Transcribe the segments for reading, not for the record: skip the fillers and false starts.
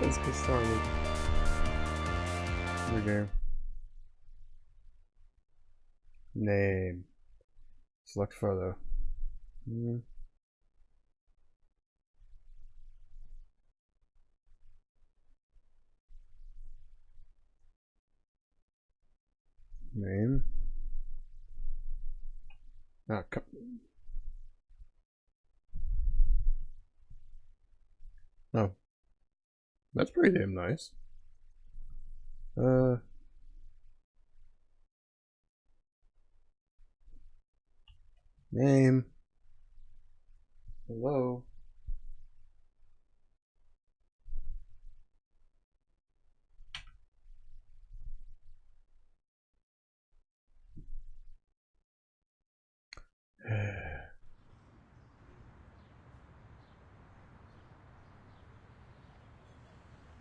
Let's get started. New game. Name. Select photo. Name. Ah, come. Oh, that's pretty damn nice. Name. Hello.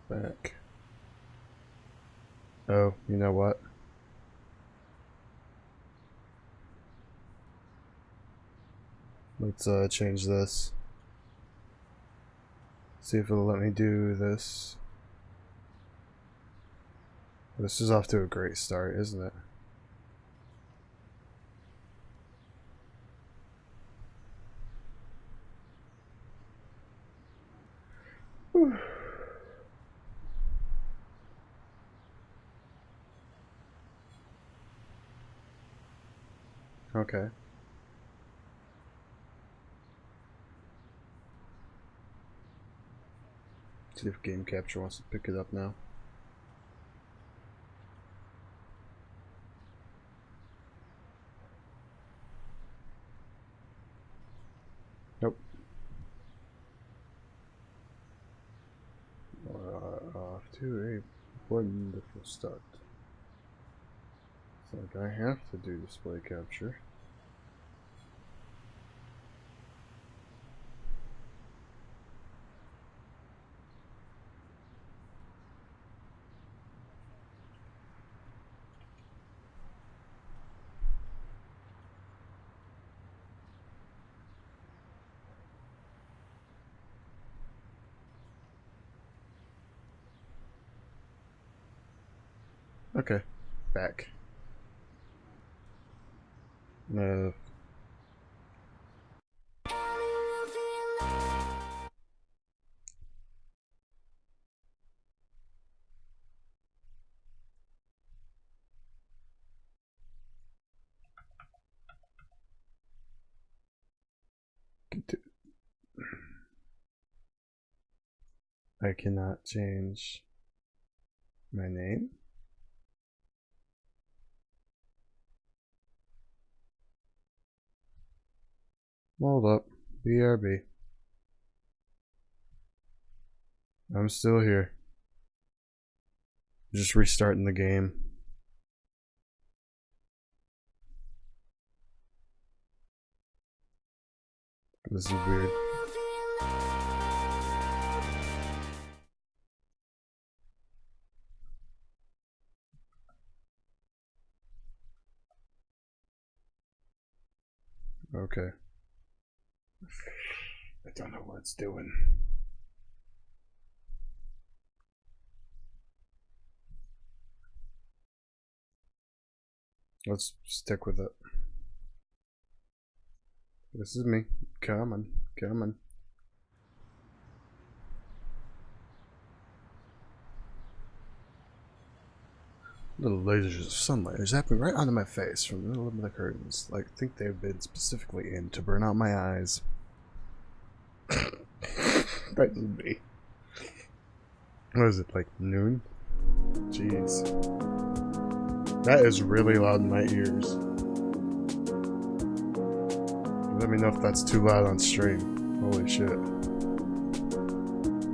Back. Oh, you know what? Let's change this. See if it'll let me do this. This is off to a great start, isn't it? Whew. Okay. See if Game Capture wants to pick it up now. Nope. Off to a wonderful start. It's like I have to do display capture. Okay, back. I cannot change my name. Hold up. BRB. I'm still here. Just restarting the game. This is weird. Okay. I don't know what it's doing. Let's stick with it. This is me. Come on. Come on. Little lasers of sunlight are zapping right onto my face from the middle of the curtains. Like, I think they've been specifically aimed to burn out my eyes. That is me. What is it, like noon? Jeez. That is really loud in my ears. Let me know if that's too loud on stream. Holy shit.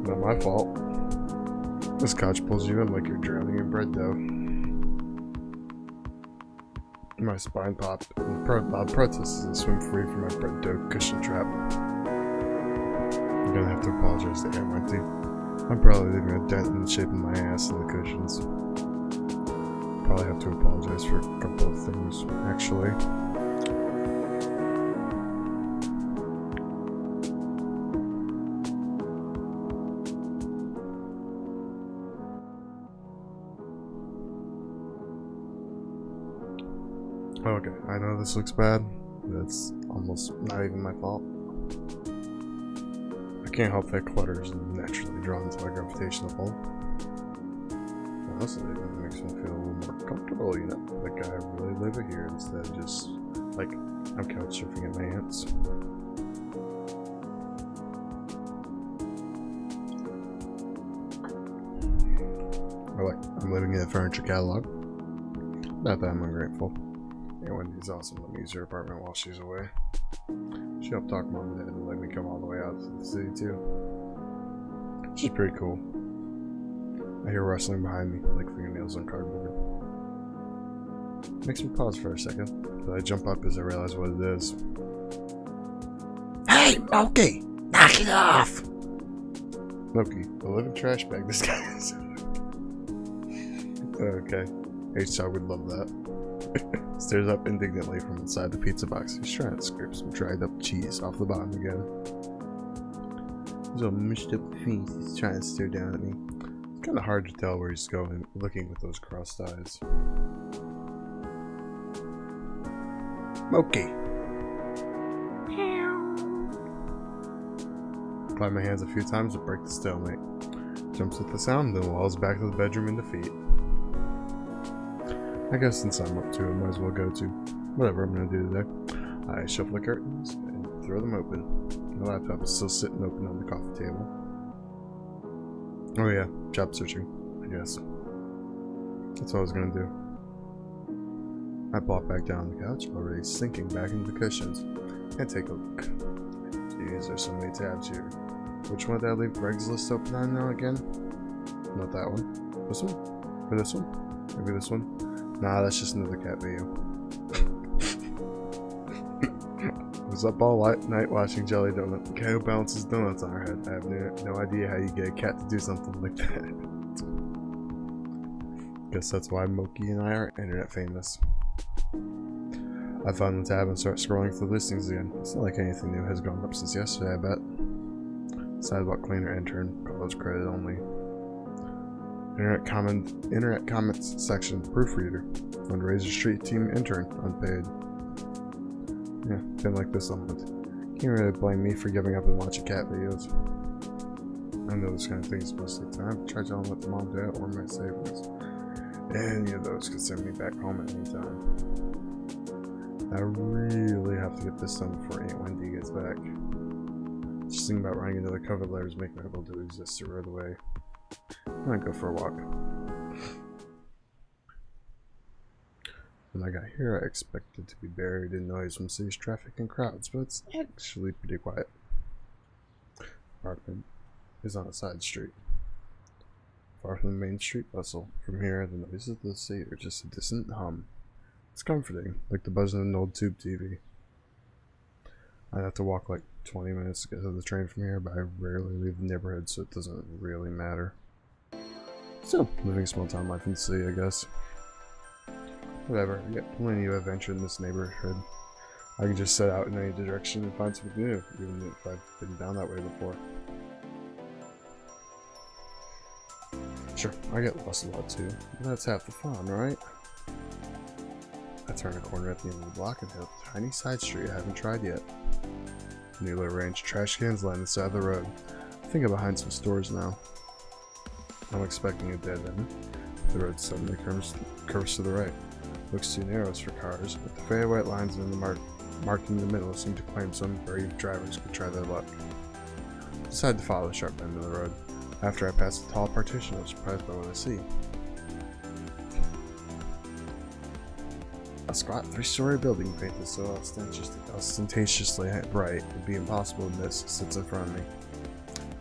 Not my fault. This couch pulls you in like you're drowning in bread dough. My spine popped. Loud protests as I swim free from my bread dough cushion trap. I'm gonna have to apologize to Aunt Wendy. I'm probably leaving a dent in the shape of my ass in the cushions. Probably have to apologize for a couple of things, actually. Okay, I know this looks bad, but it's almost not even my fault. I can't help that clutter is naturally drawn to my gravitational pull. Honestly, it makes me feel a little more comfortable, you know? Like I really live here instead of just, like, I'm couch surfing at my aunt's. Or like, I'm living in a furniture catalog. Not that I'm ungrateful. And Wendy's awesome. Let me use her apartment while she's away. She helped talk Mom and Dad and let me come all the way out to the city too. She's pretty cool. I hear rustling behind me, like fingernails on cardboard. Makes me pause for a second, but I jump up as I realize what it is. Hey, Moki! Knock it off! Moki, the living trash bag this guy is. Okay, H-Dog would love that. Stares up indignantly from inside the pizza box. He's trying to scrape some dried up cheese off the bottom again. His old mushed up face is trying to stare down at me. It's kind of hard to tell where he's going, looking with those crossed eyes. Moki! Clap my hands a few times to break the stalemate. Jumps with the sound, then walls back to the bedroom in defeat. I guess since I'm up to it, might as well go to whatever I'm gonna do today. I shuffle the curtains and throw them open. My laptop is still sitting open on the coffee table. Oh yeah, job searching, I guess. That's what I was gonna do. I plop back down on the couch, already sinking back into the cushions, and take a look. Jeez, there's so many tabs here. Which one did I leave Greg's list open on now again? Not that one. This one? Or this one? Maybe this one? Nah, that's just another cat video. I was up all night watching Jelly Donut. Cat who balances donuts on her head. I have no idea how you get a cat to do something like that. Guess that's why Moki and I are internet famous. I found the tab and start scrolling through listings again. It's not like anything new has gone up since yesterday, I bet. Sidewalk cleaner intern, college credit only. Internet comments section proofreader. Fundraiser street team intern, unpaid. Yeah, been like this all month. Can't really blame me for giving up and watching cat videos. I know this kind of thing is supposed to take time. Try telling what the mom, dad, or my savings. Any of those could send me back home at any time. I really have to get this done before Aunt Wendy gets back. Just thinking about writing another cover letter is making me able to exist right away. I'm gonna go for a walk. When I got here, I expected to be buried in noise from city's traffic and crowds, but it's actually pretty quiet. Apartment is on a side street. Far from the main street bustle. From here, the noises of the city are just a distant hum. It's comforting, like the buzz in an old tube TV. I'd have to walk like 20 minutes to get to the train from here, but I rarely leave the neighborhood, so it doesn't really matter. Still, living small town life in the city, I guess. Whatever, I get plenty of adventure in this neighborhood. I can just set out in any direction and find something new, even if I've been down that way before. Sure, I get lost a lot too, but that's half the fun, right? I turn a corner at the end of the block and hit a tiny side street I haven't tried yet. Newly arranged trash cans line the side of the road. I think I'm behind some stores now. I'm expecting a dead end. The road suddenly curves to the right. Looks too narrow for cars, but the faded white lines in the marked in the middle seem to claim some brave drivers could try their luck. I decide to follow the sharp bend of the road. After I pass a tall partition, I was surprised by what I see. A squat 3-story building painted so ostentatiously bright it'd be impossible to miss sits in front of me.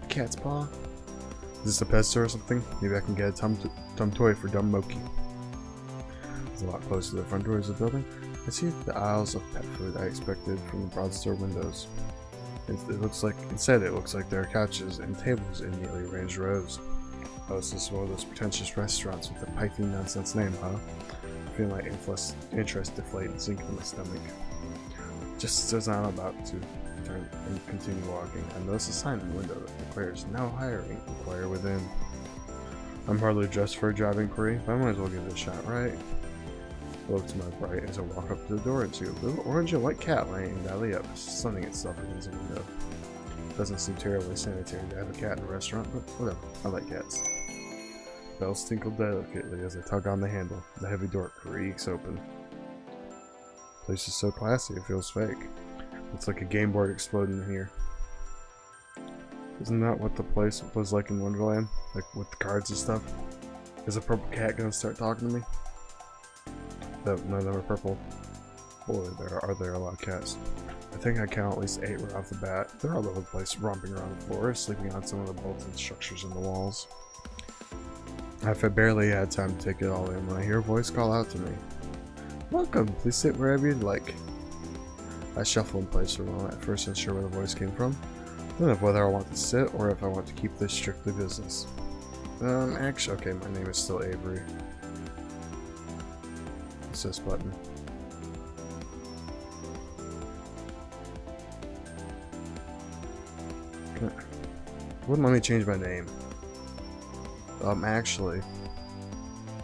A cat's paw? Is this a pet store or something? Maybe I can get a dumb toy for dumb Moki. It's a lot closer to the front doors of the building. I see the aisles of pet food I expected from the broad store windows. Instead it looks like there are couches and tables in neatly arranged rows. Oh, this is one of those pretentious restaurants with a piping nonsense name, huh? I feel my interest deflate and sink in my stomach. Just as I'm about to turn and continue walking, I notice a sign in the window that declares, "Now hiring, inquire within." I'm hardly dressed for a job inquiry, but I might as well give it a shot, right? Look to my right as I walk up to the door and see a little orange and white cat laying in valley up, sunning itself against the window. Doesn't seem terribly sanitary to have a cat in a restaurant, but whatever. I like cats. Bells tinkle delicately as I tug on the handle. The heavy door creaks open. The place is so classy it feels fake. It's like a game board exploding in here. Isn't that what the place was like in Wonderland? Like with the cards and stuff? Is a purple cat gonna start talking to me? None of them are purple. Boy, are there a lot of cats. I think I count at least 8 right off the bat. They're all over the place, romping around the floor, sleeping on some of the bolted structures in the walls. I've barely had time to take it all in when I hear a voice call out to me. Welcome, please sit wherever you'd like. I shuffle in place for a moment, at first unsure where the voice came from, then of whether I want to sit or if I want to keep this strictly business. Actually, okay, my name is still Avery. What's this button? Wouldn't let me change my name. Actually,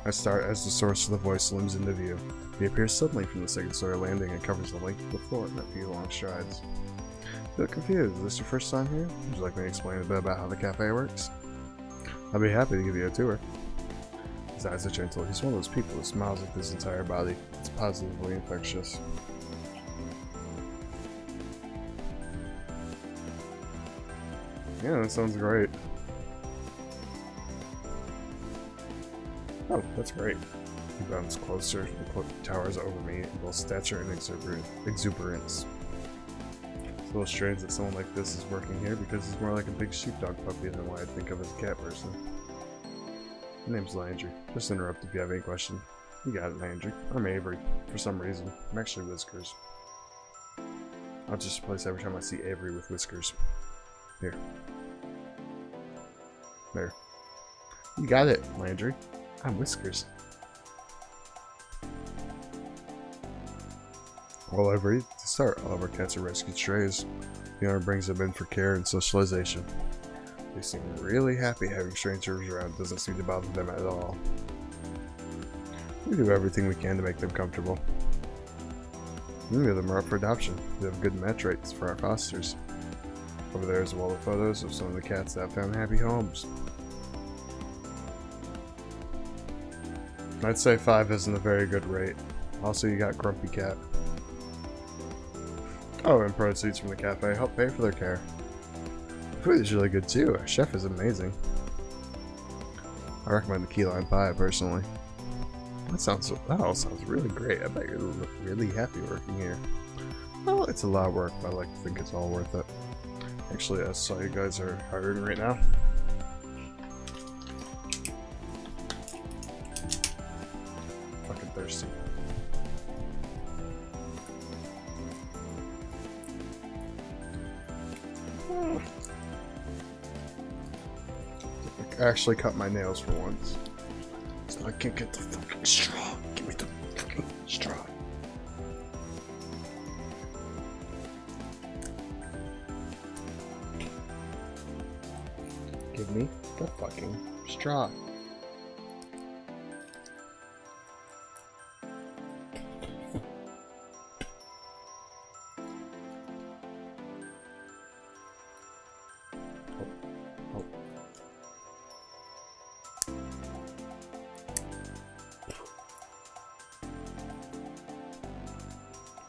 I start as the source of the voice looms into view. He appears suddenly from the second story landing and covers the length of the floor in a few long strides. A bit confused. Is this your first time here? Would you like me to explain a bit about how the cafe works? I'd be happy to give you a tour. His eyes are gentle. He's one of those people who smiles with his entire body. It's positively infectious. Yeah, that sounds great. Oh, that's great. He bounds closer. The towers over me in both stature and exuberance. It's a little strange that someone like this is working here because he's more like a big sheepdog puppy than what I think of as a cat person. My name's Landry. Just interrupt if you have any question. You got it, Landry. I'm Avery. For some reason. I'm actually Whiskers. I'll just replace every time I see Avery with Whiskers. Here. There. You got it, Landry. I'm Whiskers. Well, Avery, to start, all of our cats are rescued strays. The owner brings them in for care and socialization. They seem really happy having strangers around. Doesn't seem to bother them at all. We do everything we can to make them comfortable. Many of them are up for adoption. We have good match rates for our fosters. Over there is a wall of photos of some of the cats that have found happy homes. I'd say 5 isn't a very good rate. Also, you got Grumpy Cat. Oh, and proceeds from the cafe help pay for their care. The food is really good too. Our chef is amazing. I recommend the key lime pie personally. That all sounds really great. I bet you're really happy working here. Well, it's a lot of work, but I like to think it's all worth it. Actually, I saw you guys are hiring right now. Fucking thirsty. I actually cut my nails for once. So I can't get the fucking straw. Give me the fucking straw. Give me the fucking straw.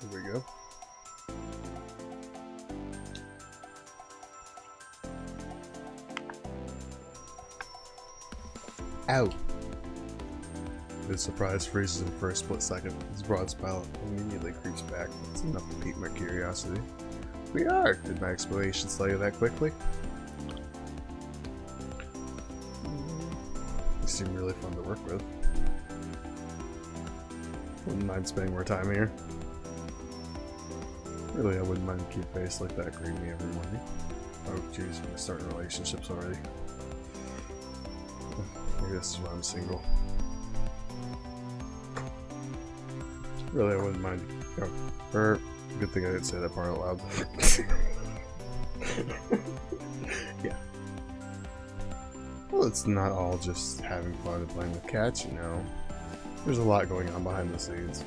Here we go. Ow! The surprise freezes him for a split second. His broad smile immediately creeps back. It's enough to pique my curiosity. We are! Did my explanation tell you that quickly? You seem really fun to work with. Wouldn't mind spending more time here. Really, I wouldn't mind a cute face like that greeting me every morning. Oh jeez, we're starting relationships already. Maybe this is why I'm single. Really, I wouldn't mind. Oh, or good thing I didn't say that part out loud. Yeah. Well, it's not all just having fun and playing with cats, you know. There's a lot going on behind the scenes.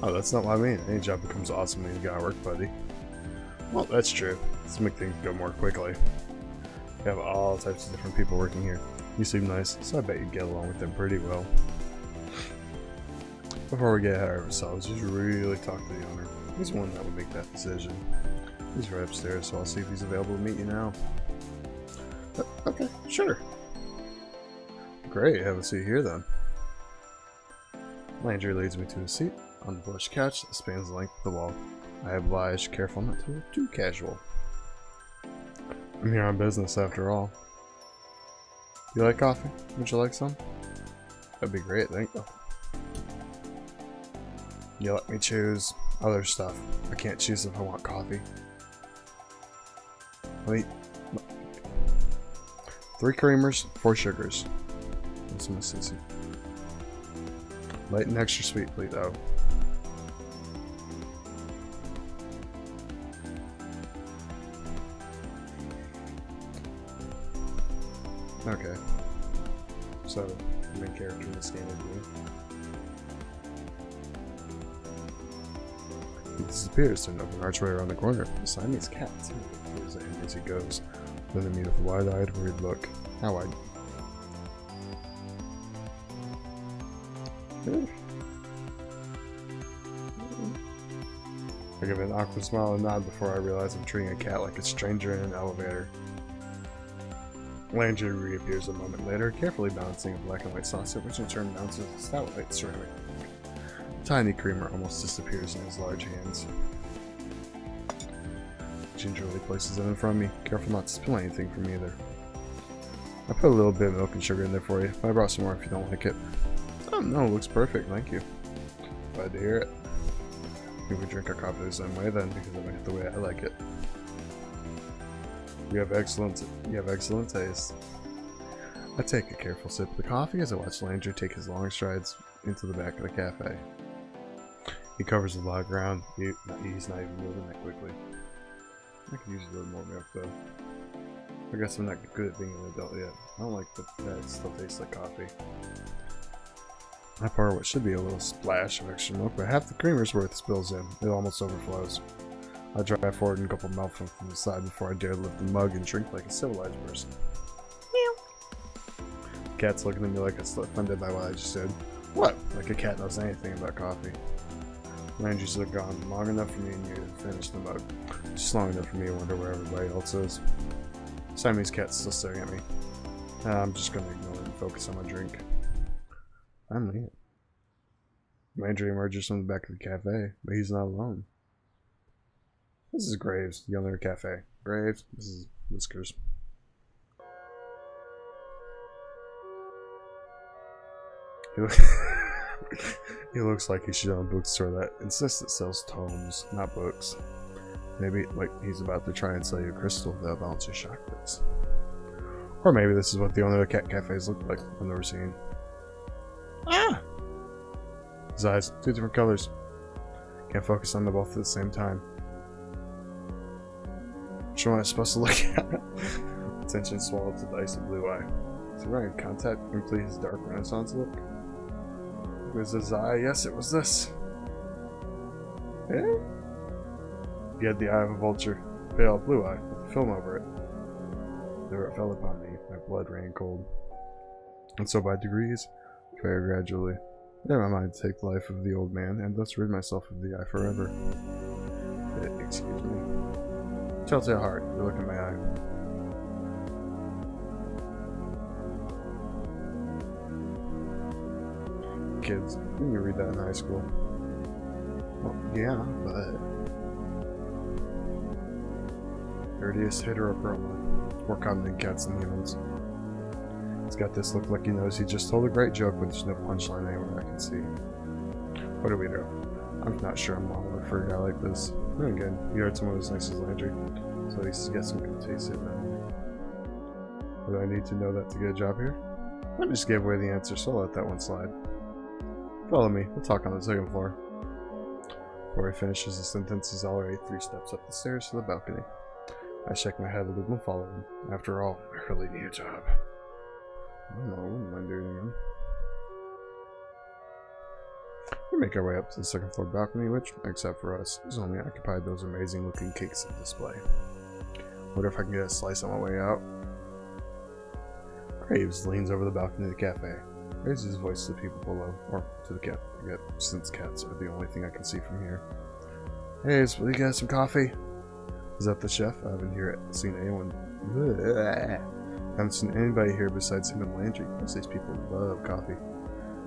Oh, that's not what I mean. Any job becomes awesome when you got a work buddy. Well, that's true. Let's make things go more quickly. We have all types of different people working here. You seem nice, so I bet you get along with them pretty well. Before we get ahead of ourselves, you should really talk to the owner. He's the one that would make that decision. He's right upstairs, so I'll see if he's available to meet you now. Okay, sure. Great, have a seat here then. Landry leads me to a seat on the plush couch that spans the length of the wall. I oblige, careful not to look too casual. I'm here on business after all. You like coffee? Would you like some? That'd be great, thank you. You let me choose other stuff. I can't choose if I want coffee. Wait. 3 creamers, 4 sugars. That's my sissy. Light and extra sweet, please, though. Okay. So, the main character in the standard view. He disappears through an open archway around the corner. The Siamese cat appears at him as he goes, looking at me with a wide-eyed, worried look. How wide? I give an awkward smile and nod before I realize I'm treating a cat like a stranger in an elevator. Landry reappears a moment later, carefully balancing a black and white saucer, which in turn bounces a stout white ceramic. A tiny creamer almost disappears in his large hands. Gingerly places it in front of me, careful not to spill anything from either. I put a little bit of milk and sugar in there for you, but I brought some more if you don't like it. Oh no, it looks perfect, thank you. Glad to hear it. We would drink our coffee the same way then, because I make it the way I like it. You have excellent taste. I take a careful sip of the coffee as I watch Landry take his long strides into the back of the cafe. He covers a lot of ground. He's not even moving that quickly. I could use a little more milk though. I guess I'm not good at being an adult yet. I don't like that it still tastes like coffee. I pour what should be a little splash of extra milk, but half the creamer's worth spills in. It almost overflows. I drive forward and gulp a mouthful from the side before I dare lift the mug and drink like a civilized person. Meow. The cat's looking at me like it's offended by what I just said. What? Like a cat knows anything about coffee. Landry's gone long enough for me and you to finish the mug. Just long enough for me to wonder where everybody else is. Siamese cat's still staring at me. I'm just gonna ignore it and focus on my drink. Finally, Landry emerges from the back of the cafe, but he's not alone. This is Graves, the owner of the cafe. Graves, this is Whiskers. He looks like he should own a bookstore that insists it sells tomes, not books. Maybe like he's about to try and sell you a crystal that'll balance your chakras. Or maybe this is what the owner of the cat cafes look like I've never seen. Ah! His eyes, 2 different colors. Can't focus on them both at the same time. Which one am I supposed to look at? Attention swallowed to the icy blue eye. Is he wearing contact to complete his dark Renaissance look? It was his eye. Yes, it was this. Eh? He had the eye of a vulture, pale blue eye, with a film over it. There it fell upon me, my blood ran cold. And so by degrees, very gradually, I had my mind to take the life of the old man, and thus rid myself of the eye forever. Excuse me. Telltale heart, you look in my eye. Kids, didn't you read that in high school? Well, yeah, but... Dirtiest heterochromo. More common than cats and humans. He's got this look like he knows he just told a great joke, but there's no punchline anywhere I can see. What do we do? I'm not sure I'm long enough for a guy like this. Then again, you heard someone as nice as Landry, so at least he's got some good taste in them. Do I need to know that to get a job here? I just gave away the answer, so I'll let that one slide. Follow me, we'll talk on the 2nd floor. Before he finishes the sentence, he's already 3 steps up the stairs to the balcony. I shake my head a little and follow him. After all, I really need a job. I don't know, I wouldn't mind doing it again. We make our way up to the second floor balcony, which, except for us, is only occupied those amazing looking cakes on display. Wonder if I can get a slice on my way out. Graves leans over the balcony of the cafe, raises his voice to the people below, or to the cat, I forget, since cats are the only thing I can see from here. Hey, will you get some coffee? Is that the chef? I haven't seen anyone. I haven't seen anybody here besides him and Landry. Most of these people love coffee.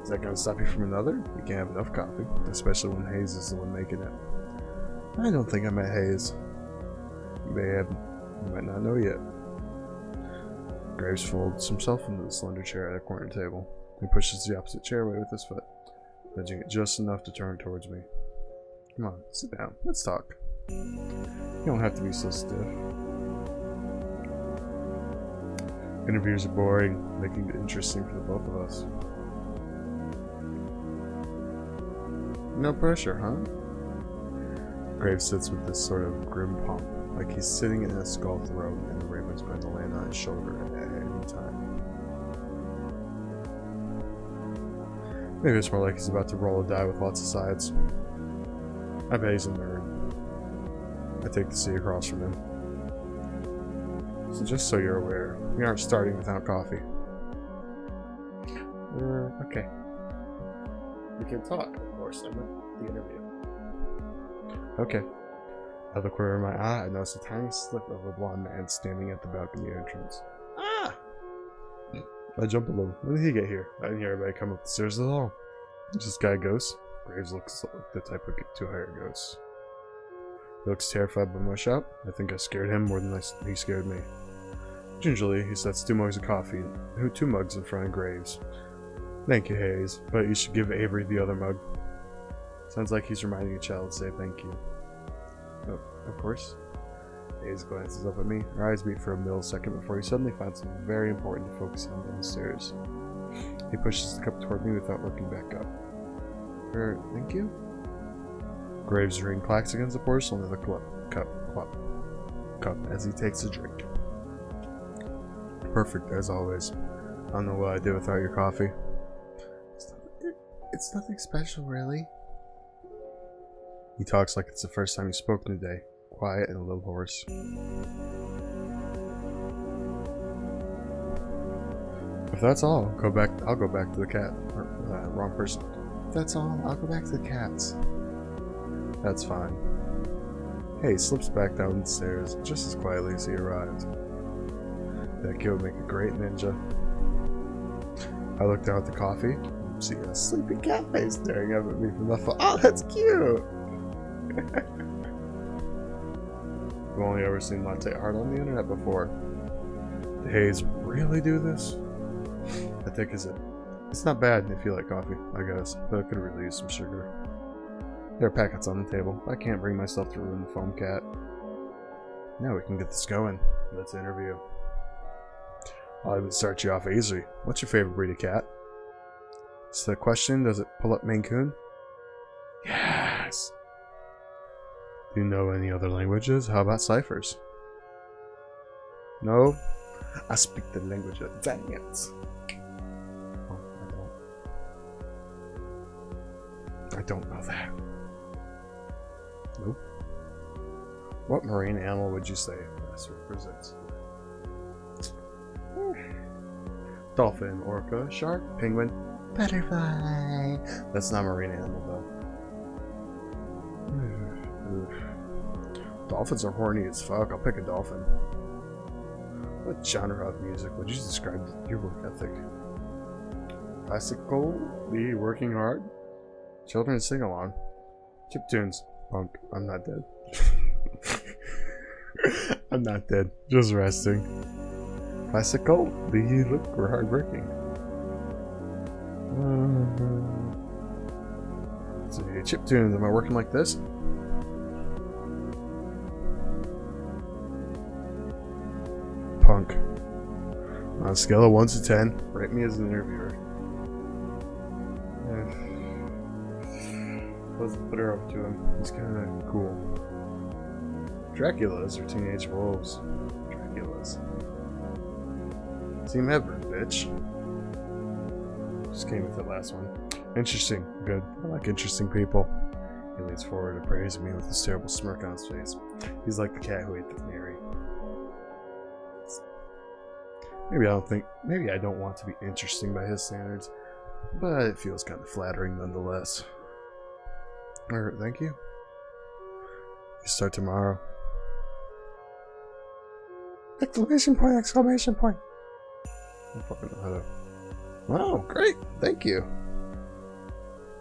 Is that going to stop you from another? You can't have enough coffee, especially when Hayes is the one making it. I don't think I met Hayes. You might not know yet. Graves folds himself into the slender chair at a corner table. He pushes the opposite chair away with his foot, nudging it just enough to turn towards me. Come on, sit down. Let's talk. You don't have to be so stiff. Interviews are boring, making it interesting for the both of us. No pressure, huh? Graves sits with this sort of grim pomp, like he's sitting in a skull throne and the raven's going to land on his shoulder at any time. Maybe it's more like he's about to roll a die with lots of sides. I bet he's a nerd. I take the seat across from him. So just so you're aware, we aren't starting without coffee. Okay. We can talk, of course. I meant the interview. Okay. Out of the corner of my eye, I notice a tiny slip of a blonde man standing at the balcony entrance. Ah! I jump a little. When did he get here? I didn't hear anybody come up the stairs at all. Is this guy a ghost? Graves looks like the type to hire ghosts. He looks terrified by my shout. I think I scared him more than he scared me. Gingerly, he sets 2 mugs of coffee, 2 mugs in front of Graves. Thank you, Hayes, but you should give Avery the other mug. Sounds like he's reminding a child to say thank you. Oh, of course. Hayes glances up at me. Her eyes meet for a millisecond before he suddenly finds something very important to focus on downstairs. He pushes the cup toward me without looking back up. Thank you? Graves' ring clacks against the porcelain of the cup as he takes a drink. Perfect, as always. I don't know what I'd do without your coffee. It's nothing special, really. He talks like it's the first time he's spoken today, quiet and a little hoarse. If that's all, I'll go back to the cat. Wrong person. If that's all, I'll go back to the cats. That's fine. Hey, slips back down the stairs just as quietly as he arrived. That kid would make a great ninja. I look down at the coffee, see a sleepy cat face staring up at me from the phone. Oh, that's cute! I've only ever seen latte art on the internet before. Did Hayes really do this? I think it's not bad if you like coffee, I guess, but it could really use some sugar. There are packets on the table, but I can't bring myself to ruin the foam cat. Now we can get this going. Let's interview. I'll even start you off easy. What's your favorite breed of cat? It's the question, does it pull up Maine Coon? Yes! Do you know any other languages? How about ciphers? No? I speak the language of giants. Oh, I don't know that. Nope. What marine animal would you say this represents? Dolphin, orca, shark, penguin, butterfly. That's not a marine animal, though. Dolphins are horny as fuck. I'll pick a dolphin. What genre of music would you describe your work ethic? Classical? Be working hard? Children sing along. Chiptunes. Punk. I'm not dead. I'm not dead. Just resting. Classical? Do you look for hardworking? Let's see. Chiptunes. Am I working like this? Punk. On a scale of 1 to 10, rate me as an interviewer. Let's put her up to him. He's kind of cool. Draculas are teenage wolves. Draculas. Team Edward, bitch. Just came with that last one. Interesting. Good. I like interesting people. He leans forward and praises me with this terrible smirk on his face. He's like the cat who ate the canary. Maybe I don't want to be interesting by his standards, but it feels kind of flattering nonetheless. Thank you. You start tomorrow. Exclamation point, exclamation point. I don't fucking know how to. Wow, great, thank you.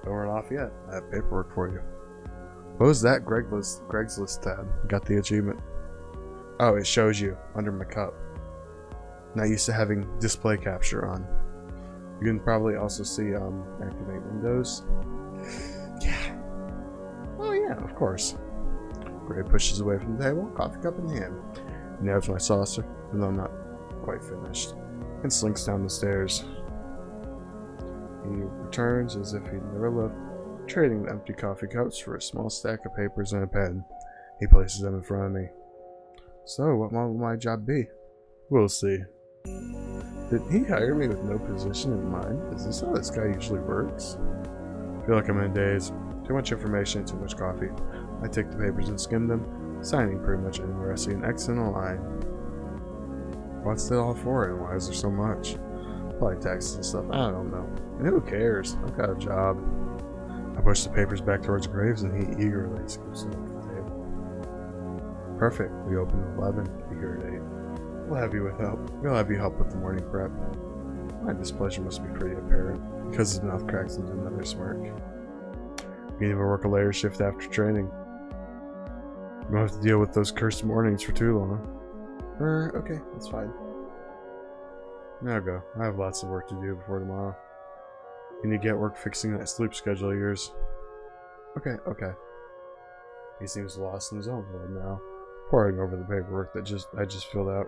Don't run off yet. I have paperwork for you. What was that Greg's List tab? Got the achievement. Oh, it shows you under my cup. Not used to having display capture on. You can probably also see activate windows. Yeah. Oh yeah, of course. Gray pushes away from the table, coffee cup in hand. He nabs my saucer, even though I'm not quite finished, and slinks down the stairs. He returns as if he'd never left, trading the empty coffee cups for a small stack of papers and a pen. He places them in front of me. So, what will my job be? We'll see. Did he hire me with no position in mind? Is this how this guy usually works? I feel like I'm in a daze. Too much information, too much coffee. I take the papers and skim them, signing pretty much anywhere I see an X and a line. What's that all for, and why is there so much? Probably taxes and stuff, I don't know. And who cares? I've got a job. I push the papers back towards Graves and he eagerly scoops them off the table. Perfect. We open at 11, be here at 8. We'll have you help with the morning prep. My displeasure must be pretty apparent, because his mouth cracks into another smirk. You can even work a later shift after training. You won't have to deal with those cursed mornings for too long. Okay, that's fine. Now go. I have lots of work to do before tomorrow. You need to get work fixing that sleep schedule of yours. Okay. He seems lost in his own world now, poring over the paperwork that I just filled out.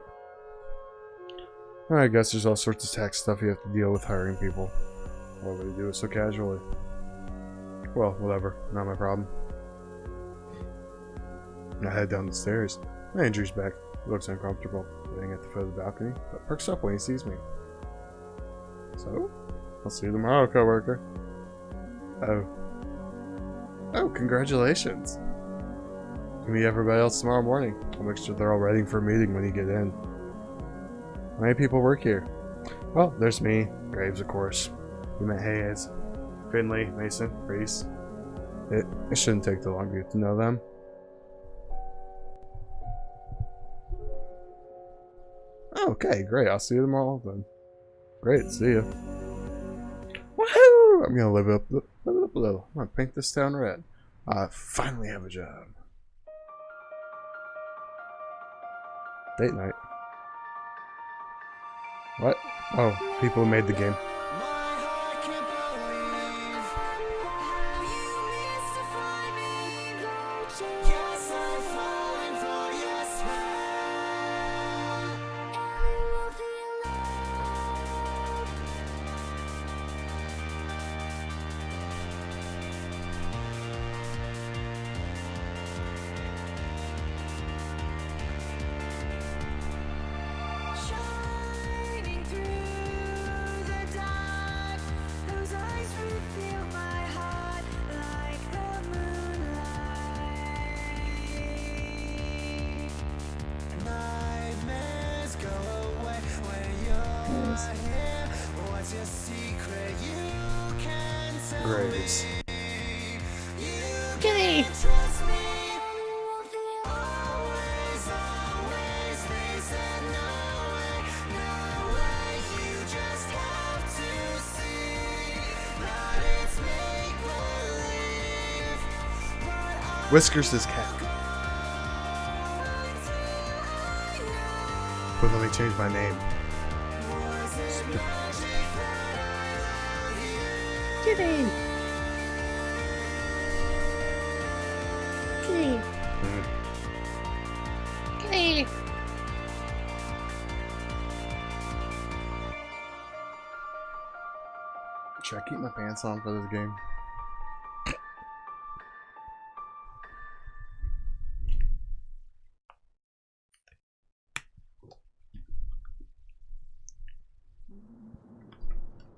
I guess there's all sorts of tax stuff you have to deal with hiring people. Why would he do it so casually? Well, whatever. Not my problem. I head down the stairs. My injury's back. He looks uncomfortable, sitting at the foot of the balcony, but perks up when he sees me. So? I'll see you tomorrow, coworker. Oh, congratulations. You meet everybody else tomorrow morning. I'll make sure they're all ready for a meeting when you get in. How many people work here? Well, there's me, Graves, of course. You met Hayes, Finley, Mason, Reese. It shouldn't take too long to get to know them. Okay, great. I'll see you tomorrow then. Great, see you. Woohoo! I'm gonna live it up a little. I'm gonna paint this town red. I finally have a job. Date night. What? Oh, people who made the game. Graves. Kitty! Whiskers is cat. But let me change my name. Kitty! Kitty! Kitty! Should I keep my pants on for this game?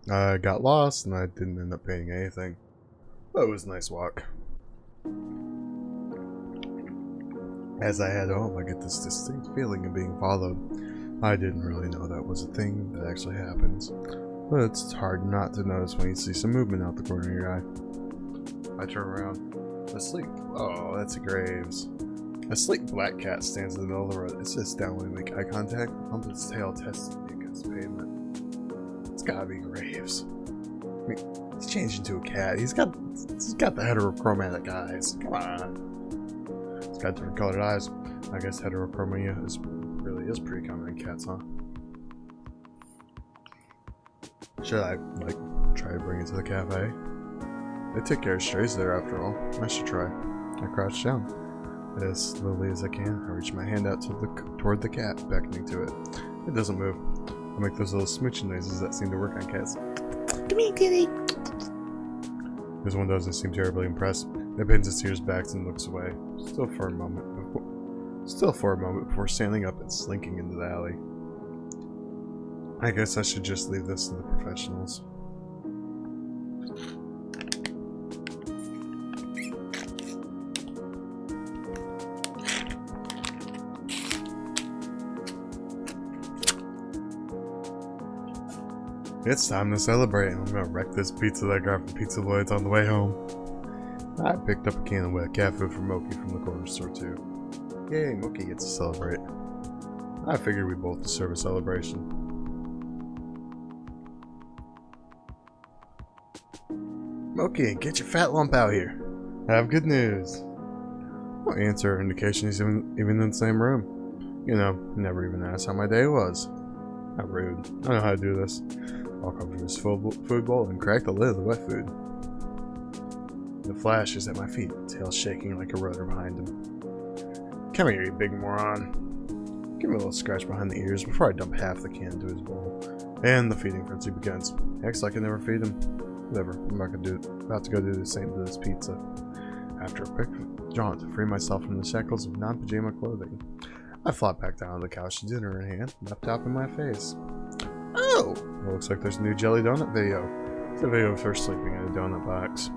I got lost and I didn't end up paying anything. But it was a nice walk. As I head home, I get this distinct feeling of being followed. I didn't really know that was a thing that actually happens, but it's hard not to notice when you see some movement out the corner of your eye. I turn around. Asleep. Oh, that's a Graves. A sleek black cat stands in the middle of the road. It sits down when we make eye contact, pumps its tail testingly against the pavement. It's gotta be Graves. I mean, he's changed into a cat. He's got the heterochromatic eyes. Come on. It's got different colored eyes. I guess heterochromia really is pretty common in cats, huh? Should I, try to bring it to the cafe? They take care of strays there after all. I should try. I crouch down. As slowly as I can, I reach my hand out toward the cat, beckoning to it. It doesn't move. I make those little smooching noises that seem to work on cats. Come here, kitty. This one doesn't seem terribly impressed. It bends its ears back and looks away. Still for a moment before standing up and slinking into the alley. I guess I should just leave this to the professionals. It's time to celebrate. I'm gonna wreck this pizza that I got from Pizza Lloyd's on the way home. I picked up a can of wet cat food for Moki from the corner store too. Yay, Moki gets to celebrate. I figured we both deserve a celebration. Moki, get your fat lump out here. I have good news. No answer or indication he's even in the same room. You know, never even asked how my day was. How rude. I know how to do this. I'll come to his food bowl and crack the lid of the wet food. The Flash is at my feet, tail shaking like a rotor behind him. Come here, you big moron. Give me a little scratch behind the ears before I dump half the can into his bowl. And the feeding frenzy begins. Acts like I never feed him. Whatever, I'm about to go do the same to this pizza. After a quick jaunt to free myself from the shackles of non-pajama clothing, I flop back down on the couch, dinner in hand, laptop in my face. Oh! It looks like there's a new Jelly Donut video. It's a video of her sleeping in a donut box.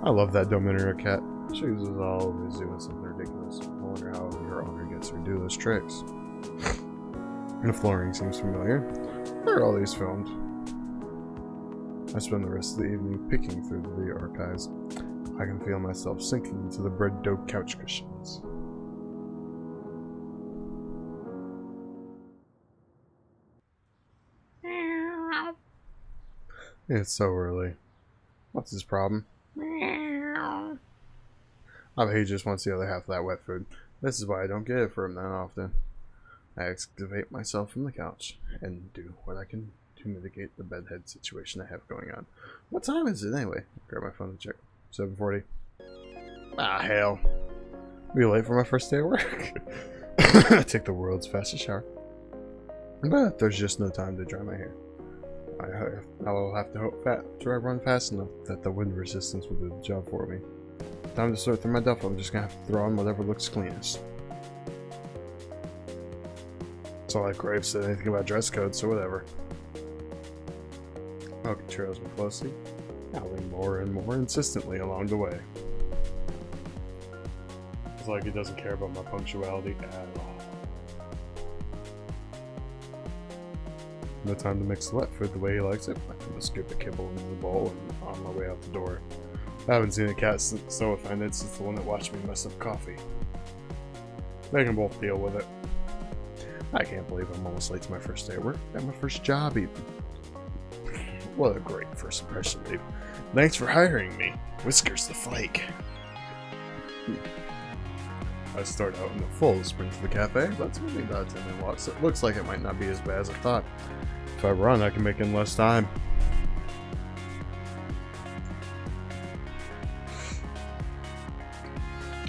I love that Dominator cat. She uses always doing something ridiculous. I wonder how her owner gets her to do those tricks. The flooring seems familiar. Where are all these filmed? I spend the rest of the evening picking through the video archives. I can feel myself sinking into the bread dough couch cushions. It's so early. What's his problem? I bet he just wants the other half of that wet food. This is why I don't get it for him that often. I excavate myself from the couch and do what I can to mitigate the bedhead situation I have going on. What time is it anyway? Grab my phone and check. 7:40. Ah, hell. Be late for my first day of work. I take the world's fastest shower. But there's just no time to dry my hair. I'll have to hope I run fast enough that the wind resistance will do the job for me. Time to sort through my duffel. I'm just gonna have to throw on whatever looks cleanest. It's all like Graves said anything about dress code, so whatever. Moki trails me closely, howling more and more insistently along the way. It's like he doesn't care about my punctuality at all. No time to mix the wet food the way he likes it. I can just scoop a kibble into the bowl and on my way out the door. I haven't seen a cat so offended since the one that watched me mess up coffee. They can both deal with it. I can't believe I'm almost late to my first day at work. And my first job even. What a great first impression, Dave. Thanks for hiring me. Whiskers the Flake. I start out in the full sprint to the cafe, but it's only about a 10-minute walk, so it looks like it might not be as bad as I thought. If I run, I can make it in less time.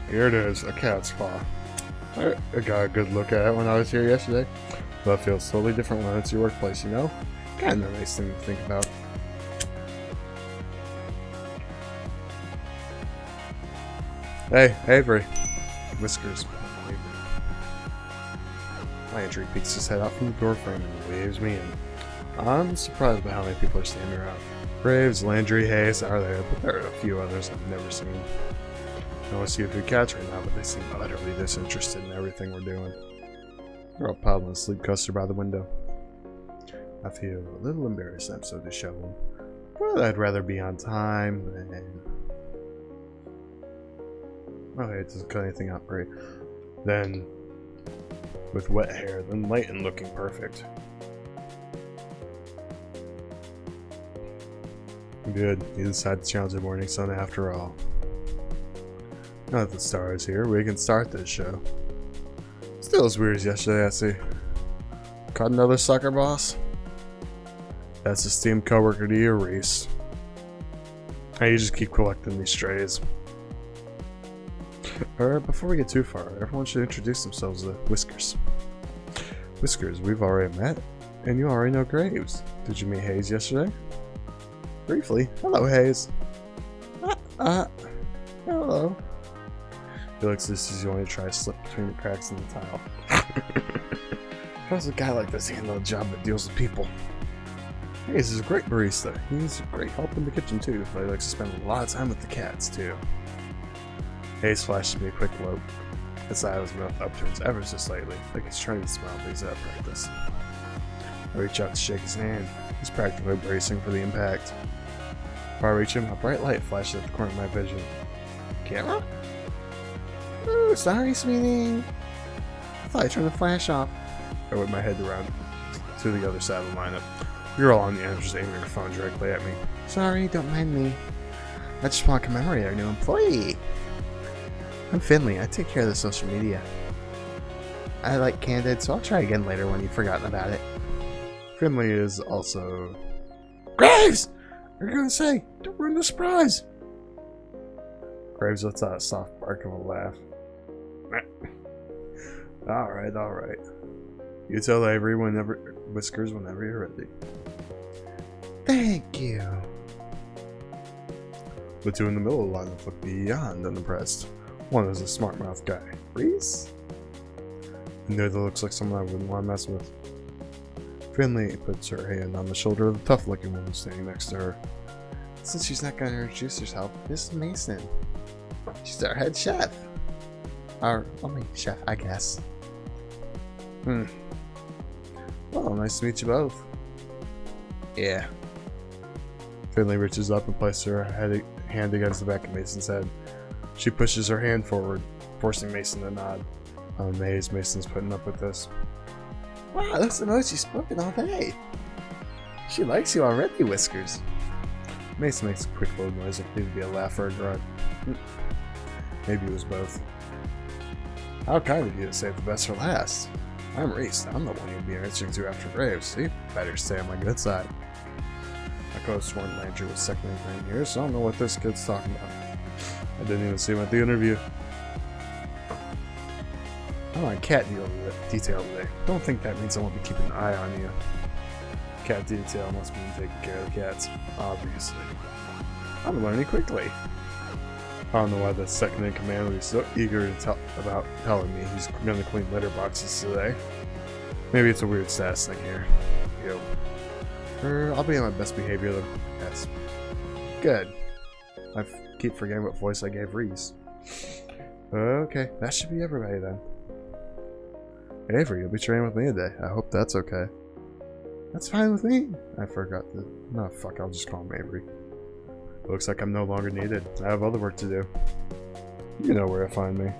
Here it is, a cat's paw. I got a good look at it when I was here yesterday, but it feels totally different when it's your workplace, you know? Kind of a nice thing to think about. Hey, Avery. Whiskers. Avery. My entry peeks his head out from the door frame and waves me in. I'm surprised by how many people are standing around. Graves, Landry, Hayes are there, but there are a few others I've never seen. I want to see a few cats right now, but they seem utterly disinterested in everything we're doing. They're all piled in a sleep coaster by the window. I feel a little embarrassed I'm so disheveled, but I'd rather be on time than... Okay, it doesn't cut anything out right. Then, with wet hair, then light and looking perfect. Good, you decided to challenge the morning sun after all. Now that the star is here, we can start this show. Still as weird as yesterday, I see. Caught another sucker, boss? That's esteemed coworker to you, Reese. Hey, you just keep collecting these strays. Before we get too far, everyone should introduce themselves to Whiskers. Whiskers, we've already met, and you already know Graves. Did you meet Hayes yesterday? Briefly. Hello, Hayes. Hello. He looks as if you want to try to slip between the cracks in the tile. How does a guy like this handle a job that deals with people? Hayes is a great barista. He's a great help in the kitchen too, but he likes to spend a lot of time with the cats too. Hayes flashes me a quick look. His side of his mouth upturns ever so slightly, like he's trying to smile, but he's out of practice. I reach out to shake his hand. He's practically bracing for the impact. Before I reach him, a bright light flashes at the corner of my vision. Camera? Ooh, sorry, sweetie. I thought I turned the flash off. I whip my head around to the other side of the lineup. You're all on the end, just aiming your phone directly at me. Sorry, don't mind me. I just want to commemorate our new employee. I'm Finley. I take care of the social media. I like Candid, so I'll try again later when you've forgotten about it. Finley is also... Graves! What are you going to say? Don't ruin the surprise! Graves lets out a soft bark of a laugh. Alright. You tell Avery Whiskers whenever you're ready. Thank you. The two in the middle of the lineup look beyond unimpressed. One is a smart-mouthed guy. Reese? And the other looks like someone I wouldn't want to mess with. Finley puts her hand on the shoulder of the tough-looking woman standing next to her. Since she's not going to introduce herself, this is Mason. She's our head chef. Our only chef, I guess. Well, nice to meet you both. Yeah. Finley reaches up and places her hand against the back of Mason's head. She pushes her hand forward, forcing Mason to nod. I'm amazed Mason's putting up with this. Wow, that's the most she's spoken all day. She likes you already, Whiskers. Mason makes a quick little noise like it would be a laugh or a grunt. Maybe it was both. How kind of you to save the best for last. I'm Reese. I'm the one you'll be answering to after Graves, so you better stay on my good side. My co-sworn Landry was second in command here, so I don't know what this kid's talking about. I didn't even see him at the interview. I'm on cat detail today. Don't think that means I won't be keeping an eye on you. Cat detail must mean taking care of the cats, obviously. I'm learning quickly. I don't know why the second in command would be so eager to about telling me he's gonna clean litter boxes today. Maybe it's a weird status thing here. I'll be on my best behavior though. Yes. Good. I keep forgetting what voice I gave Reese. Okay, that should be everybody then. Avery, you'll be training with me today. I hope that's okay. That's fine with me. I forgot that. No, fuck, I'll just call him Avery. It looks like I'm no longer needed. I have other work to do. You know where to find me.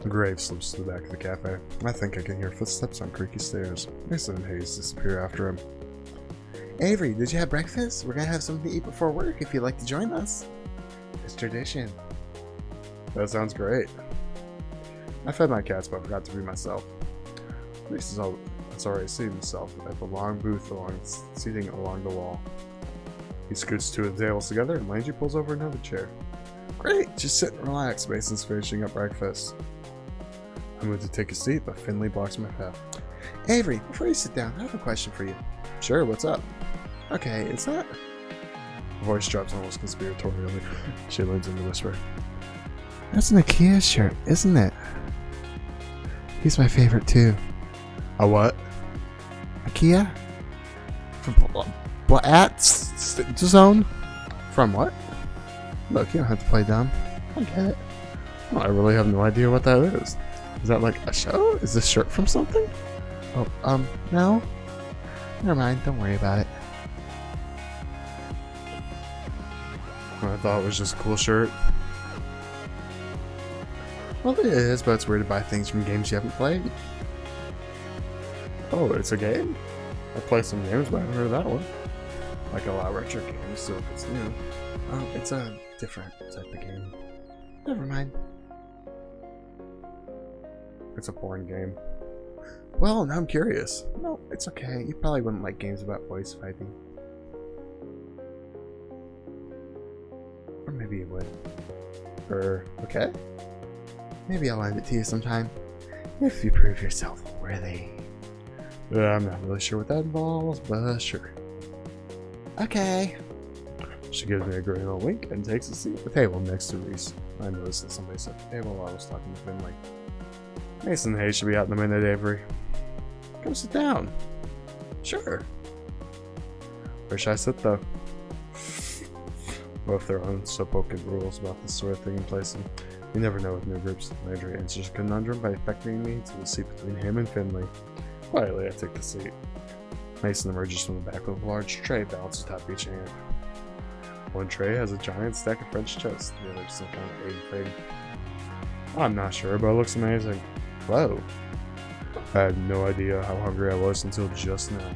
Graves slips to the back of the cafe. I think I can hear footsteps on creaky stairs. Mason and Hayes disappear after him. Avery, did you have breakfast? We're gonna have something to eat before work if you'd like to join us. It's tradition. That sounds great. I fed my cats, but I forgot to feed myself. Reese has already seated himself at the long booth seating along the wall. He scoots two of the tables together, and Landry pulls over another chair. Great, just sit and relax. Mason's finishing up breakfast. I move to take a seat, but Finley blocks my path. Avery, before you sit down, I have a question for you. Sure, what's up? Okay, is that... The voice drops almost conspiratorially. She leans in to whisper. That's an IKEA shirt, isn't it? He's my favorite too. A what? A Kia? From Zone? From what? Look, you don't have to play dumb. I get it. Well, I really have no idea what that is. Is that like a show? Is this shirt from something? Oh, no? Never mind, don't worry about it. I thought it was just a cool shirt. Well, it is, but it's weird to buy things from games you haven't played. Oh, it's a game? I play some games, but I haven't heard of that one. Like a lot of retro games, so if it's new. Oh, it's a different type of game. Never mind. It's a porn game. Well, now I'm curious. No, it's okay. You probably wouldn't like games about voice fighting. Or maybe you would. Okay? Maybe I'll lend it to you sometime. If you prove yourself worthy. I'm not really sure what that involves, but sure. Okay. She gives me a great little wink and takes a seat at the table next to Reese. I noticed that somebody set the table while I was talking to Finley. Mason Hayes should be out in a minute, Avery. Come sit down. Sure. Where should I sit, though? Both their own unspoken rules about this sort of thing in place, and you never know with new groups. Landry answers a conundrum by beckoning me to the seat between him and Finley. Quietly, I take the seat. Mason emerges from the back with a large tray balanced atop each hand. One tray has a giant stack of French toast, the other some kind of egg thing. I'm not sure, but it looks amazing. Whoa. I had no idea how hungry I was until just now.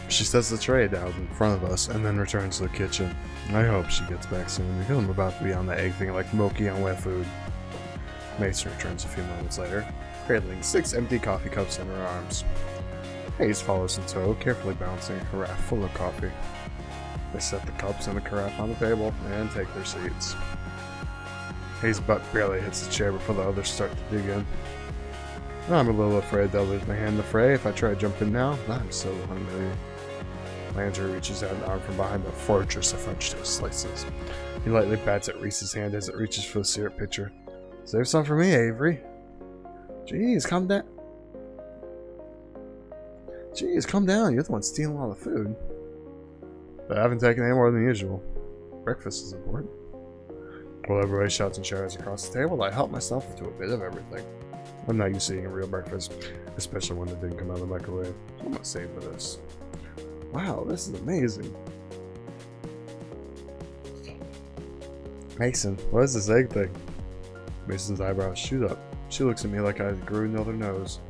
She sets the tray down in front of us and then returns to the kitchen. I hope she gets back soon because I'm about to be on the egg thing like Moki on wet food. Mason returns a few moments later, cradling 6 empty coffee cups in her arms. Hayes follows in tow, carefully balancing a carafe full of coffee. They set the cups and the carafe on the table and take their seats. Hayes' butt barely hits the chair before the others start to dig in. I'm a little afraid they'll lose my hand in the fray if I try to jump in now. I'm so hungry. Landry reaches out an arm from behind a fortress of French toast slices. He lightly bats at Reese's hand as it reaches for the syrup pitcher. Save some for me, Avery. Jeez, calm down. Jeez, calm down. You're the one stealing all the food. But I haven't taken any more than usual. Breakfast is important. While everybody shouts and shouts across the table, I help myself into a bit of everything. I'm not used to eating a real breakfast, especially one that didn't come out of the microwave. I'm gonna save for this. Wow, this is amazing. Mason, what is this egg thing? Mason's eyebrows shoot up. She looks at me like I grew another nose.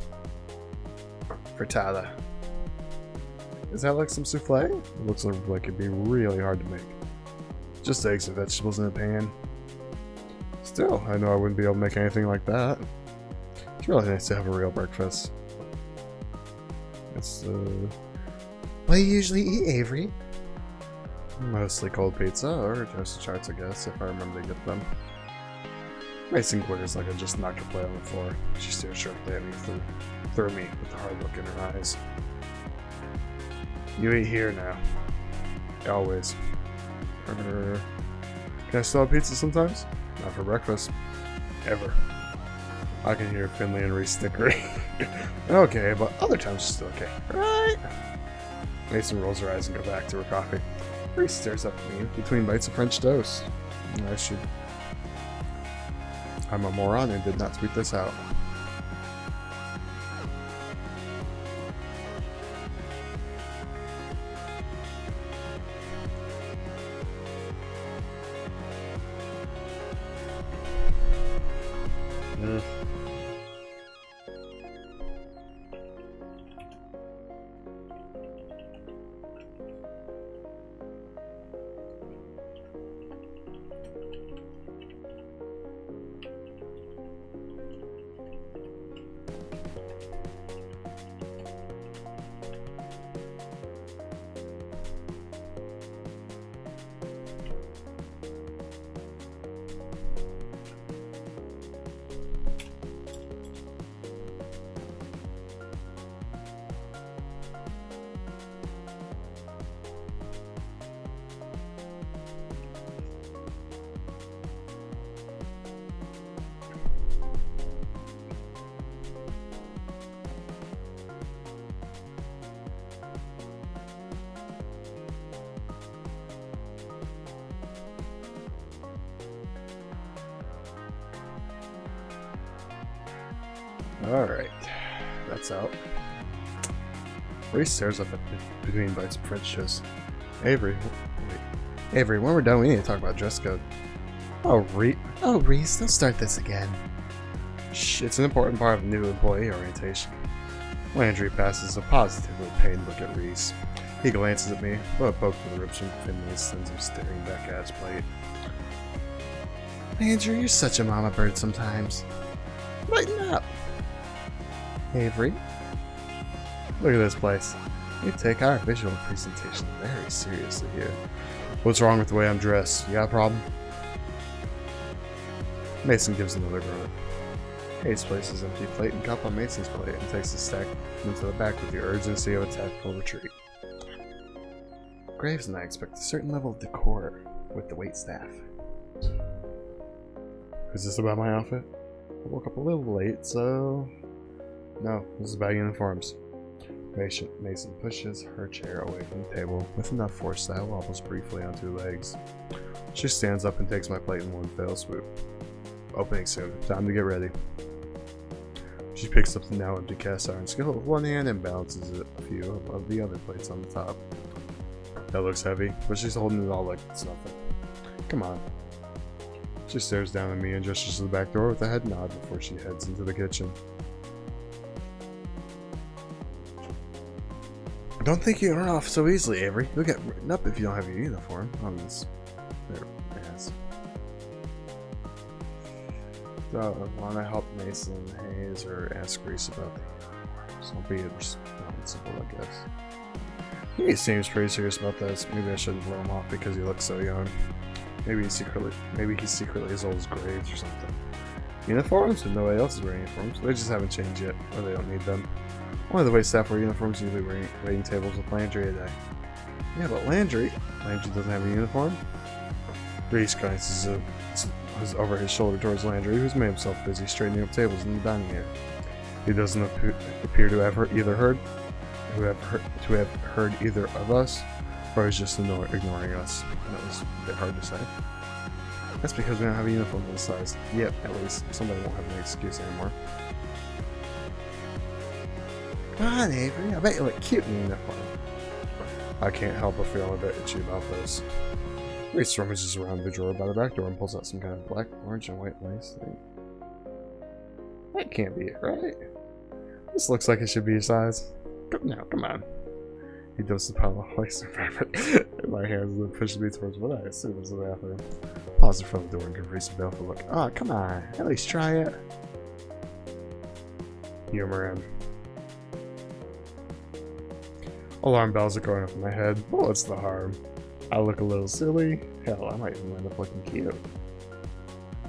Frittata. Is that like some souffle? It looks like it'd be really hard to make. Just eggs and vegetables in a pan. Still, I know I wouldn't be able to make anything like that. It's really nice to have a real breakfast. It's, what do you usually eat, Avery? Mostly cold pizza, or toasted tarts, I guess, if I remember to get them. Mason glitters like I just knocked her plate on the floor. She stares sharply at me through me with a hard look in her eyes. You eat here now. Always. Can I still have pizza sometimes? Not for breakfast. Ever. I can hear Finley and Reese snickering. Okay, but other times it's still okay. Right? Mason rolls her eyes and goes back to her coffee. Reese stares up at me between bites of French toast. I'm a moron and did not tweet this out. Alright, that's out. Reese stares up at between bites of French toast. Avery, wait. Avery, when we're done, we need to talk about dress code. Oh, Reese, don't start this again. Shh, it's an important part of new employee orientation. Landry passes a positively pained look at Reese. He glances at me, but a poke to the ribs from Finley sends him staring back at his plate. Landry, you're such a mama bird sometimes. Lighten up! Avery, look at this place. You take our visual presentation very seriously here. What's wrong with the way I'm dressed? You got a problem? Mason gives another grunt. Hayes places empty plate and cup on Mason's plate and takes a stack into the back with the urgency of a tactical retreat. Graves and I expect a certain level of decor with the waitstaff. Is this about my outfit? I woke up a little late, so... No, this is about uniforms. Mason pushes her chair away from the table with enough force that it wobbles briefly on two legs. She stands up and takes my plate in one fell swoop. Opening soon. Time to get ready. She picks up the now empty cast iron skillet with one hand and balances a few of the other plates on the top. That looks heavy, but she's holding it all like it's nothing. Come on. She stares down at me and gestures to the back door with a head nod before she heads into the kitchen. Don't think you can run off so easily, Avery. You'll get written up if you don't have your uniform. There, yes. So, want to help Mason, Hayes, or ask Reese about the uniforms? I'll be responsible, I guess. He seems pretty serious about this. Maybe I shouldn't blow him off because he looks so young. Maybe he's secretly as old as Graves or something. Uniforms? But nobody else is wearing uniforms. They just haven't changed yet, or they don't need them. Only the waitstaff wear uniforms, usually waiting tables with Landry today. Yeah, but Landry doesn't have a uniform. Reese glances over his shoulder towards Landry, who's made himself busy straightening up tables in the dining area. He doesn't appear to have heard either of us, or he's just ignoring us. That was a bit hard to say. That's because we don't have a uniform of this size. Yet, at least, somebody won't have an excuse anymore. Come on, Avery, I bet you look cute in uniform. I can't help but feel a bit itchy about this. Reese rummages around the drawer by the back door and pulls out some kind of black, orange, and white lace thing. That can't be it, right? This looks like it should be your size. Come on. He dumps the pile of lace and fabric in my hands and then pushes me towards what I assume is the bathroom. Pause in front of the door and give Reese a baleful look. Oh, come on. At least try it. Humor him. Alarm bells are going off in my head. Well, what's the harm? I look a little silly. Hell, I might even end up looking cute.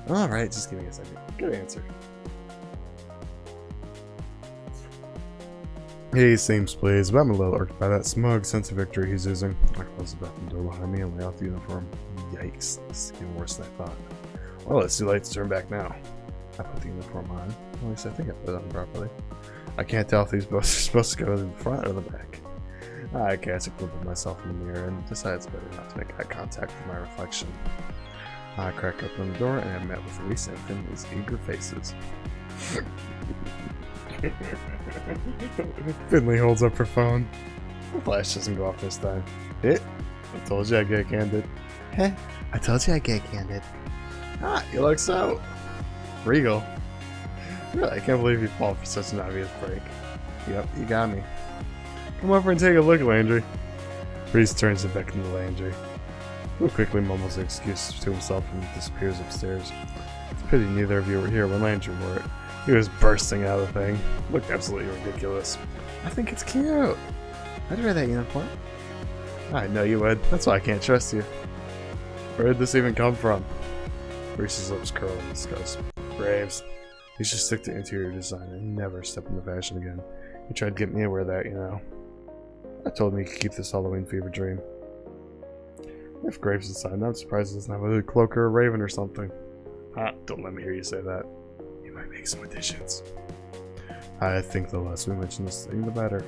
Alright, just give me a second. Good answer. He seems pleased, but I'm a little irked by that smug sense of victory he's using. I close the bathroom door behind me and lay out the uniform. Yikes, this is getting worse than I thought. Well, it's too late to turn back now. I put the uniform on. At least I think I put it on properly. I can't tell if these both are supposed to go to the front or the back. I catch a clip of myself in the mirror and decide it's better not to make eye contact with my reflection. I crack open the door and am met with Reese and Finley's eager faces. Finley holds up her phone. The flash doesn't go off this time. I told you I'd get candid. Heh, I told you I'd get candid. Ah, you look so regal. Really, I can't believe you fall for such an obvious break. Yep, you got me. Come over and take a look, Landry. Reese turns it back into Landry, who quickly mumbles an excuse to himself and disappears upstairs. It's a pity neither of you were here when Landry wore it. He was bursting out of the thing. Looked absolutely ridiculous. I think it's cute. I'd wear that uniform. I know you would. That's why I can't trust you. Where did this even come from? Reese's lips curl in disgust. Graves. He should stick to interior design and never step into fashion again. He tried to get me to wear that, you know. I told him he could keep this Halloween fever dream. If Graves decided, I'm surprised he doesn't have a hood cloak or a raven or something. Ah, don't let me hear you say that. He might make some additions. I think the less we mention this thing, the better.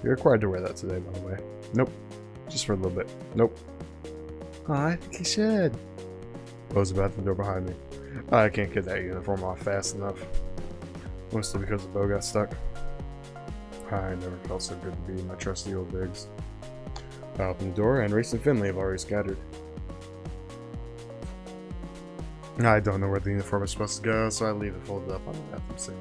You're required to wear that today, by the way. Nope. Just for a little bit. Nope. Oh, I think he should. Close about the door behind me. I can't get that uniform off fast enough. Mostly because the bow got stuck. I never felt so good to be in my trusty old digs. I opened the door, and Reese and Finley have already scattered. I don't know where the uniform is supposed to go, so I leave it folded up on the bathroom sink.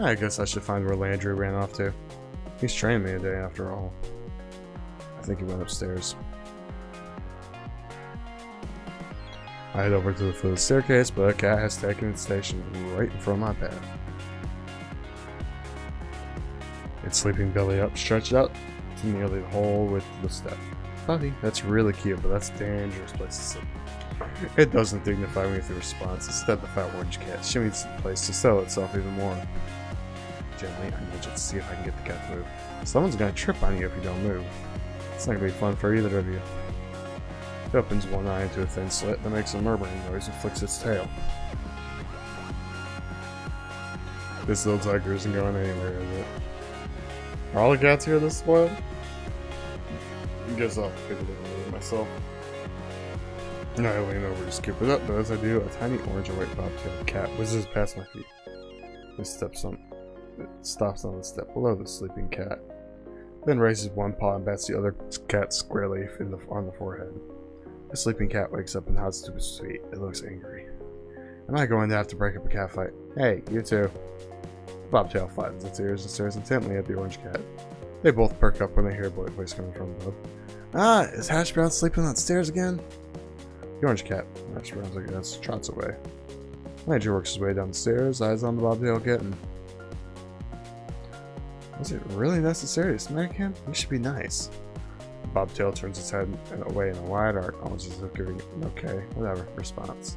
I guess I should find where Landry ran off to. He's trained me today after all. I think he went upstairs. I head over to the foot of the staircase, but a cat has taken its station right in front of my bed. It's sleeping belly up, stretched out to nearly the whole width of the step. Puppy, that's really cute, but that's a dangerous place to sleep. It doesn't dignify me with a response. Instead, the fat orange cat shimmies the place to sell itself even more. Gently, I nudge it to see if I can get the cat to move. Someone's gonna trip on you if you don't move. It's not gonna be fun for either of you. It opens one eye into a thin slit that makes a murmuring noise and flicks its tail. This little tiger isn't going anywhere, is it? Are all the cats here this spoiled? I guess I'll figure it out myself. I lean over to scoop it up, but as I do, a tiny orange and white bobtailed cat whizzes past my feet. It stops on the step below the sleeping cat, then raises one paw and bats the other cat squarely on the forehead. The sleeping cat wakes up and hops to its feet. It looks angry. Am I going to have to break up a cat fight? Hey, you two. Bobtail flattens its ears and stares intently at the orange cat. They both perk up when they hear a boy voice coming from above. Ah, is Hash Brown sleeping on stairs again? The orange cat, Hash Brown's I guess, trots away. Landry works his way down the stairs, eyes on the bobtail kitten. Was it really necessary to smack him? You should be nice. The bobtail turns its head away in a wide arc, almost as if giving an okay, whatever response.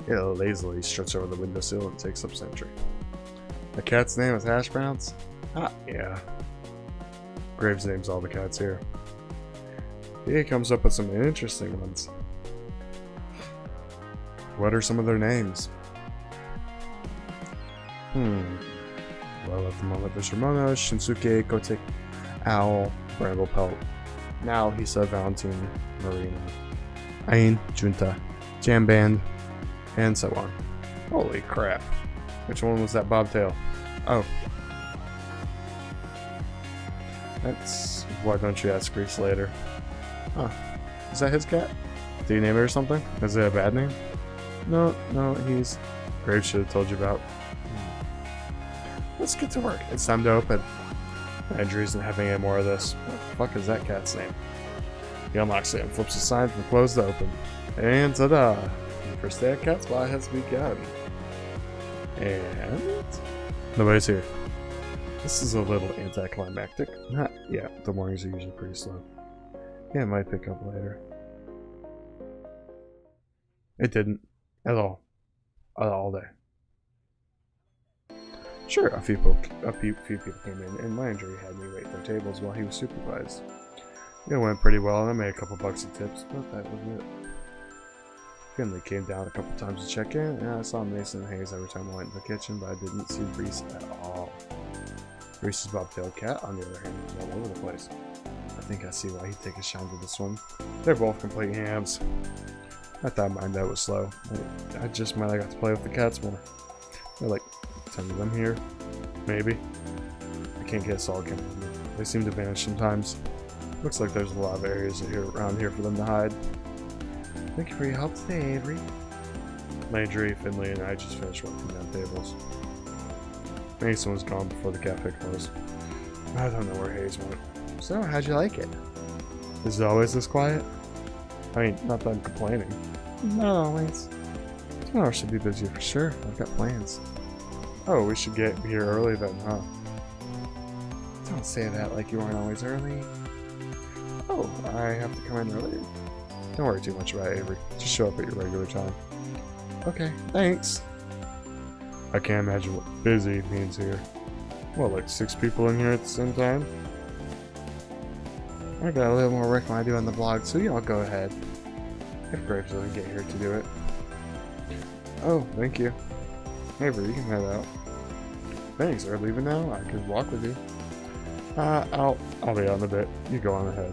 It lazily struts over the windowsill and takes up sentry. The cat's name is Hash Browns? Ah, yeah. Graves names all the cats here. He comes up with some interesting ones. What are some of their names? Well, at the moment, there's Ramona, Shinsuke, Kotek, Owl, Bramblepelt. Now, he said Valentine, Marina, Ain, Junta, Jam Band, and so on. Holy crap. Which one was that bobtail? Oh. That's... Why don't you ask Reese later? Huh. Is that his cat? Did you name it or something? Is it a bad name? No, he's... Graves should have told you about. Let's get to work. It's time to open. Andrew isn't having any more of this. What the fuck is that cat's name? He unlocks it and flips a sign from closed to open. And ta-da! The first day at Cat Spot has begun. And... nobody's here. This is a little anticlimactic. Yeah, the mornings are usually pretty slow. Yeah, it might pick up later. It didn't. At all. All day. Sure, a few people came in, and Landry had me wait their tables while he was supervised. It went pretty well, and I made a couple bucks in tips, but that was it. Finley came down a couple times to check in, and I saw Mason and Hayes every time I went in the kitchen, but I didn't see Reese at all. Reese's bobtailed cat, on the other hand, was all over the place. I think I see why he'd take a shine to this one. They're both complete hams. I thought mine that was slow. I just might have got to play with the cats more. There are like 10 of them here. Maybe. I can't get a solid count of them. They seem to vanish sometimes. Looks like there's a lot of areas around here for them to hide. Thank you for your help today, Avery. Landry, Finley, and I just finished working down tables. Mason was gone before the cafe closed. I don't know where Hayes went. So, how'd you like it? Is it always this quiet? I mean, not that I'm complaining. Not always. Tomorrow should be busy for sure. I've got plans. Oh, we should be here early then, huh? Don't say that like you aren't always early. Oh, I have to come in earlier? Don't worry too much about it, Avery. Just show up at your regular time. Okay, thanks. I can't imagine what busy means here. What, like 6 people in here at the same time? I got a little more work than I do on the blog, so y'all go ahead. If Graves doesn't get here to do it. Oh, thank you. Avery, you can head out. Thanks, are you leaving now? I could walk with you. I'll be out in a bit. You go on ahead.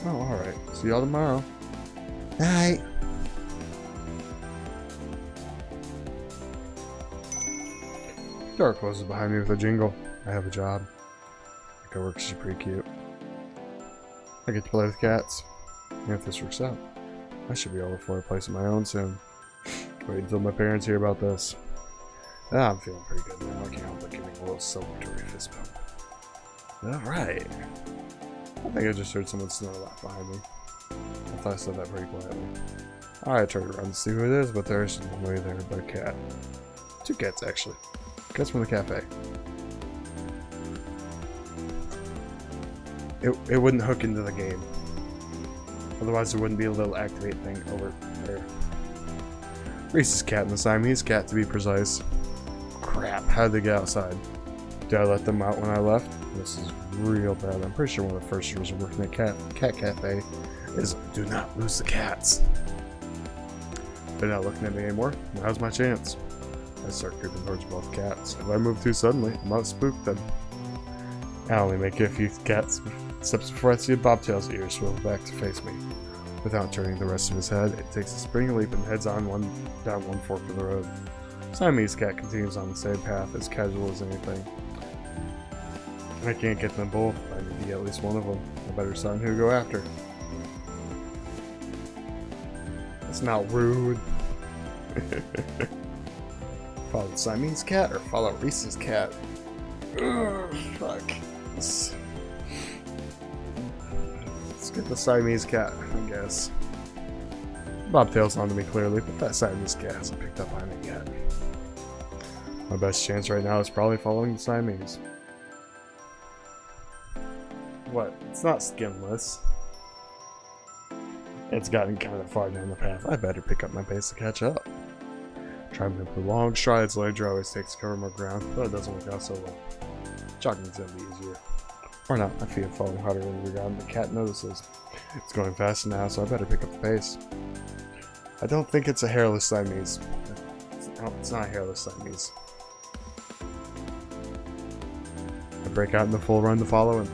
Oh, alright. See y'all tomorrow. Night. Door closes behind me with a jingle. I have a job. My coworkers are pretty cute. I get to play with cats. And if this works out, I should be able to afford a place of my own soon. Wait until my parents hear about this. I'm feeling pretty good now. I can't help but giving a little celebratory fist bump. Alright. I think I just heard someone snore a lot behind me. I thought I said that pretty quietly. I turned around to see who it is, but there's nobody there but a cat. 2 cats, actually. Cats from the cafe. It wouldn't hook into the game. Otherwise, there wouldn't be a little activate thing over there. Reese's cat and the Siamese cat, to be precise. Crap, how'd they get outside? Did I let them out when I left? This is real bad. I'm pretty sure one of the first rules of working at Cat Cafe is do not lose the cats. They're not looking at me anymore. Now's my chance. I start creeping towards both cats. If I move too suddenly, I might spook them. I only make a few steps before I see a bobtail's ear swivel back to face me. Without turning the rest of his head, it takes a spring leap and heads on down one fork of the road. Siamese cat continues on the same path, as casual as anything. I can't get them both. I need to get at least one of them. I better decide who to go after. That's not rude. Follow the Siamese cat or follow Reese's cat? Ugh, fuck. Let's get the Siamese cat, I guess. Bobtail's onto me clearly, but that Siamese cat hasn't picked up on it yet. My best chance right now is probably following the Siamese. What? It's not skinless. It's gotten kind of far down the path. I better pick up my pace to catch up. Trying to put long strides, Landra always takes to cover more ground, but it doesn't work out so well. Jogging's gonna be easier. Or not, I feel falling harder than the ground. The cat notices. It's going fast now, so I better pick up the pace. I don't think it's a hairless Siamese. It's not a hairless Siamese. I break out in the full run to follow him.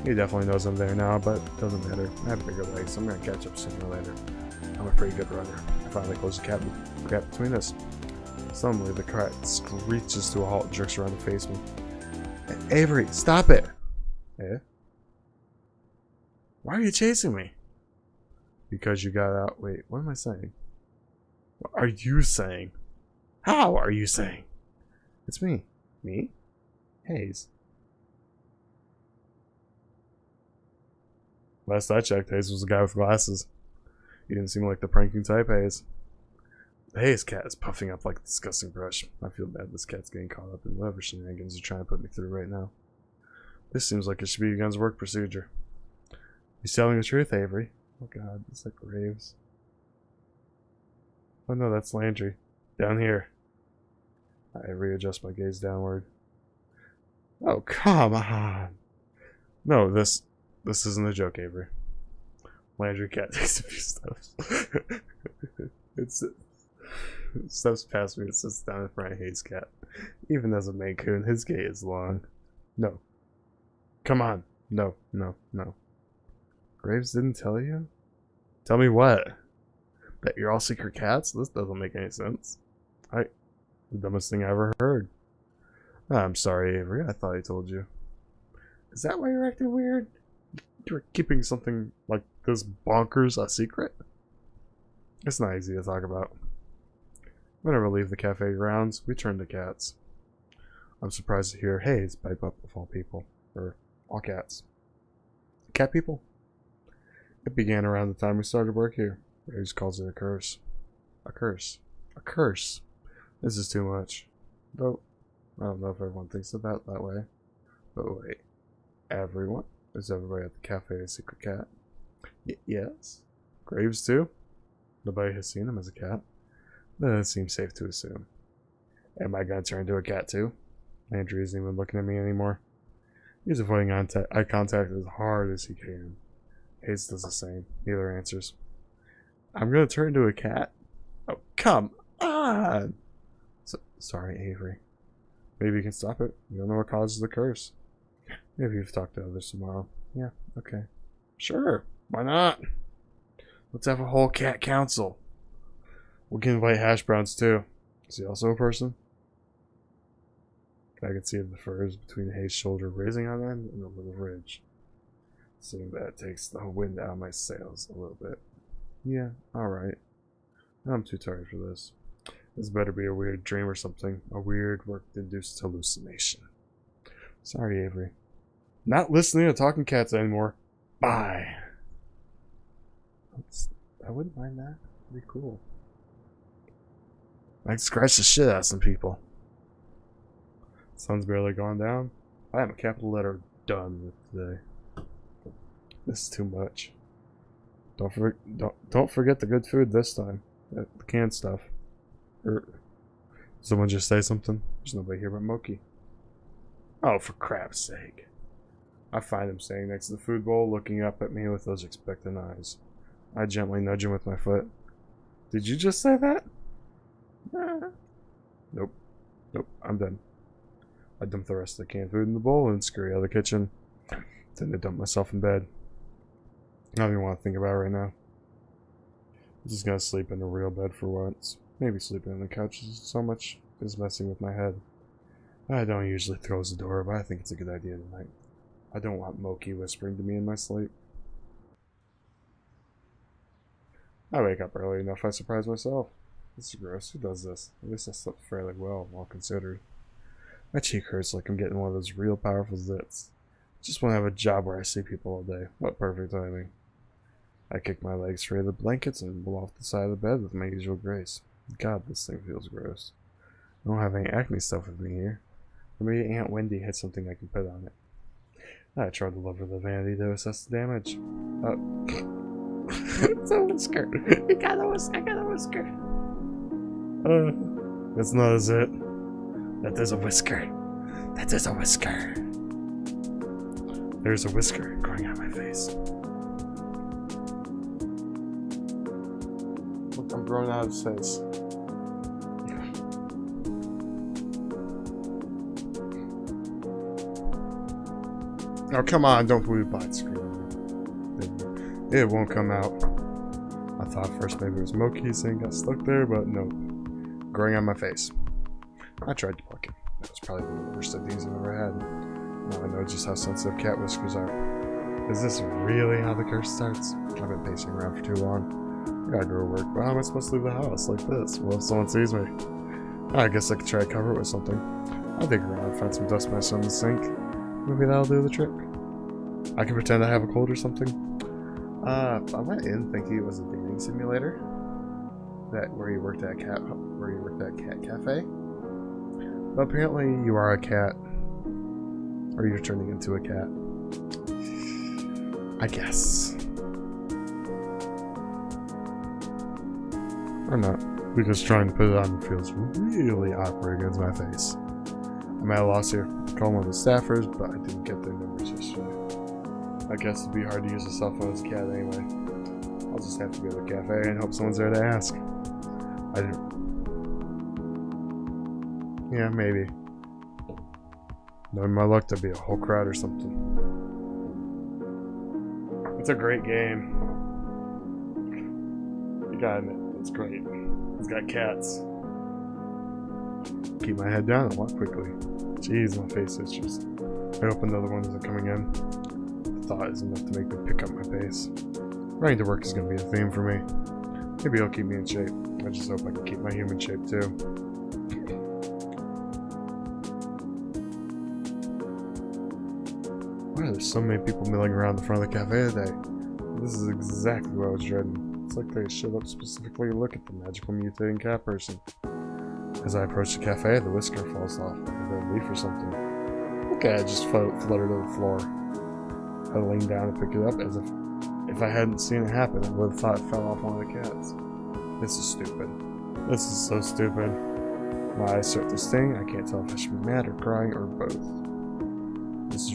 He definitely knows I'm there now, but it doesn't matter. I have bigger legs, so I'm gonna catch up sooner or later. I'm a pretty good runner. I finally close the gap between us. Suddenly, the cat screeches to a halt and jerks around to face me. Avery, stop it! Eh? Why are you chasing me? Because you got out. Wait, what am I saying? What are you saying? How are you saying? It's me. Me? Hayes. Last I checked, Hayes was the guy with glasses. He didn't seem like the pranking type, Hayes. The Hayes cat is puffing up like a disgusting brush. I feel bad this cat's getting caught up in whatever shenanigans are trying to put me through right now. This seems like it should be against work procedure. He's telling the truth, Avery. Oh god, it's like Graves. Oh no, that's Landry. Down here. I readjust my gaze downward. Oh, come on. No, this isn't a joke, Avery. Landry cat takes a few steps. It steps past me and sits down in front of Hayes cat. Even as a Maine Coon, his gait is long. No. Come on. No. Graves didn't tell you? Tell me what? That you're all secret cats? This doesn't make any sense. The dumbest thing I ever heard. I'm sorry, Avery. I thought I told you. Is that why you're acting weird? You're keeping something like this bonkers a secret? It's not easy to talk about. Whenever we leave the cafe grounds, we turn to cats. I'm surprised to hear Hayes pipe up of all people. Or all cats. Cat people? It began around the time we started work here. Hayes calls it a curse. A curse. A curse. This is too much. Though, I don't know if everyone thinks about it that way. But wait. Everyone? Is everybody at the cafe a secret cat? Yes. Graves too? Nobody has seen him as a cat. Then it seems safe to assume. Am I gonna turn into a cat too? Andrew isn't even looking at me anymore. He's avoiding eye contact as hard as he can. Hayes does the same. Neither answers. I'm gonna turn into a cat? Oh, come on! Sorry, Avery. Maybe you can stop it. You don't know what causes the curse. Maybe you've talked to others tomorrow. Yeah, okay. Sure, why not? Let's have a whole cat council. We can invite Hash Browns too. Is he also a person? I can see the furs between Hayes' shoulder raising on them and a little ridge. Seeing that takes the wind out of my sails a little bit. Yeah, alright. I'm too tired for this. This better be a weird dream or something. A weird work-induced hallucination. Sorry, Avery. Not listening to talking cats anymore. Bye. I wouldn't mind that. That'd be cool. I can scratch the shit out of some people. Sun's barely gone down. I am a capital letter done with today. This is too much. Don't forget the good food this time. The canned stuff. Someone just say something? There's nobody here but Moki. Oh, for crap's sake. I find him standing next to the food bowl, looking up at me with those expectant eyes. I gently nudge him with my foot. Did you just say that? Nope. Nope, I'm done. I dump the rest of the canned food in the bowl and scurry out of the kitchen. Then I dump myself in bed. I don't even want to think about it right now. I'm just gonna sleep in a real bed for once. Maybe sleeping on the couch is so much is messing with my head. I don't usually close the door, but I think it's a good idea tonight. I don't want Moki whispering to me in my sleep. I wake up early enough, I surprise myself. This is gross. Who does this? At least I slept fairly well, all considered. My cheek hurts like I'm getting one of those real powerful zits. Just want to have a job where I see people all day. What perfect timing. I kick my legs free of the blankets and roll off the side of the bed with my usual grace. God, this thing feels gross. I don't have any acne stuff with me here. Or maybe Aunt Wendy had something I can put on it. I tried to lower the vanity to assess the damage. It's a whisker. You got a whisker. I got a whisker. That's not a zit. That is a whisker. That is a whisker. There's a whisker growing out my face. Look, I'm growing out of his face. Oh, come on, don't put your bot screen. It won't come out. I thought first maybe it was Moki saying got stuck there, but no. Growing on my face. I tried to pluck it. That was probably one of the worst ideas I've ever had. Now I know just how sensitive cat whiskers are. Is this really how the curse starts? I've been pacing around for too long. I gotta go to work, but how am I supposed to leave the house like this? What if someone sees me? I guess I could try to cover it with something. I'll dig around and find some dust mask on the sink. Maybe that'll do the trick. I can pretend I have a cold or something. I went in thinking it was a dating simulator. Where you worked at Cat Cafe. But apparently you are a cat. Or you're turning into a cat. I guess. Or not. Because trying to put it on feels really awkward against my face. I'm at a loss here. I called one of the staffers, but I didn't get their numbers yesterday. I guess it'd be hard to use a cell phone as a cat anyway. I'll just have to go to the cafe and hope someone's there to ask. Yeah, maybe. Knowing my luck, there'd be a whole crowd or something. It's a great game. You gotta admit, it's great. It's got cats. Keep my head down and walk quickly. Jeez, my face is just... I hope another one isn't coming in. The thought is enough to make me pick up my pace. Running to work is going to be a theme for me. Maybe it'll keep me in shape. I just hope I can keep my human shape too. Why are there so many people milling around the front of the cafe today? This is exactly what I was dreading. It's like they showed up specifically to look at the magical mutating cat person. As I approach the cafe, the whisker falls off like a dead leaf or something. Okay, I just fluttered to the floor. I leaned down to pick it up as if I hadn't seen it happen, I would have thought it fell off one of the cats. This is stupid. This is so stupid. My eyes start to sting. I can't tell if I should be mad or crying or both. This is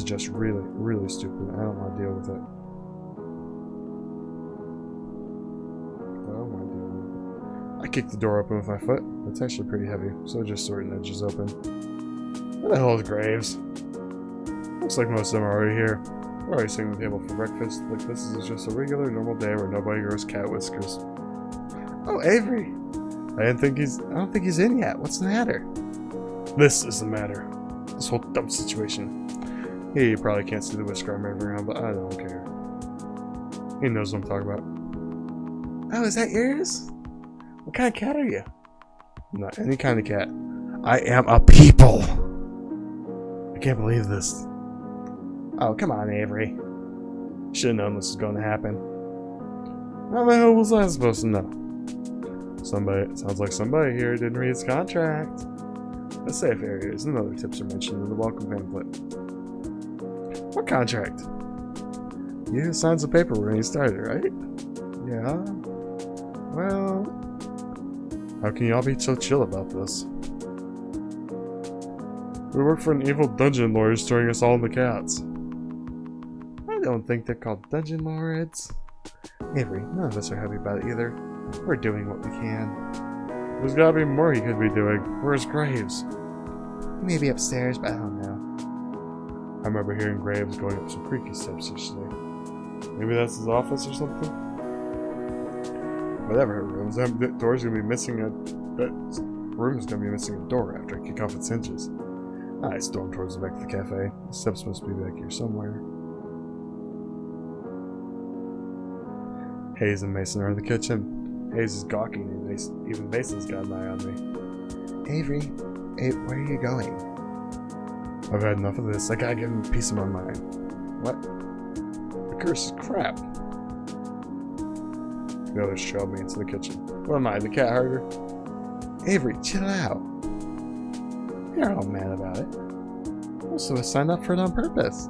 just really stupid. I don't want to deal with it. I kick the door open with my foot. It's actually pretty heavy, so it just sort of nudges open. What the hell is Graves? Looks like most of them are already here. We're already sitting at the table for breakfast. Like this is just a regular, normal day where nobody grows cat whiskers. Oh, Avery! I don't think he's in yet. What's the matter? This is the matter. This whole dumb situation. He probably can't see the whisker I'm moving around, but I don't care. He knows what I'm talking about. Oh, is that yours? What kind of cat are you? I'm not any kind of cat. I am a people! I can't believe this. Oh, come on, Avery. Should've known this was going to happen. How the hell was I supposed to know? Sounds like somebody here didn't read his contract. The safe areas and other tips are mentioned in the welcome pamphlet. What contract? You signed some paper when you started, right? Yeah. Well, how can y'all be so chill about this? We work for an evil dungeon lord storing us all in the cats. I don't think they're called dungeon lords. Avery, none of us are happy about it either. We're doing what we can. There's gotta be more he could be doing. Where's Graves? He may be upstairs, but I don't know. I remember hearing Graves going up some creaky steps yesterday. Maybe that's his office or something? Whatever, that door's gonna be missing that room's gonna be missing a door after I kick off its hinges. I storm towards the back of the cafe. The steps must be back here somewhere. Hayes and Mason are in the kitchen. Hayes is gawking, and even Mason's got an eye on me. Avery, where are you going? I've had enough of this. I gotta give him a piece of my mind. What? The curse is crap. The others trailed me into the kitchen. What am I, the cat herder? Avery, chill out. You're all mad about it. Also, I signed up for it on purpose.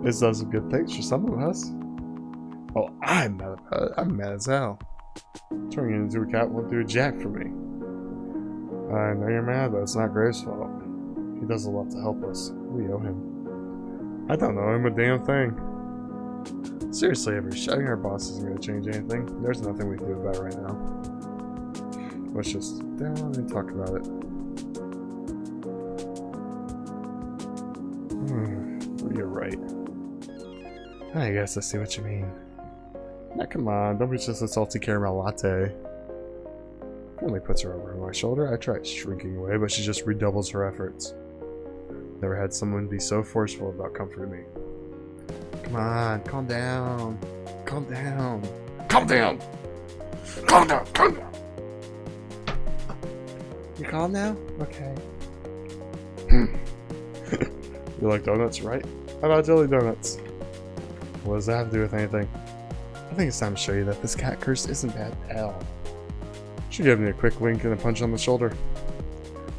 This does some good things for some of us. Oh, I'm mad about it. I'm mad as hell. Turning it into a cat won't do a jack for me. I know you're mad, but it's not Graves' fault. He does a lot to help us. We owe him. I don't know him a damn thing. Seriously, Avery, shouting our boss isn't going to change anything. There's nothing we can do about it right now. Let's just sit down and talk about it. You're right. I guess I see what you mean. Now come on, don't be just a salty caramel latte. Finally puts her over my shoulder. I try shrinking away, but she just redoubles her efforts. Never had someone be so forceful about comforting me. Come on, calm down. Calm down. Calm down! Calm down! Calm down! You calm now? Okay. You like donuts, right? How about jelly donuts? What does that have to do with anything? I think it's time to show you that this cat curse isn't bad at all. She gave me a quick wink and a punch on the shoulder.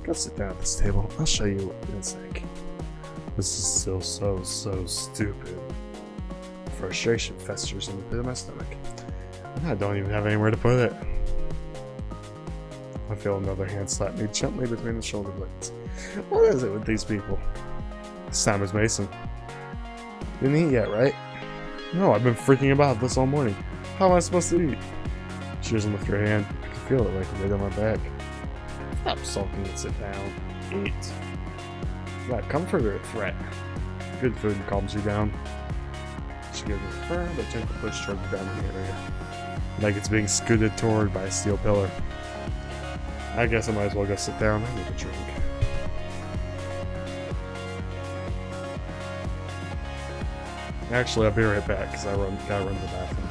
Go sit down at this table. I'll show you in a sec. This is still so stupid. Frustration festers in the pit of my stomach. I don't even have anywhere to put it. I feel another hand slap me gently between the shoulder blades. What is it with these people? This time is Mason. Didn't eat yet, right? No, I've been freaking about this all morning. How am I supposed to eat? She doesn't lift her hand. I can feel it like a weight on my back. Stop sulking and sit down. Eat. Is that comfort or a threat? Good food calms you down. She gives me a firm but gentle push toward the dining area. Like it's being scooted toward by a steel pillar. I guess I might as well go sit down and get a drink. Actually, I'll be right back because I gotta run to the bathroom.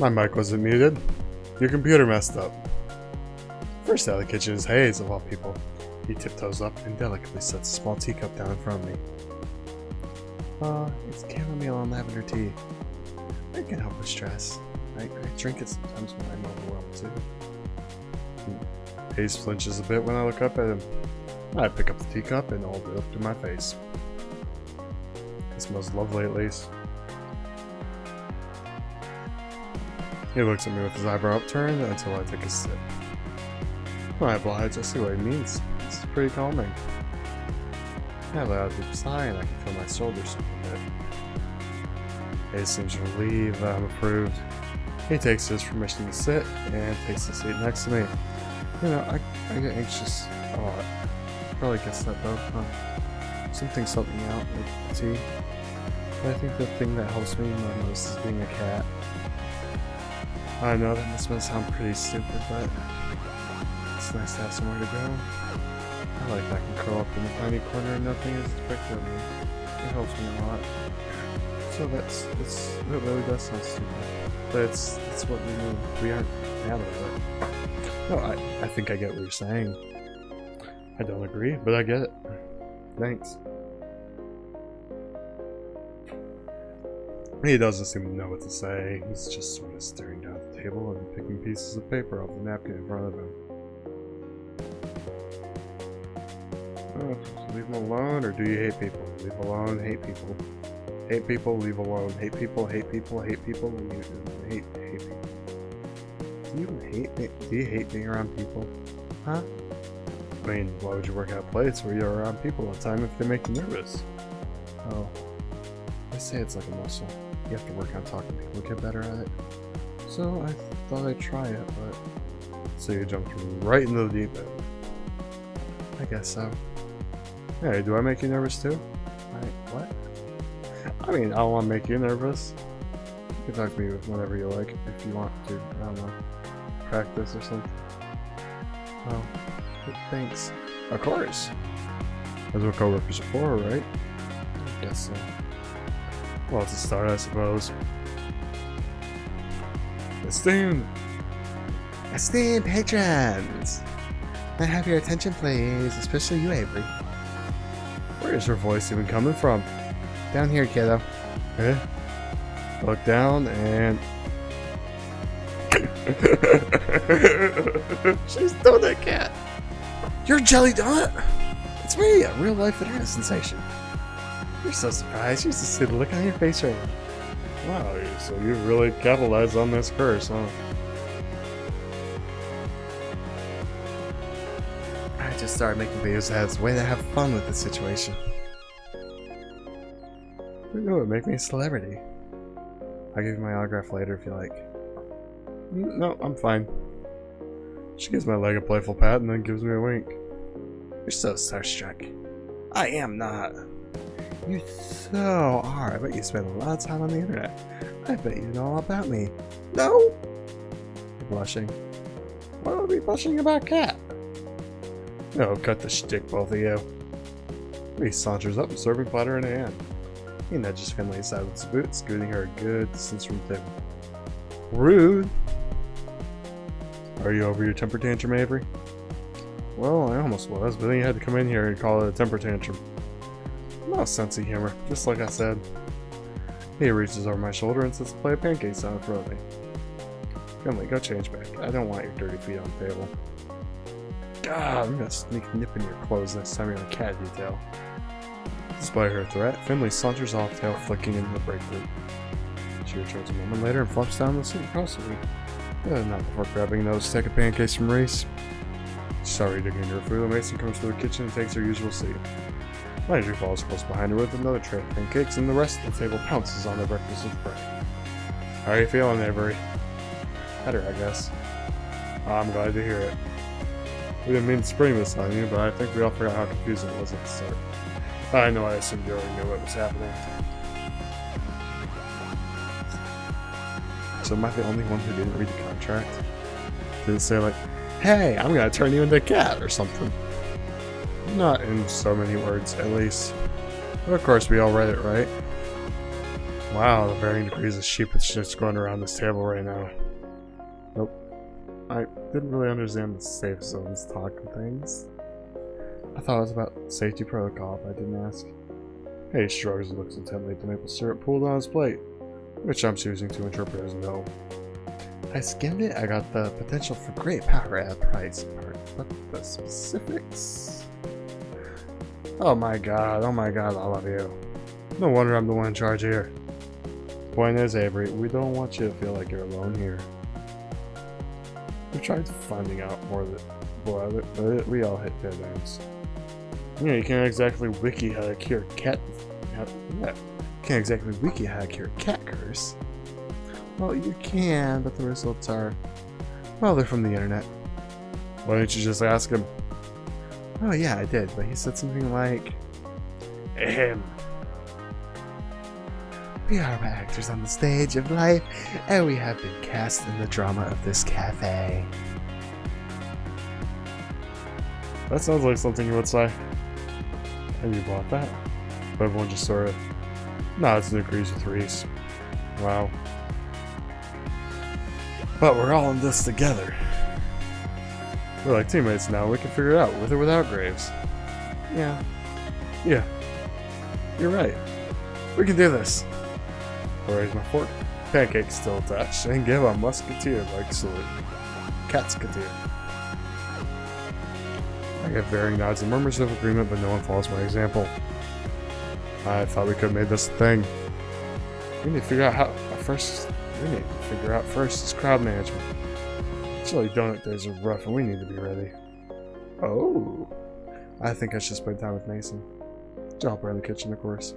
My mic wasn't muted. Your computer messed up. First out of the kitchen is Hayes, of all people. He tiptoes up and delicately sets a small teacup down in front of me. It's chamomile and lavender tea. It can help with stress. I drink it sometimes when I'm overwhelmed too. Hayes flinches a bit when I look up at him. I pick up the teacup and hold it up to my face. It smells lovely at least. He looks at me with his eyebrow upturned until I take a sip. When I oblige, I see what he means. This is pretty calming. I let out a deep sigh and I can feel my shoulders a bit. Hayes seems relieved that I'm approved. He takes his permission to sit and takes the seat next to me. You know, I get anxious a lot. Probably gets that though, huh? Something out like tea. But I think the thing that helps me the most is being a cat. I know that this must sound pretty stupid, but it's nice to have somewhere to go. I like that I can curl up in a tiny corner and nothing is expected of me. It helps me a lot. So it really does sound stupid. But it's what we need. We aren't out of it. No, I think I get what you're saying. I don't agree, but I get it. Thanks. He doesn't seem to know what to say. He's just sort of staring down at the table and picking pieces of paper off the napkin in front of him. Oh, leave him alone, or do you hate people? Leave alone, hate people. Hate people, leave alone. Hate people, hate people, hate people, hate people. Do you hate being around people? Huh? I mean, why would you work at a place where you're around people all the time if they make you nervous? Oh. They say it's like a muscle. You have to work on talking to people to get better at it. So I thought I'd try it, but... So you jumped right into the deep end. I guess so. Hey, do I make you nervous too? What? I mean, I don't want to make you nervous. You can talk to me whenever you like, if you want to, I don't know, practice or something. Oh, thanks. Of course. That's what coworkers are for, right? I guess so. Well, it's a start, I suppose. Esteemed patrons! May I have your attention, please? Especially you, Avery. Where is your voice even coming from? Down here, kiddo. Okay. Look down and... She's Donut Cat! You're Jelly Donut! It's me, a real-life internet sensation. You're so surprised. You used to see the look on your face right now. Wow, so you really capitalized on this curse, huh? I just started making videos as a way to have fun with the situation. It would make me a celebrity. I'll give you my autograph later if you like. No, I'm fine. She gives my leg a playful pat and then gives me a wink. You're so starstruck. I am not. You so are. I bet you spend a lot of time on the internet. I bet you know all about me. No! You're blushing. Why would I be blushing about Cat? No, cut the shtick, both of you. He saunters up, serving platter in hand. He nudges Finley aside with his boot, scooting her a good distance from the table. Rude! Are you over your temper tantrum, Avery? Well, I almost was, but then you had to come in here and call it a temper tantrum. No sense of humor, just like I said. He reaches over my shoulder and sets a plate of pancakes down in front of me. Finley, go change back. I don't want your dirty feet on the table. God, I'm gonna sneak nip in your clothes next time you're in a cat detail. Despite her threat, Finley saunters off, tail flicking into the break room. She returns a moment later and flops down the seat across from me. Not before grabbing another stack of pancakes from Reese. Sorry digging into her food, Mason comes to the kitchen and takes her usual seat. Landry follows close behind her with another tray of pancakes, and the rest of the table pounces on their breakfast with bread. How are you feeling, Avery? Better, I guess. I'm glad to hear it. We didn't mean to spring this on you, but I think we all forgot how confusing it was at the start. I know I assumed you already knew what was happening. So am I the only one who didn't read the contract? Did it say like, hey, I'm gonna turn you into a cat or something? Not in so many words, at least. But of course we all read it, right? Wow, the varying degrees of sheepishness going around this table right now. Nope. I didn't really understand the safe zones talk and things. I thought it was about safety protocol, but I didn't ask. Hey shrugs and looks intently at the maple syrup pooled on his plate, which I'm choosing to interpret as no. I skimmed it, I got the potential for great power at a price part, but the specifics? Oh my god, all of you. No wonder I'm the one in charge here. Point is, Avery, we don't want you to feel like you're alone here. We tried finding out more but we all hit dead ends. You know, you can't exactly wiki how to cure cat curse. Well, you can, but the results are, well, they're from the internet. Why don't you just ask him? Oh yeah, I did, but he said something like, ahem. We are actors on the stage of life, and we have been cast in the drama of this cafe. That sounds like something you would say. And you bought that? But everyone just sort of nods and agrees with Reese. Wow. But we're all in this together. We're like teammates now, we can figure it out, with or without Graves. Yeah. You're right. We can do this. I'll raise my fork. Pancake's still attached, and give a musketeer-like salute. Catsketeer. I get varying nods and murmurs of agreement, but no one follows my example. I thought we could have made this a thing. We need to figure out first is crowd management. Chili donut days are rough, and we need to be ready. Oh. I think I should spend time with Mason. To help her in the kitchen, of course.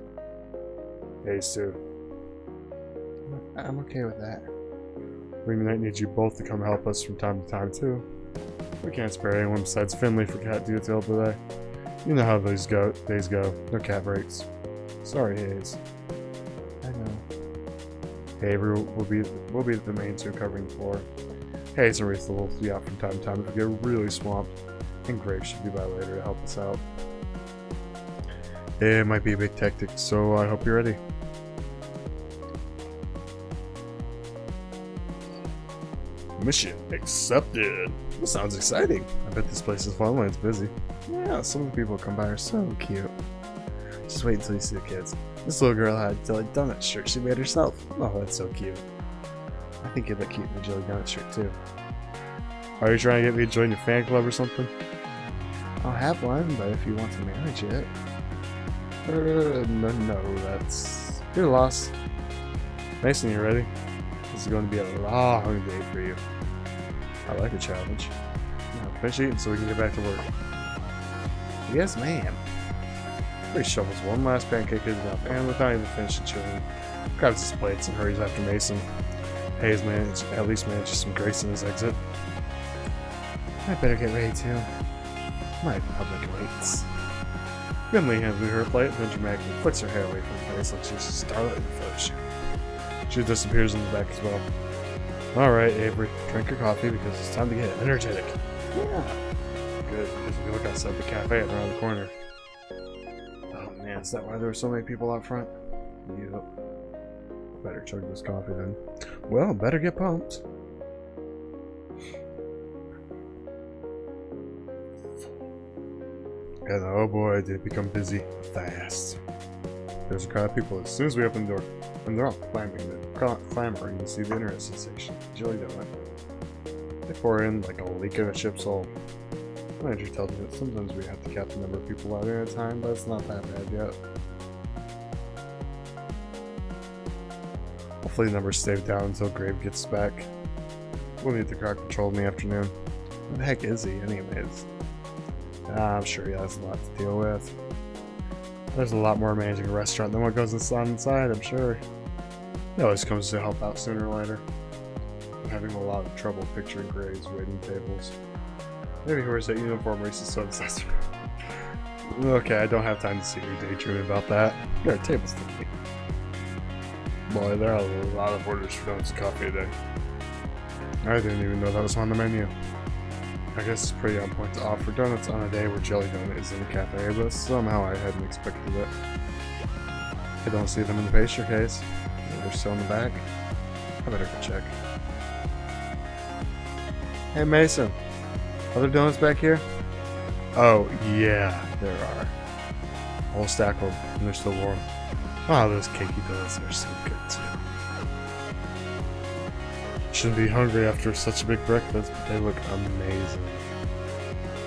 Hey, Sue. I'm okay with that. We might need you both to come help us from time to time, too. We can't spare anyone besides Finley for cat detail today. You know how those days go. No cat breaks. Sorry, Hayes. I know. Avery will be the main two covering the floor. Hayes and Reese will be out from time to time if we get really swamped. And Graves should be by later to help us out. It might be a big tactic, so I hope you're ready. Mission accepted. This sounds exciting. I bet this place is fun when it's busy. Yeah, some of the people who come by are so cute. Just wait until you see the kids. This little girl had a jelly donut shirt she made herself. Oh, that's so cute. I think you'd look cute in a jelly donut shirt too. Are you trying to get me to join your fan club or something? I'll have one, but if you want to manage it. No, that's... You're lost. Mason, you ready? This is going to be a long day for you. I like a challenge. Now finish eating so we can get back to work. Yes, ma'am. Grace shovels one last pancake in his mouth, and without even finishing chewing, grabs his plates and hurries after Mason. Hayes at least manages some grace in his exit. I better get ready too. My public waits. Finley hands me her plate and then dramatically flicks her hair away from her face like she's a starlet in a photo shoot. She disappears in the back as well. Alright, Avery, drink your coffee because it's time to get energetic. Yeah. Good, because we look outside the cafe and around the corner. Oh man, is that why there were so many people out front? Yep. Better chug this coffee then. Well, better get pumped. And oh boy, did it become busy fast. There's a crowd of people as soon as we open the door, and they're all clamoring to see the internet sensation, Jelly Donut. They pour in like a leak in a ship's hull. The manager tells me that sometimes we have to cap the number of people out here at a time, but it's not that bad yet. Hopefully the numbers stay down until Grave gets back. We'll need the crowd control in the afternoon. Where the heck is he anyways? I'm sure he has a lot to deal with. There's a lot more managing a restaurant than what goes on inside, I'm sure. He always comes to help out sooner or later. I'm having a lot of trouble picturing Graves waiting tables. Maybe he wears that uniform Reese is so obsessed with. Okay, I don't have time to see you daydreaming about that. There are tables to me. Boy, there are a lot of orders for donuts and coffee today. I didn't even know that was on the menu. I guess it's pretty on point to offer donuts on a day where Jelly Donut is in the cafe, but somehow I hadn't expected it. I don't see them in the pastry case. They're still in the back. I better go check. Hey Mason, are there donuts back here? Oh yeah, there are. A whole stack of them, and they're still warm. Wow, those cakey donuts are so good too. Shouldn't be hungry after such a big breakfast, but they look amazing.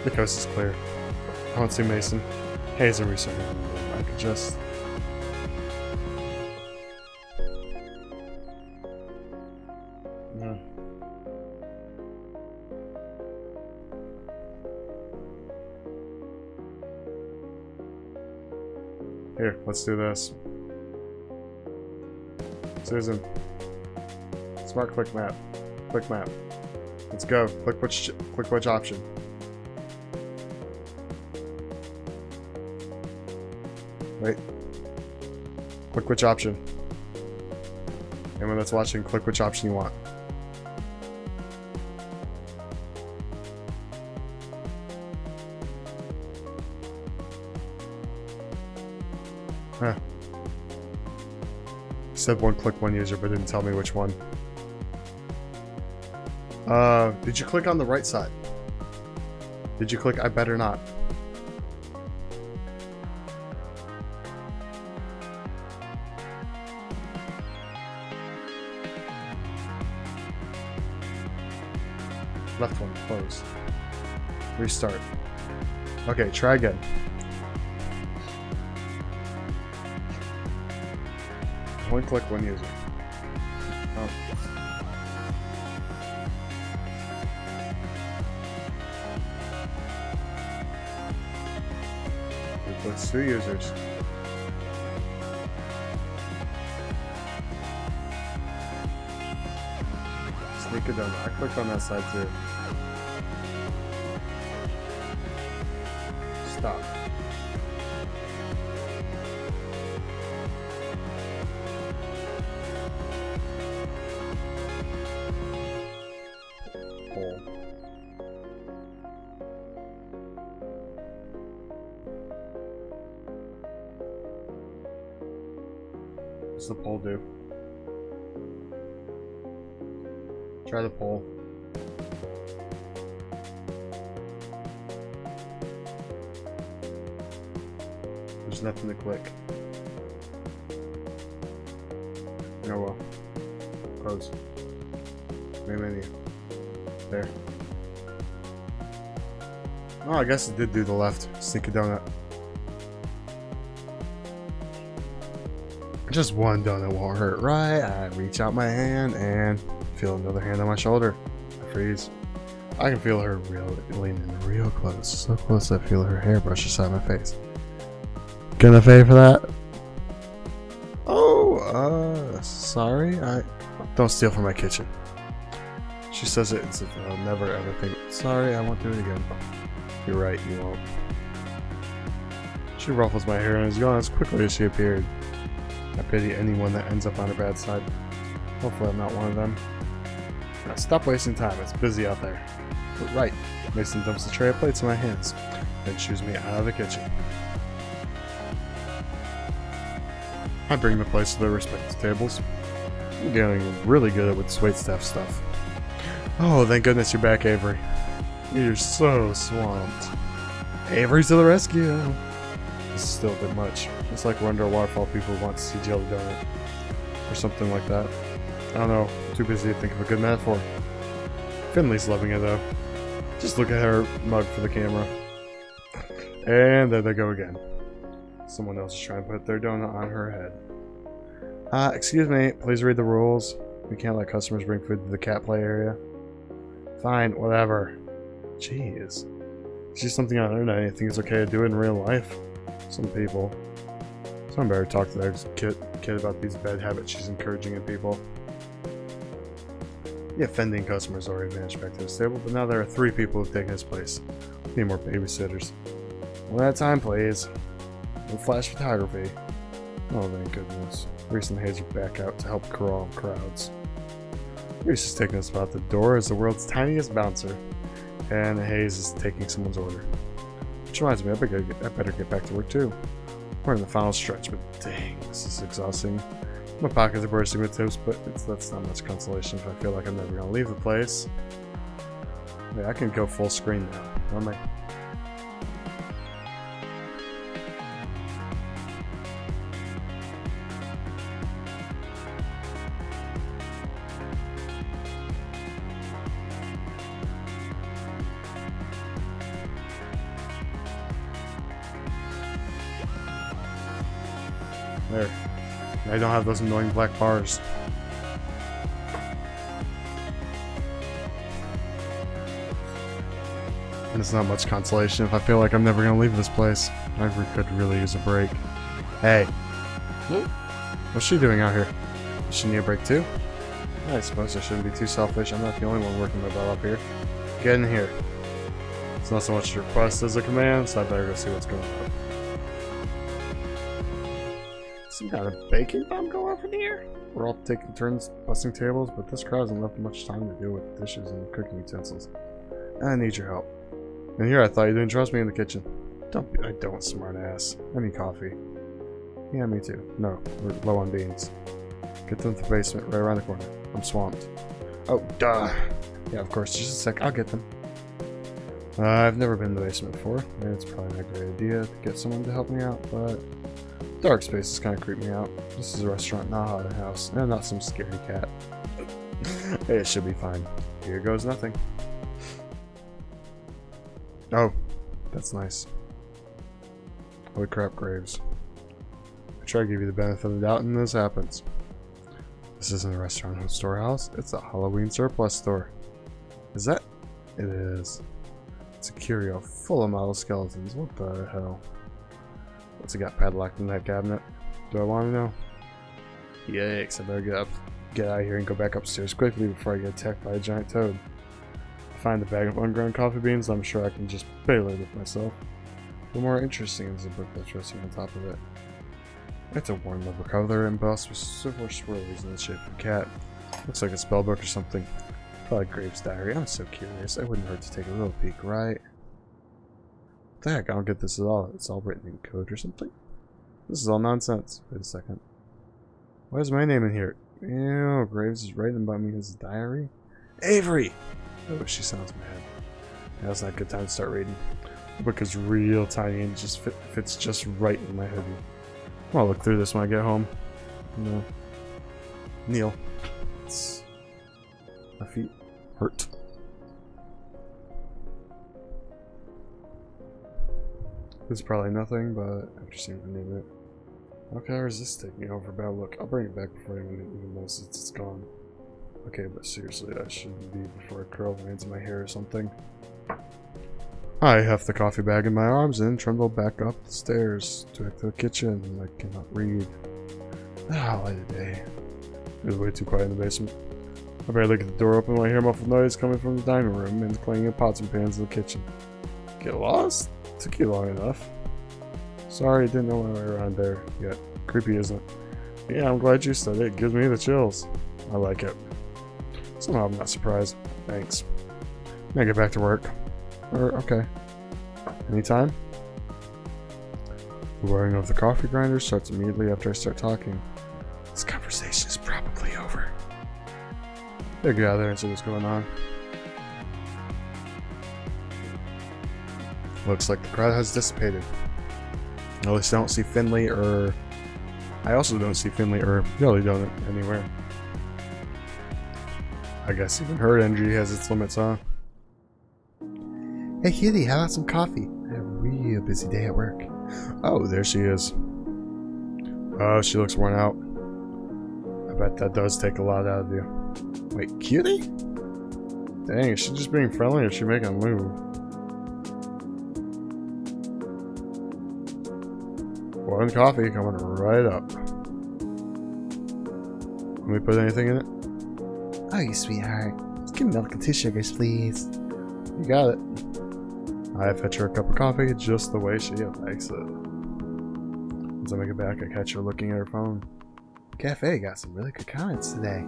The coast is clear. I won't see Mason. Hayes and Reese are in the room. I could just... No. Here, let's do this. Susan. Smart click map. Click map. Let's go. Click which option. Wait. Click which option. Anyone that's watching, click which option you want. Huh. Said one click, one user, but didn't tell me which one. Did you click on the right side? Did you click I better not? Left one, close. Restart. Okay, try again. One click, one user. Oh. Let's 2 users. Sneak it down. I clicked on that side too. Stop. Pull. What's the poll do? Try the poll. There's nothing to click. Oh well. Close. Main menu. There. Oh, I guess it did do the left. Sneak a donut. Just one donut won't hurt, right? I reach out my hand and feel another hand on my shoulder. I freeze. I can feel her leaning real close. So close I feel her hair brush aside my face. Gonna pay for that? Oh, sorry. I don't steal from my kitchen. She says it as if I'll never ever think. Sorry, I won't do it again. You're right, you won't. She ruffles my hair and is gone as quickly as she appeared. I pity anyone that ends up on her bad side. Hopefully I'm not one of them. Now stop wasting time, it's busy out there. But right, Mason dumps the tray of plates in my hands, then shoos me out of the kitchen. I bring the plates to their respective tables. I'm getting really good at with this waitstaff stuff. Oh, thank goodness you're back, Avery. You're so swamped. Avery's to the rescue! This is still a bit much. It's like we're under a waterfall, people want to see Jelly Donut. Or something like that. I don't know, I'm too busy to think of a good metaphor. Finley's loving it though. Just look at her mug for the camera. And there they go again. Someone else is trying to put their donut on her head. Excuse me, please read the rules. We can't let customers bring food to the cat play area. Fine, whatever. Jeez. It's just something on the internet. You think it's okay to do it in real life? Some people. Someone better talk to their kid about these bad habits she's encouraging in people. The offending customer's already vanished back to the stable, but now there are 3 people who've taken his place. We need more babysitters. One at a time, please. No flash photography. Oh, thank goodness. Reese and Hayes are back out to help corral crowds. Reese is taking a spot at the door as the world's tiniest bouncer, and Hayes is taking someone's order. Which reminds me, I better get back to work too. We're in the final stretch, but dang, this is exhausting. My pockets are bursting with tips, but that's not much consolation if I feel like I'm never gonna leave the place. Wait, I can go full screen now. Am I? There. I don't have those annoying black bars. And it's not much consolation if I feel like I'm never gonna leave this place. I could really use a break. Hey. What's she doing out here? Does she need a break too? I suppose I shouldn't be too selfish. I'm not the only one working my butt up here. Get in here. It's not so much a request as a command, so I better go see what's going on. Some kind of baking bomb go off in here? We're all taking turns busting tables, but this crowd hasn't left much time to deal with dishes and cooking utensils. I need your help. And here I thought you didn't trust me in the kitchen. I don't, smart ass. I need coffee. Yeah, me too. No, we're low on beans. Get them to the basement, right around the corner. I'm swamped. Oh, duh. Yeah, of course, just a sec, I'll get them. I've never been in the basement before, and it's probably not a great idea to get someone to help me out, but dark spaces kind of creep me out. This is a restaurant, not a haunted house, and not some scary cat. It should be fine. Here goes nothing. Oh, that's nice. Holy crap, Graves. I try to give you the benefit of the doubt, and this happens. This isn't a restaurant or storehouse, it's a Halloween surplus store. Is that? It is. It's a curio full of model skeletons. What the hell? What's it got padlocked in that cabinet? Do I want to know? Yikes, I better get out of here and go back upstairs quickly before I get attacked by a giant toad. Find a bag of unground coffee beans, I'm sure I can just bail it with myself. The more interesting is the book that's resting on top of it. It's a worn rubber cover embossed with silver swirlies in the shape of a cat. Looks like a spell book or something. Probably Graves' diary. I'm so curious. It wouldn't hurt to take a little peek, right? What the heck? I don't get this at all. It's all written in code or something? This is all nonsense. Wait a second. Why is my name in here? Ew, Graves is writing about me in his diary? Avery! Oh, she sounds mad. Now's not a good time to start reading. The book is real tiny and just fits just right in my hoodie. I'll look through this when I get home. No. Neil. My feet hurt. This is probably nothing, but after seeing the name of it. Okay, where's this taking me over? Bad look. I'll bring it back before anyone even notices it's gone. Okay, but seriously, I shouldn't be before a curl lands in my hair or something. I heft the coffee bag in my arms and trundle back up the stairs to the kitchen. I cannot read. Ah, light of day. It was way too quiet in the basement. I barely get the door open when I hear muffled noise coming from the dining room and clanging of pots and pans in the kitchen. Get lost? Took you long enough. Sorry, didn't know my way around there yet. Creepy, isn't it? Yeah, I'm glad you said it. It gives me the chills. I like it. Somehow I'm not surprised. Thanks. Now get back to work. Okay. Anytime? The whirring of the coffee grinder starts immediately after I start talking. This conversation is probably over. Better get out there and see what's going on. Looks like the crowd has dissipated. At least I don't see Finley or... I also don't see Finley or Billy Donut anywhere. I guess even her energy has its limits, huh? Hey Kitty, how about some coffee? I had a real busy day at work. Oh, there she is. Oh, she looks worn out. I bet that does take a lot out of you. Wait, Cutie? Dang, is she just being friendly or is she making a move? One coffee coming right up. Let me put anything in it? Oh, you sweetheart. Just give me milk and 2 sugars, please. You got it. I fetch her a cup of coffee just the way she likes it. As I make it back, I catch her looking at her phone. The cafe got some really good comments today.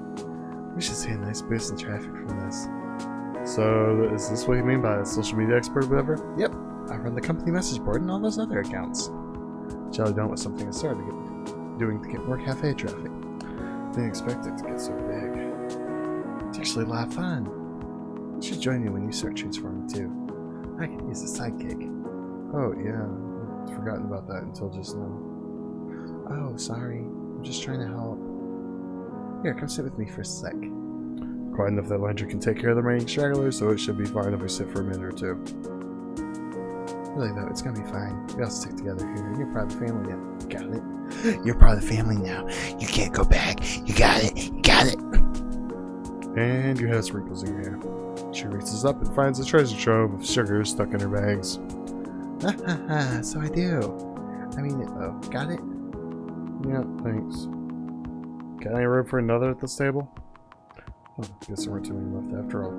We should see a nice boost in traffic from this. So, is this what you mean by a social media expert or whatever? Yep. I run the company message board and all those other accounts. Jelly Donut was something I started doing to get more cafe traffic. Didn't expect it to get so big. It's actually a lot of fun. You should join me when you start transforming too. I could use a sidekick. Oh yeah, I'd forgotten about that until just now. Oh, sorry. I'm just trying to help. Here, come sit with me for a sec. Quite enough that Landry can take care of the remaining stragglers, so it should be fine if we sit for a minute or two. Really though, it's gonna be fine. We all stick together here. You're part of the family now. Got it? You're part of the family now. You can't go back. You got it. You got it. And you have wrinkles in your hair. She reaches up and finds a treasure trove of sugar stuck in her bags. Ha ha ha, so I do. I mean it though. Got it? Yeah, thanks. Got any room for another at this table? Oh, guess there weren't too many left after all.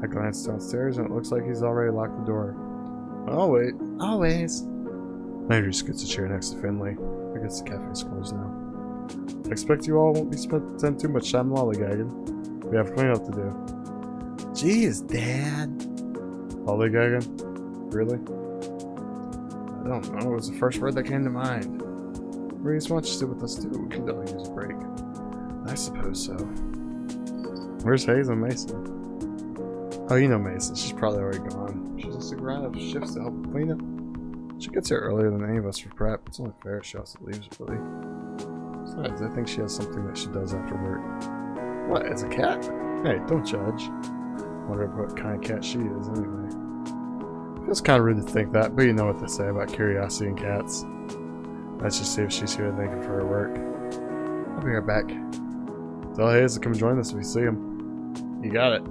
I glanced downstairs and it looks like he's already locked the door. I'll wait. Always. Landry scoots a chair next to Finley. I guess the cafe's closed now. I expect you all won't be spending too much time lollygagging. We have cleanup to do. Jeez, Dad. Lollygagging? Really? I don't know. It was the first word that came to mind. Reese, why don't you sit with us too? We can definitely use a break. I suppose so. Where's Hayes and Mason? Oh, you know Mason. She's probably already gone. She's just a grind of shifts to help with cleanup. She gets here earlier than any of us for prep. It's only fair she also leaves early. Besides, I think she has something that she does after work. What, as a cat? Hey, don't judge. Wonder what kind of cat she is, anyway. Feels kind of rude to think that, but you know what they say about curiosity and cats. Let's just see if she's here thinking for her work. I'll be right back. Tell Hayes to come join us if you see him. You got it.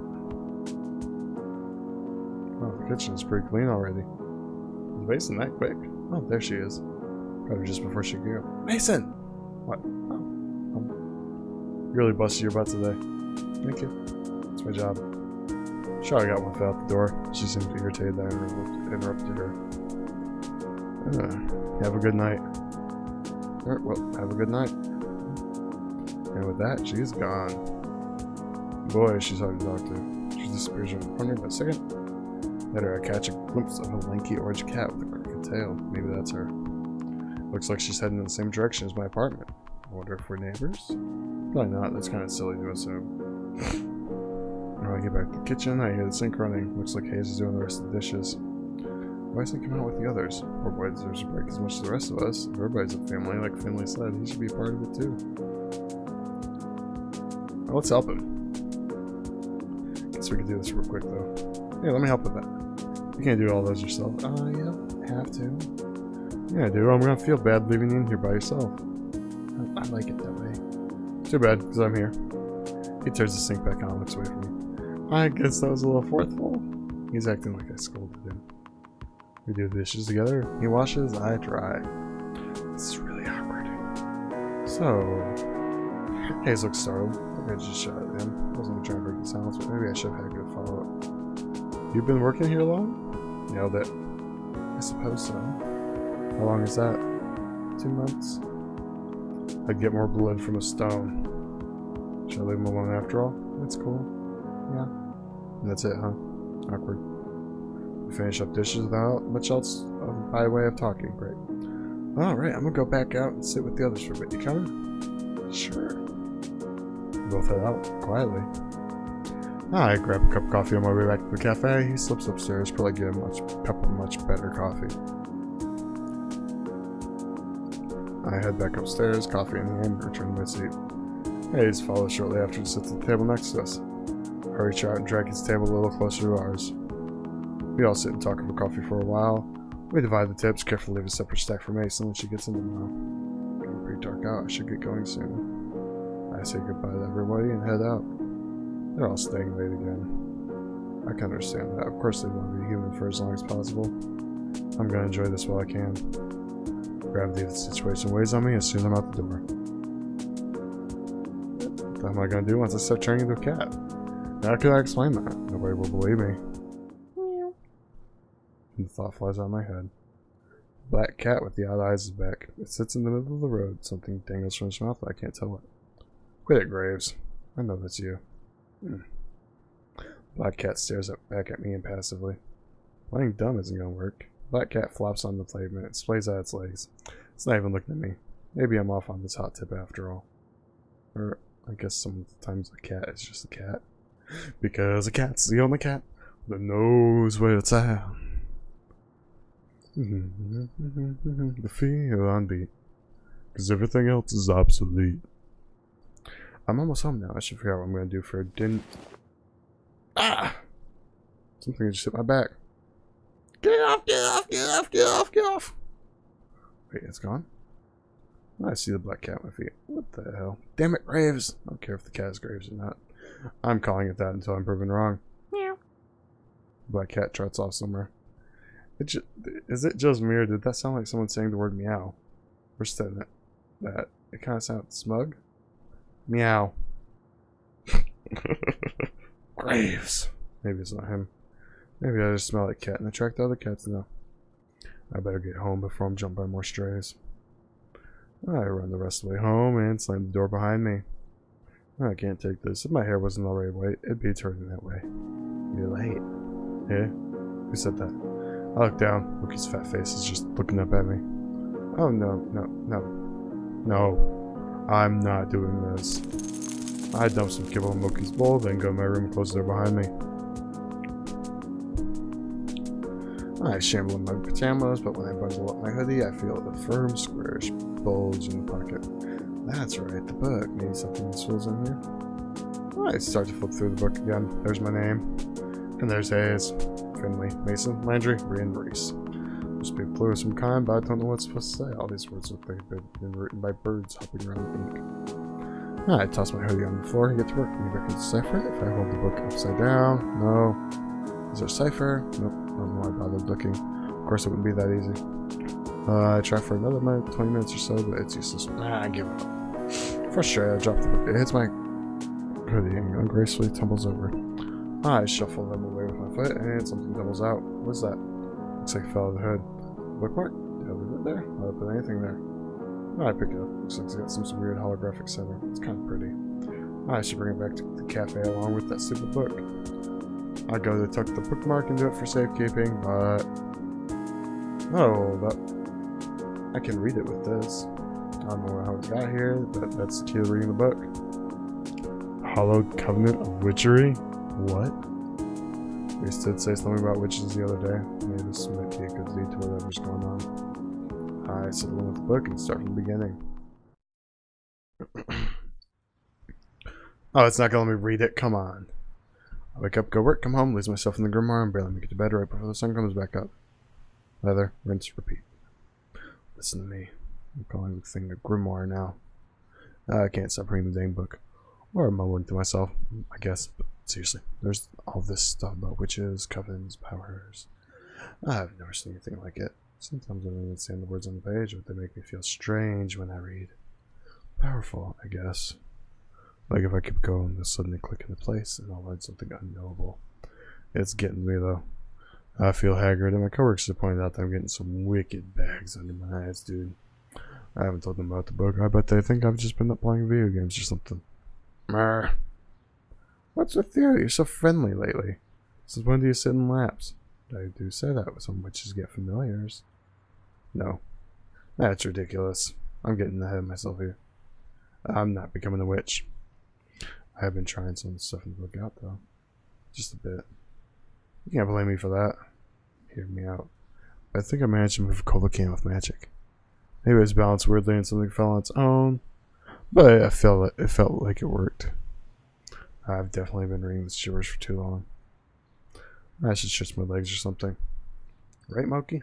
Oh, the kitchen is pretty clean already. Is Mason that quick? Oh, there she is. Probably just before she could go. Mason! What? Oh. You really busted your butt today. Thank you. It's my job. Sure, I got one foot out the door. She seemed irritated that I interrupted her. Have a good night. Well, have a good night. And with that, she's gone. Boy, she's hard to talk to. She disappears around the corner by a second. Later, I catch a glimpse of a lanky orange cat with a crooked tail. Maybe that's her. Looks like she's heading in the same direction as my apartment. I wonder if we're neighbors? Probably not. That's kind of silly to assume. When I get back to the kitchen, I hear the sink running. Looks like Hayes is doing the rest of the dishes. Why doesn't he come out with the others? Poor boy deserves a break as much as the rest of us. If everybody's a family, like Finley said, he should be a part of it too. Well, let's help him. Guess we could do this real quick though. Hey, let me help with that. You can't do all those yourself. You don't have to. Yeah, I do. I'm gonna feel bad leaving you in here by yourself. I like it that way. Too bad, because I'm here. He turns the sink back on and looks away from me. I guess that was a little forceful. He's acting like I scolded him. We do the dishes together. He washes, I dry. This is really awkward. So, Hayes looks startled. I just shot at him. I wasn't trying to break the silence, but maybe I should have had a good follow-up. You've been working here long? Nailed it. I suppose so. How long is that? 2 months? I'd get more blood from a stone. Should I leave him alone after all? That's cool. Yeah. And that's it, huh? Awkward. We finish up dishes without much else by way of talking. Great. Alright, I'm gonna go back out and sit with the others for a bit. You coming? Sure. We both head out quietly. I grab a cup of coffee on my way back to the cafe. He slips upstairs, probably get a cup of much better coffee. I head back upstairs, coffee in hand, return to my seat. Hayes follows shortly after and sits at the table next to us. I reach out and drag his table a little closer to ours. We all sit and talk over coffee for a while. We divide the tips, carefully leave a separate stack for Mason when she gets in tomorrow. Getting pretty dark out, I should get going soon. I say goodbye to everybody and head out. They're all staying late again. I can understand that. Of course they want to be human for as long as possible. I'm gonna enjoy this while I can. Gravity of the situation weighs on me and soon I'm out the door. What am I gonna do once I start turning into a cat? How could I explain that? Nobody will believe me. And the thought flies out of my head. The black cat with the odd eyes is back. It sits in the middle of the road. Something dangles from its mouth, but I can't tell what. Quit it, Graves. I know that's you. Black cat stares back at me impassively. Playing dumb isn't gonna work. Black cat flops on the pavement. It splays out its legs. It's not even looking at me. Maybe I'm off on this hot tip after all. Or I guess sometimes a cat is just a cat. Because a cat's the only cat that knows where it's at. The feel on beat. Because everything else is obsolete. I'm almost home now. I should figure out what I'm going to do for dinner. Ah! Something just hit my back. Get off, get off, get off, get off, get off. Wait, it's gone? I see the black cat at my feet. What the hell? Damn it, Graves! I don't care if the cat is Graves or not. I'm calling it that until I'm proven wrong. Meow. Black cat trots off somewhere. Is it just me, or did that sound like someone saying the word meow? We're studying that. It kind of sounds smug. Meow. Graves. Maybe it's not him. Maybe I just smell like cat and attract the other cats now. I better get home before I'm jumped by more strays. I run the rest of the way home and slam the door behind me. I can't take this. If my hair wasn't already white, it'd be turning that way. You're late. Yeah? Who said that? I look down. Mookie's fat face is just looking up at me. Oh no. I'm not doing this. I dump some kibble in Mookie's bowl, then go to my room and close the door behind me. I shamble in my pajamas, but when I bundle up my hoodie, I feel the firm, squarish bulge in the pocket. That's right, the book. Maybe something useful in here. I start to flip through the book again. There's my name. And there's Hayes, Finley, Mason, Landry, Ree, Reese. Must be a clue of some kind, but I don't know what it's supposed to say. All these words look like they've been written by birds hopping around the ink. I toss my hoodie on the floor and get to work. Maybe I can decipher it if I hold the book upside down. No. Is there a cipher? Nope. I don't know why I bothered looking. Of course, it wouldn't be that easy. I try for another 20 minutes or so, but it's useless. I give up. Frustrated, I drop the book. It hits my hoodie and ungracefully tumbles over. I shuffle them away with my foot, and something tumbles out. What's that? Looks like it fell out of the hood. Bookmark? Did I leave it there? I don't put anything there. I pick it up. Looks like it's got some weird holographic center. It's kind of pretty. I should bring it back to the cafe along with that stupid book. I go to tuck the bookmark into it for safekeeping, but... Oh, I can read it with this. I don't know how it got here, but that's the key to reading the book. Hallowed Covenant of Witchery? What? We did say something about witches the other day. Maybe this might be a good lead to whatever's going on. I sit along with the book and start from the beginning. Oh, it's not gonna let me read it? Come on. I wake up, go work, come home, lose myself in the grimoire, and barely make it to bed right before the sun comes back up. Leather, rinse, repeat. Listen to me. I'm calling the thing a grimoire now. I can't stop reading the dang book. Or mumbling to myself, I guess, but seriously, there's all this stuff about witches, covens, powers. I've never seen anything like it. Sometimes I don't even understand the words on the page, but they make me feel strange when I read. Powerful, I guess. Like if I keep going, they'll suddenly click into place, and I'll learn something unknowable. It's getting me, though. I feel haggard, and my coworkers have pointed out that I'm getting some wicked bags under my eyes, dude. I haven't told them about the book. I bet they think I've just been up playing video games or something. Mer. What's with you? You're so friendly lately. Since when do you sit in laps? I do say that with some witches get familiars. No. That's ridiculous. I'm getting ahead of myself here. I'm not becoming a witch. I have been trying some of the stuff in the book out, though. Just a bit. You can't blame me for that. Hear me out. I think I managed to move Colocan with magic. Maybe it was balanced weirdly and something fell on its own. But it felt like it worked. I've definitely been reading this gibberish for too long. I should stretch my legs or something. Right, Moki?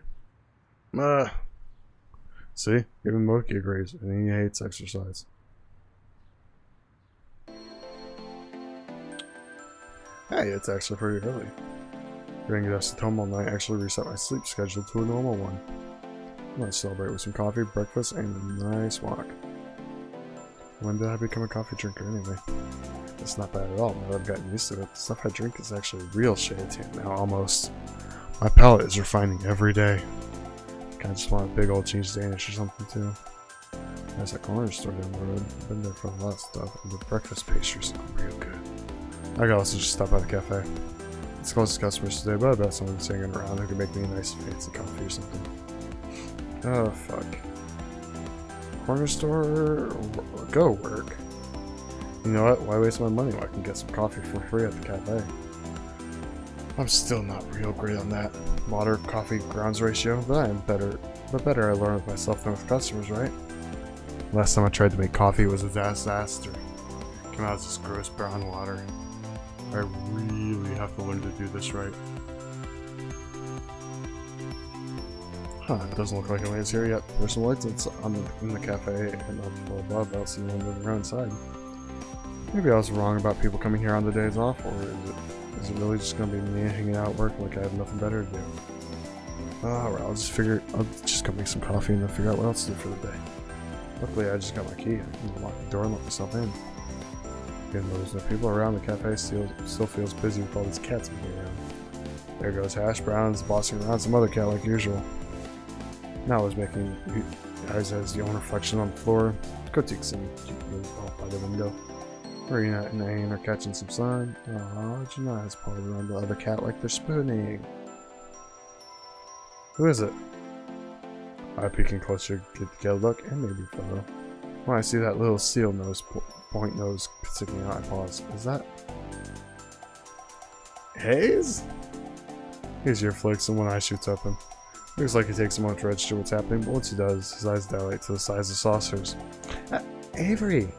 See? Even Moki agrees, and he hates exercise. Hey, it's actually pretty early. Getting us at home all night actually reset my sleep schedule to a normal one. I'm gonna celebrate with some coffee, breakfast, and a nice walk. When did I become a coffee drinker anyway? It's not bad at all now that I've gotten used to it. The stuff I drink is actually real shade tan now, almost. My palate is refining every day. Kinda just want a big old cheese Danish or something too. There's a corner store down the road. I've been there for a lot of stuff, and the breakfast pastries are real good. I could also just stop by the cafe. It's closest customers today, but I bet someone's hanging around who could make me a nice fancy coffee or something. Oh, fuck. Corner store, go work. You know what? Why waste my money when I can get some coffee for free at the cafe? I'm still not real great on that water coffee grounds ratio, but I am better. The better I learn with myself than with customers, right? Last time I tried to make coffee it was a disaster. It came out as this gross brown water. I really have to learn to do this right. Huh, it doesn't look like anyone's here yet. There's some lights in the cafe and up above. I don't see anyone moving around inside. Maybe I was wrong about people coming here on the days off, or is it really just gonna be me hanging out working like I have nothing better to do? Alright, I'll just go make some coffee and then figure out what else to do for the day. Luckily I just got my key. I can lock the door and let myself in. Even though there's no people around, the cafe still feels busy with all these cats moving around. There goes Hash Browns bossing around some other cat like usual. Now I was making eyes as the own reflection on the floor. Kotik's off by the window. Marina and Ayn are catching some sun. Aww, Janai's pulling around the other cat like they're spooning. Who is it? I peeking closer, get a look, and maybe a photo. When I see that little seal nose, point nose sticking out, I pause. Is that Hayes? His ear flicks and one eye shoots open. Looks like he takes a moment to register what's happening, but once he does, his eyes dilate to the size of saucers. Avery!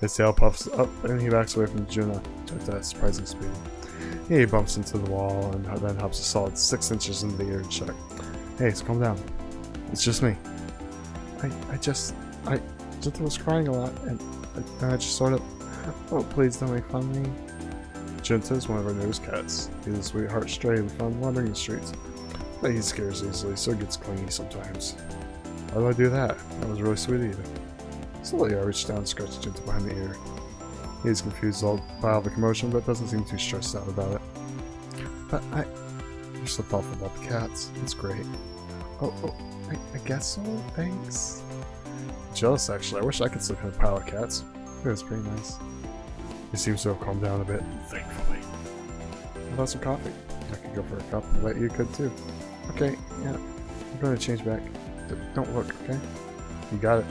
His tail puffs up and he backs away from Juna at that surprising speed. He bumps into the wall and then hops a solid 6 inches into the air and check. Hey, calm down. It's just me. Junta was crying a lot and I just sort of... Oh, please don't make fun of me. Junta is one of our newest cats. He's a sweetheart stray we found wandering the streets. But he scares easily, so he gets clingy sometimes. Why do I do that? That was really sweet of you. Slowly I reach down and scratch Junta behind the ear. He's confused by all the commotion, but doesn't seem too stressed out about it. But you're so thoughtful about the cats. It's great. I guess so, thanks. Jealous, actually. I wish I could sleep in a pile of cats. It was pretty nice. He seems to have calmed down a bit, thankfully. How about some coffee? I could go for a cup, but you could too. Okay, yeah. I'm going to change back. Don't look, okay? You got it.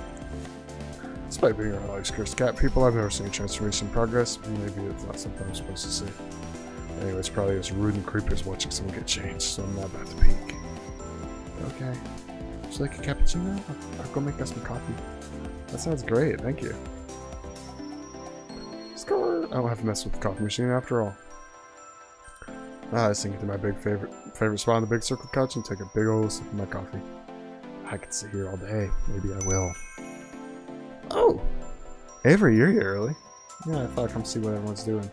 Despite being around all these cursed cat people, I've never seen a transformation in progress. Maybe it's not something I'm supposed to see. Anyway, it's probably as rude and creepy as watching someone get changed, so I'm not about to peek. Okay. Would you like a cappuccino? I'll go make us some coffee. That sounds great, thank you. Score! I don't have to mess with the coffee machine after all. I was thinking to my favorite spot on the big circle couch and take a big old sip of my coffee. I could sit here all day. Maybe I will. Oh! Avery, you're here early. Yeah, I thought I'd come see what everyone's doing.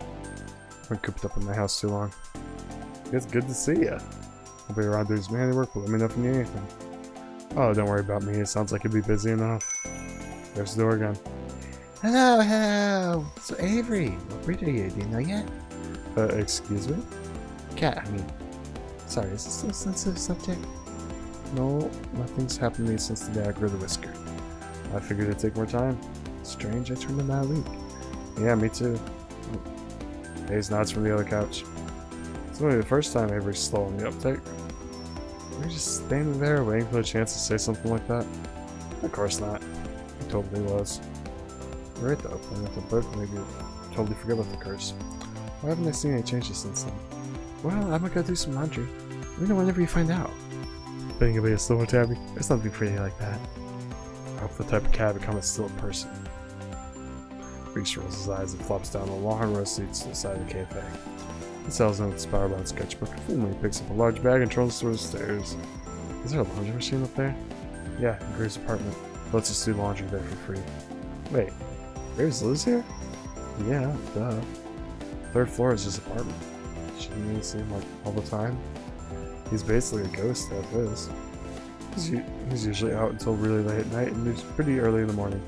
I've been cooped up in my house too long. It's good to see ya. I'll be around doing some handiwork, but let me know if you need anything. Oh, don't worry about me. It sounds like you'll be busy enough. There's the door again. Hello. So Avery, what breed are you? Do you know yet? Excuse me? Cat, I mean. Sorry, is this a sensitive subject? No, nothing's happened to me since the day I grew the whisker. I figured it'd take more time. Strange, I turned in that week. Yeah, me too. Hayes nods from the other couch. It's only the first time Avery's slow on the uptake. We're just standing there waiting for a chance to say something like that. Of course not. He totally was. You're right though, playing with the book maybe totally forget about the curse. Why haven't I seen any changes since then? Well, I'm gonna go do some laundry. Let me know whenever you find out. Betting you'll be a slower tabby? There's nothing pretty like that. I hope the type of cat becomes a still person. Reese rolls his eyes and flops down the long row of seats to the side of the cafe. He settles in with his powerbound sketchbook and he picks up a large bag and trundles towards the stairs. Is there a laundry machine up there? Yeah, in Graves' apartment. Lets us do laundry there for free. Wait, Graves lives here? Yeah, duh. 3rd floor is his apartment. Shouldn't you see him like all the time? He's basically a ghost as is. He's usually out until really late at night and leaves pretty early in the morning.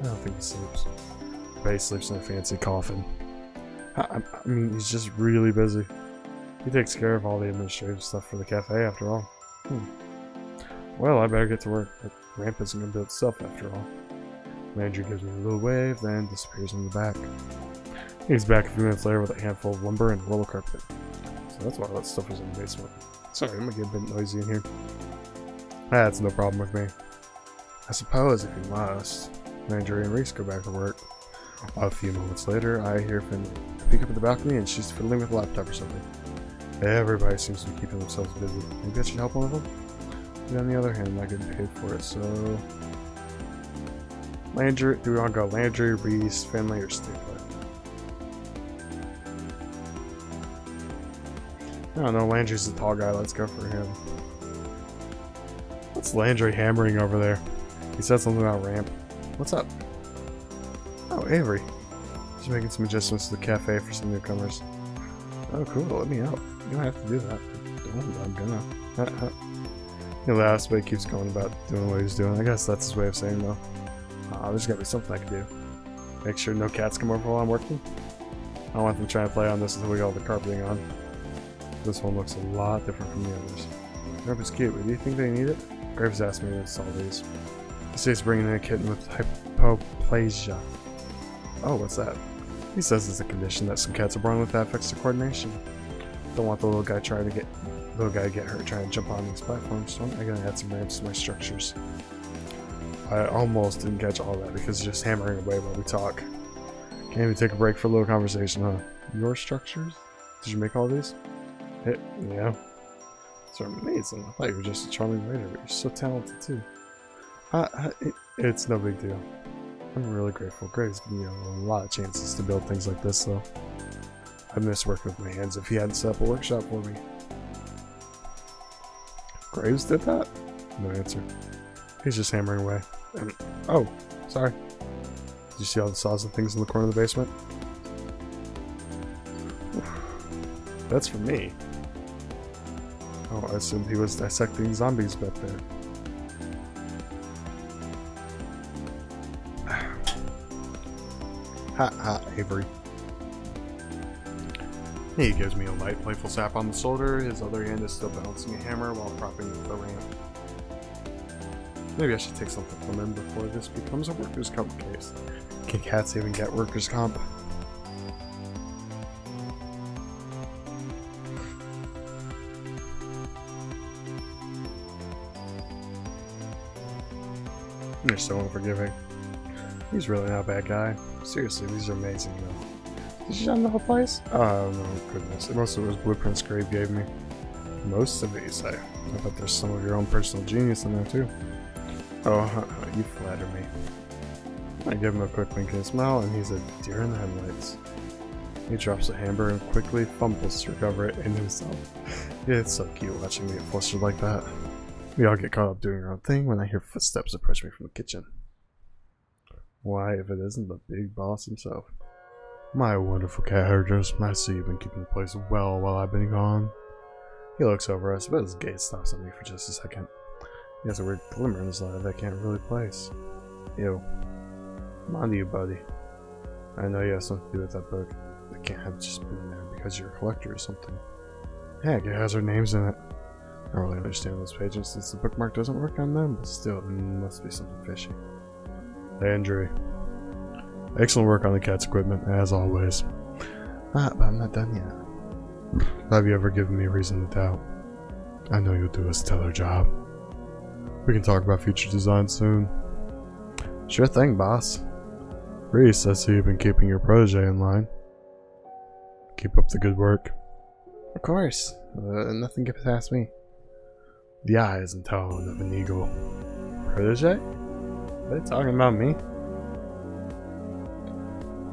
I don't think he sleeps. But he sleeps in a fancy coffin. I mean, he's just really busy. He takes care of all the administrative stuff for the cafe after all. Well, I better get to work. The ramp isn't going to build itself after all. Landry gives me a little wave, then disappears in the back. He's back a few minutes later with a handful of lumber and a roller carpet. So that's why all that stuff was in the basement. Sorry, I'm gonna get a bit noisy in here. That's no problem with me. I suppose if you must, Landry and Reese go back to work. A few moments later, I hear Finley. I peek up at the balcony and she's fiddling with a laptop or something. Everybody seems to be keeping themselves busy. Maybe I should help one of them? But on the other hand, I'm not getting paid for it, so... Landry, do we want to go Landry, Reese, Finley, or Stigler? I don't know, Landry's the tall guy, let's go for him. What's Landry hammering over there? He said something about ramp. What's up? Oh, Avery. Just making some adjustments to the cafe for some newcomers. Oh, cool, let me help. You don't have to do that. I'm gonna. He laughs, but he keeps going about doing what he's doing. I guess that's his way of saying, though. There's gotta be something I can do. Make sure no cats come over while I'm working. I don't want them trying to play on this until we got all the carpeting on. This one looks a lot different from the others. Carpet's cute, but do you think they need it? Graves asked me to install these. He says he's bringing in a kitten with hypoplasia. Oh, what's that? He says it's a condition that some cats are born with that affects their coordination. Don't want the little guy to get hurt trying to jump on these platforms, so I'm gonna add some ramps to my structures. I almost didn't catch all that because it's just hammering away while we talk. Can't even take a break for a little conversation, huh? Your structures? Did you make all these? Yeah. It's amazing. I thought you were just a charming waiter, but you're so talented too. It's no big deal. I'm really grateful. Graves given me a lot of chances to build things like this, though. I'd miss working with my hands if he hadn't set up a workshop for me. Graves did that? No answer. He's just hammering away. Oh, sorry. Did you see all the saws and things in the corner of the basement? That's for me. Oh, I assumed he was dissecting zombies back there. Ha, Avery. He gives me a light, playful slap on the shoulder. His other hand is still balancing a hammer while propping the ramp. Maybe I should take something from him before this becomes a workers' comp case. Can cats even get workers' comp? You're so unforgiving. He's really not a bad guy. Seriously, these are amazing though. Did you shut the whole place? Oh no, goodness. Most of it was blueprints Grave gave me. Most of it, you say? I bet there's some of your own personal genius in there too. Oh, you flatter me. I give him a quick wink and a smile, and he's a deer in the headlights. He drops a hamburger and quickly fumbles to recover it in himself. It's so cute watching me get flustered like that. We all get caught up doing our own thing when I hear footsteps approach me from the kitchen. Why, if it isn't the big boss himself? My wonderful cat herders, I see you've been keeping the place well while I've been gone. He looks over us, but his gaze stops on me for just a second. He has a weird glimmer in his eye that I can't really place. Ew. I'm on to you, buddy. I know you have something to do with that book. It can't have just been there because you're a collector or something. Heck, it has our names in it. I don't really understand those pages since the bookmark doesn't work on them, but still, it must be something fishy. Landry. Excellent work on the cat's equipment, as always. But I'm not done yet. Have you ever given me a reason to doubt? I know you'll do a stellar job. We can talk about future design soon. Sure thing, boss. Reese, I see you've been keeping your protege in line. Keep up the good work. Of course. Nothing gets past me. The eyes and tone of an eagle. Protege? Are they talking about me?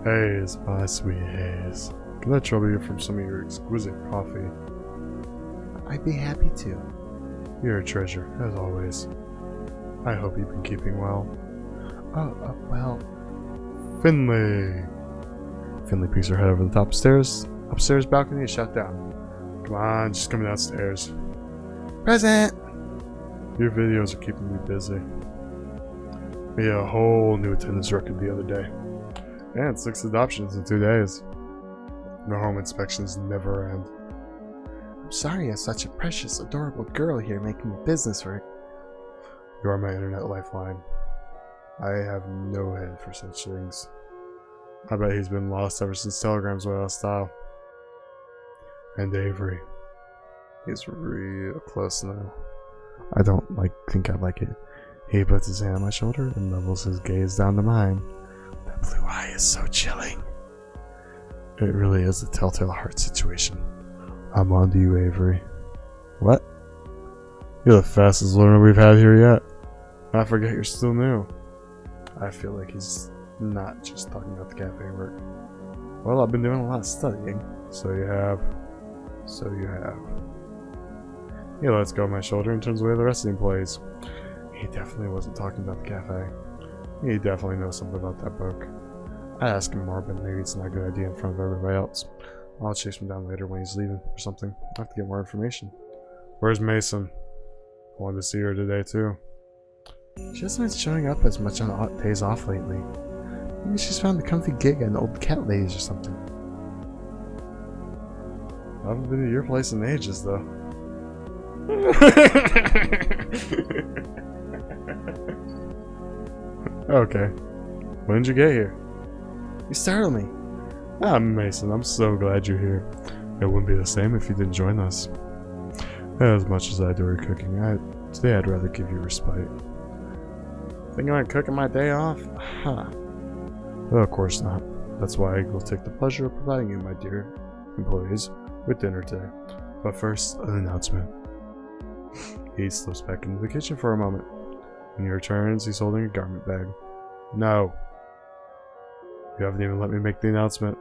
Hayes, my sweet Hayes. Can I trouble you from some of your exquisite coffee? I'd be happy to. You're a treasure, as always. I hope you've been keeping well. Well... Finley! Finley peeks her head over the top stairs. Upstairs balcony is shut down. Come on, just come downstairs. Present! Your videos are keeping me busy. We had a whole new attendance record the other day. And 6 adoptions in 2 days. The home inspections never end. I'm sorry I have such a precious, adorable girl here making me business work. You are my internet lifeline. I have no head for such things. I bet he's been lost ever since telegrams went out of style. And Avery. He's real close now. I don't think I like it. He puts his hand on my shoulder and levels his gaze down to mine. That That blue eye is so chilling. It really is a telltale heart situation. I'm on to you, Avery. What? You're the fastest learner we've had here yet. I forget you're still new. I feel like he's not just talking about the cafe work. Well, I've been doing a lot of studying. So you have. He lets go of my shoulder and turns away the rest of the employees. He definitely wasn't talking about the cafe. He definitely knows something about that book. I'd ask him more, but maybe it's not a good idea in front of everybody else. I'll chase him down later when he's leaving or something. I have to get more information. Where's Mason? I wanted to see her today too. She hasn't been showing up as much on days off lately. Maybe she's found a comfy gig at an old cat lady's or something. I haven't been to your place in ages though. Okay. When did you get here? You startled me. Ah, Mason, I'm so glad you're here. It wouldn't be the same if you didn't join us. As much as I adore cooking, today I'd rather give you respite. Thinking about cooking my day off? Huh. Well, of course not. That's why I will take the pleasure of providing you, my dear employees, with dinner today. But first, an announcement. He slips back into the kitchen for a moment. When he returns, he's holding a garment bag. No. You haven't even let me make the announcement.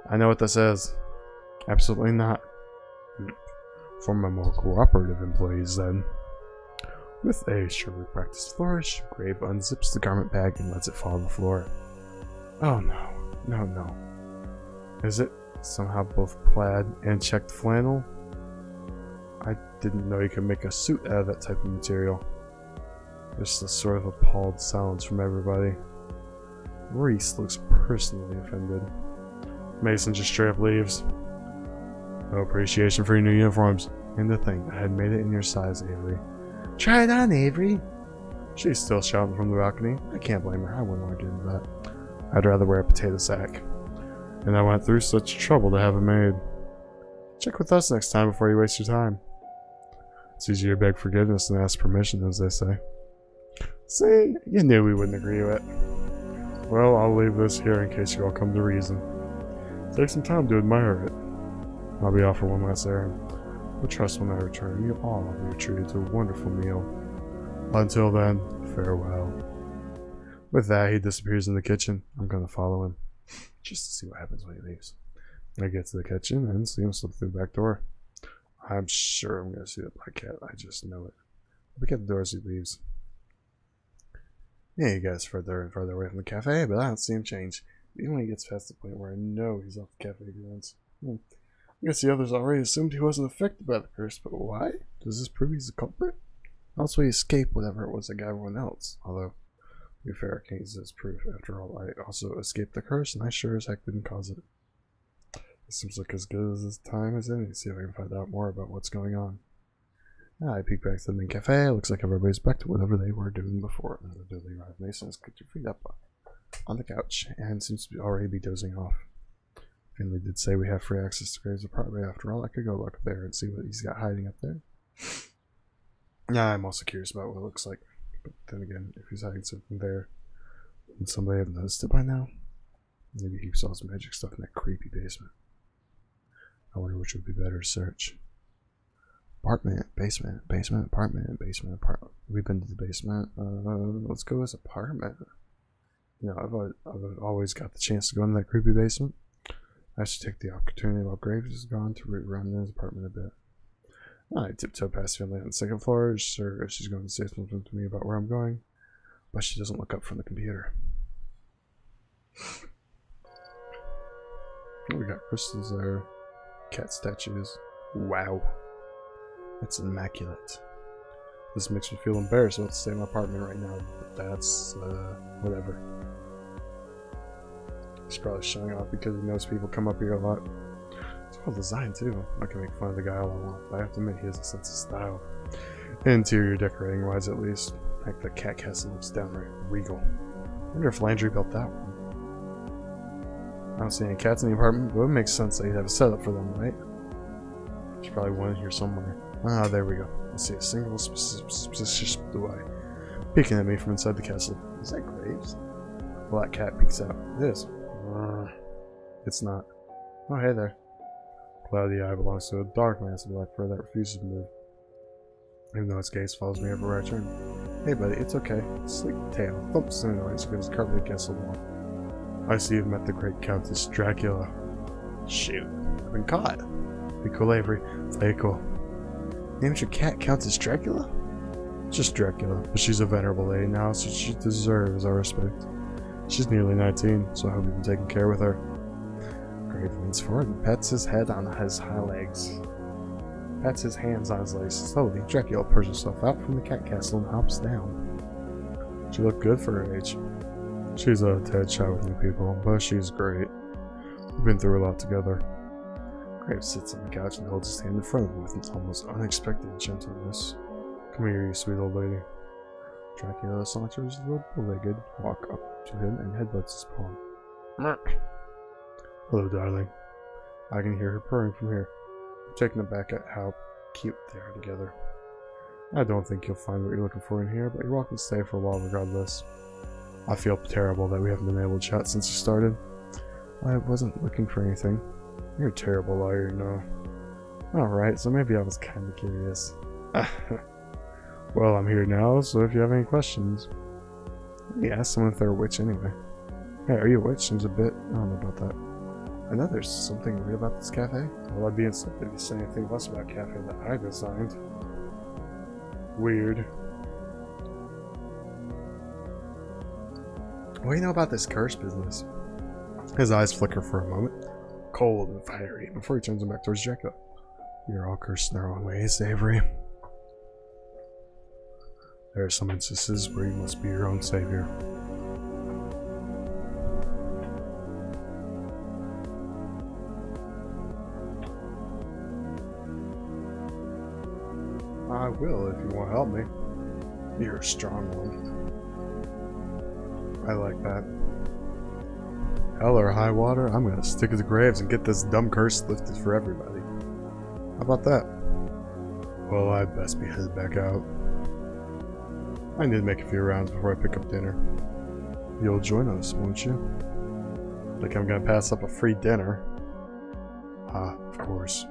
I know what this is. Absolutely not. For my more cooperative employees, then. With a surely practiced flourish, Grave unzips the garment bag and lets it fall on the floor. Oh no. No. Is it somehow both plaid and checked flannel? I didn't know you could make a suit out of that type of material. There's a sort of appalled silence from everybody. Reese looks personally offended. Mason just straight up leaves. No appreciation for your new uniforms. And to think I had made it in your size, Avery. Try it on, Avery. She's still shouting from the balcony. I can't blame her. I wouldn't want to get into that. I'd rather wear a potato sack. And I went through such trouble to have it made. Check with us next time before you waste your time. It's easier to beg forgiveness than ask permission, as they say. See, you knew we wouldn't agree with it. Well, I'll leave this here in case you all come to reason. Take some time to admire it. I'll be off for one last errand. But trust when I return, you all will be treated to a wonderful meal. Until then, farewell. With that, he disappears in the kitchen. I'm gonna follow him, just to see what happens when he leaves. I get to the kitchen and see him slip through the back door. I'm sure I'm gonna see the black cat. I just know it. Look at the door as he leaves. Yeah, he gets further and further away from the cafe, but I don't see him change. Even when he gets past the point where I know he's off the cafe grounds. I guess the others already assumed he wasn't affected by the curse, but why? Does this prove he's the culprit? Also, he escaped whatever it was that got everyone else. Although, to be fair, I can't use this as proof. After all, I also escaped the curse, and I sure as heck didn't cause it. It seems like as good as this time as any to see if I can find out more about what's going on. I peek back to the main cafe. It looks like everybody's back to whatever they were doing before. The newly arrived Mason has kicked her feet up on the couch and seems to already be dozing off. Finley did say we have free access to Graves' apartment. After all, I could go look there and see what he's got hiding up there. Yeah, I'm also curious about what it looks like. But then again, if he's hiding something there, would somebody have noticed it by now? Maybe he saw some magic stuff in that creepy basement. I wonder which would be better to search. Apartment, basement, apartment. We've been to the basement. Let's go as apartment. You know, I've always got the chance to go into that creepy basement. I should take the opportunity while Graves is gone to root around in his apartment a bit. I tiptoe past Finley on the second floor. Sure, she's going to say something to me about where I'm going, but she doesn't look up from the computer. We got crystals there, cat statues. Wow, that's immaculate. This makes me feel embarrassed about to stay in my apartment right now, but that's whatever. He's probably showing off because he knows people come up here a lot. It's well designed too. I can make fun of the guy all I want, but I have to admit he has a sense of style. Interior decorating wise at least. Heck, the cat castle looks downright regal. I wonder if Landry built that one. I don't see any cats in the apartment, but it makes sense that he'd have a setup for them, right? There's probably one in here somewhere. Ah, there we go. I see a single suspicious blue eye peeking at me from inside the castle. Is that Graves? Black cat peeks out. It is. It's not. Oh, hey there. Cloudy Eye belongs to a dark mass of black fur that refuses to move. Even though its gaze follows me everywhere I turn. Hey buddy, it's okay. Sleek tail thumps in the noise because it's carved against the wall. I see you've met the great Countess Dracula. Shoot, I've been caught. Be cool, Avery. Play cool. Named your cat Countess Dracula? Just Dracula, but she's a venerable lady now, so she deserves our respect. She's nearly 19, so I hope you've been taking care with her. Grave leans forward and pats his head on his high legs. Pats his hands on his legs. Slowly, Dracula pulls herself out from the cat castle and hops down. She looked good for her age. She's a tad shy with new people, but she's great. We've been through a lot together. Graves sits on the couch and holds his hand in front of him with an almost unexpected gentleness. Come here, you sweet old lady. Dracula saunters limp-legged, walk up to him and headbutts his palm. Hello, darling. I can hear her purring from here. I'm taken aback at how cute they are together. I don't think you'll find what you're looking for in here, but you're welcome to stay for a while regardless. I feel terrible that we haven't been able to chat since you started. I wasn't looking for anything. You're a terrible liar, you know. Alright, so maybe I was kinda curious. Well, I'm here now, so if you have any questions. Let me ask someone if they're a witch anyway. Hey, are you a witch? Seems a bit... I don't know about that. I know there's something weird about this cafe. Well, I'd be insulted if you say anything less about a cafe that I designed. Weird. What do you know about this curse business? His eyes flicker for a moment, cold and fiery, before he turns them back towards Dracula. You're all cursed in their own ways, Avery. There are some instances where you must be your own savior. I will if you want to help me. You're a strong one. I like that. Hell or high water, I'm gonna stick to the graves and get this dumb curse lifted for everybody. How about that? Well, I'd best be headed back out. I need to make a few rounds before I pick up dinner. You'll join us, won't you? Like I'm gonna pass up a free dinner. Ah, of course.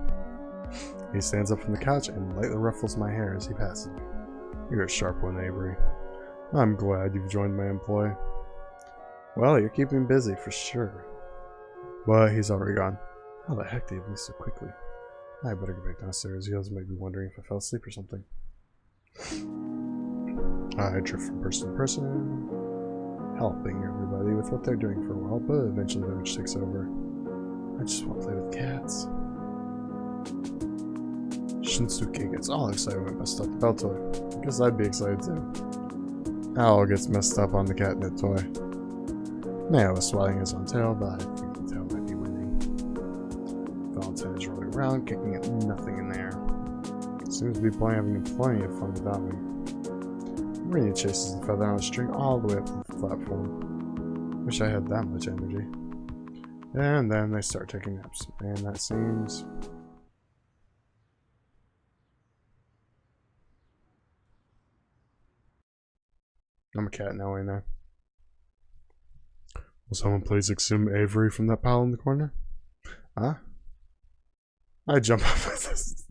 He stands up from the couch and lightly ruffles my hair as he passes me. You're a sharp one, Avery. I'm glad you've joined my employ. Well, you're keeping me busy for sure. But he's already gone. How the heck did he leave so quickly? I better go back downstairs. He might be wondering if I fell asleep or something. I drift from person to person, helping everybody with what they're doing for a while, but eventually the urge takes over. I just want to play with cats. Shinsuke gets all excited when I messed up the bell toy. I guess I'd be excited too. Owl gets messed up on the catnip toy. Mayo is swatting his own tail, but I think the tail might be winning. Valentine is rolling around, kicking at nothing in there. Seems to be having plenty of fun without me. Rainy chases the feather on a string all the way up to the platform. Wish I had that much energy. And then they start taking naps, and that seems... I'm a cat now, ain't I? Will someone please exhume Avery from that pile in the corner? Huh? I jump up with this.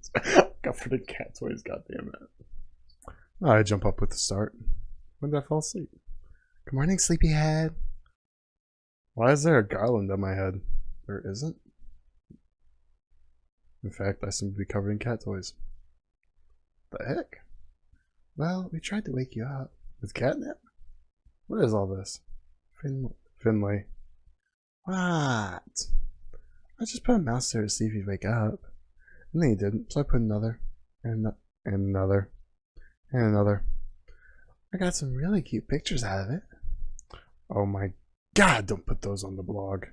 Go for the cat toys, goddammit. I jump up with the start. When did I fall asleep? Good morning, sleepyhead. Why is there a garland on my head? There isn't. In fact, I seem to be covered in cat toys. The heck? Well, we tried to wake you up. With catnip? What is all this? Finley. What? I just put a mouse there to see if you'd wake up. And then you didn't, so I put another. And another. And another. I got some really cute pictures out of it. Oh my god, don't put those on the blog.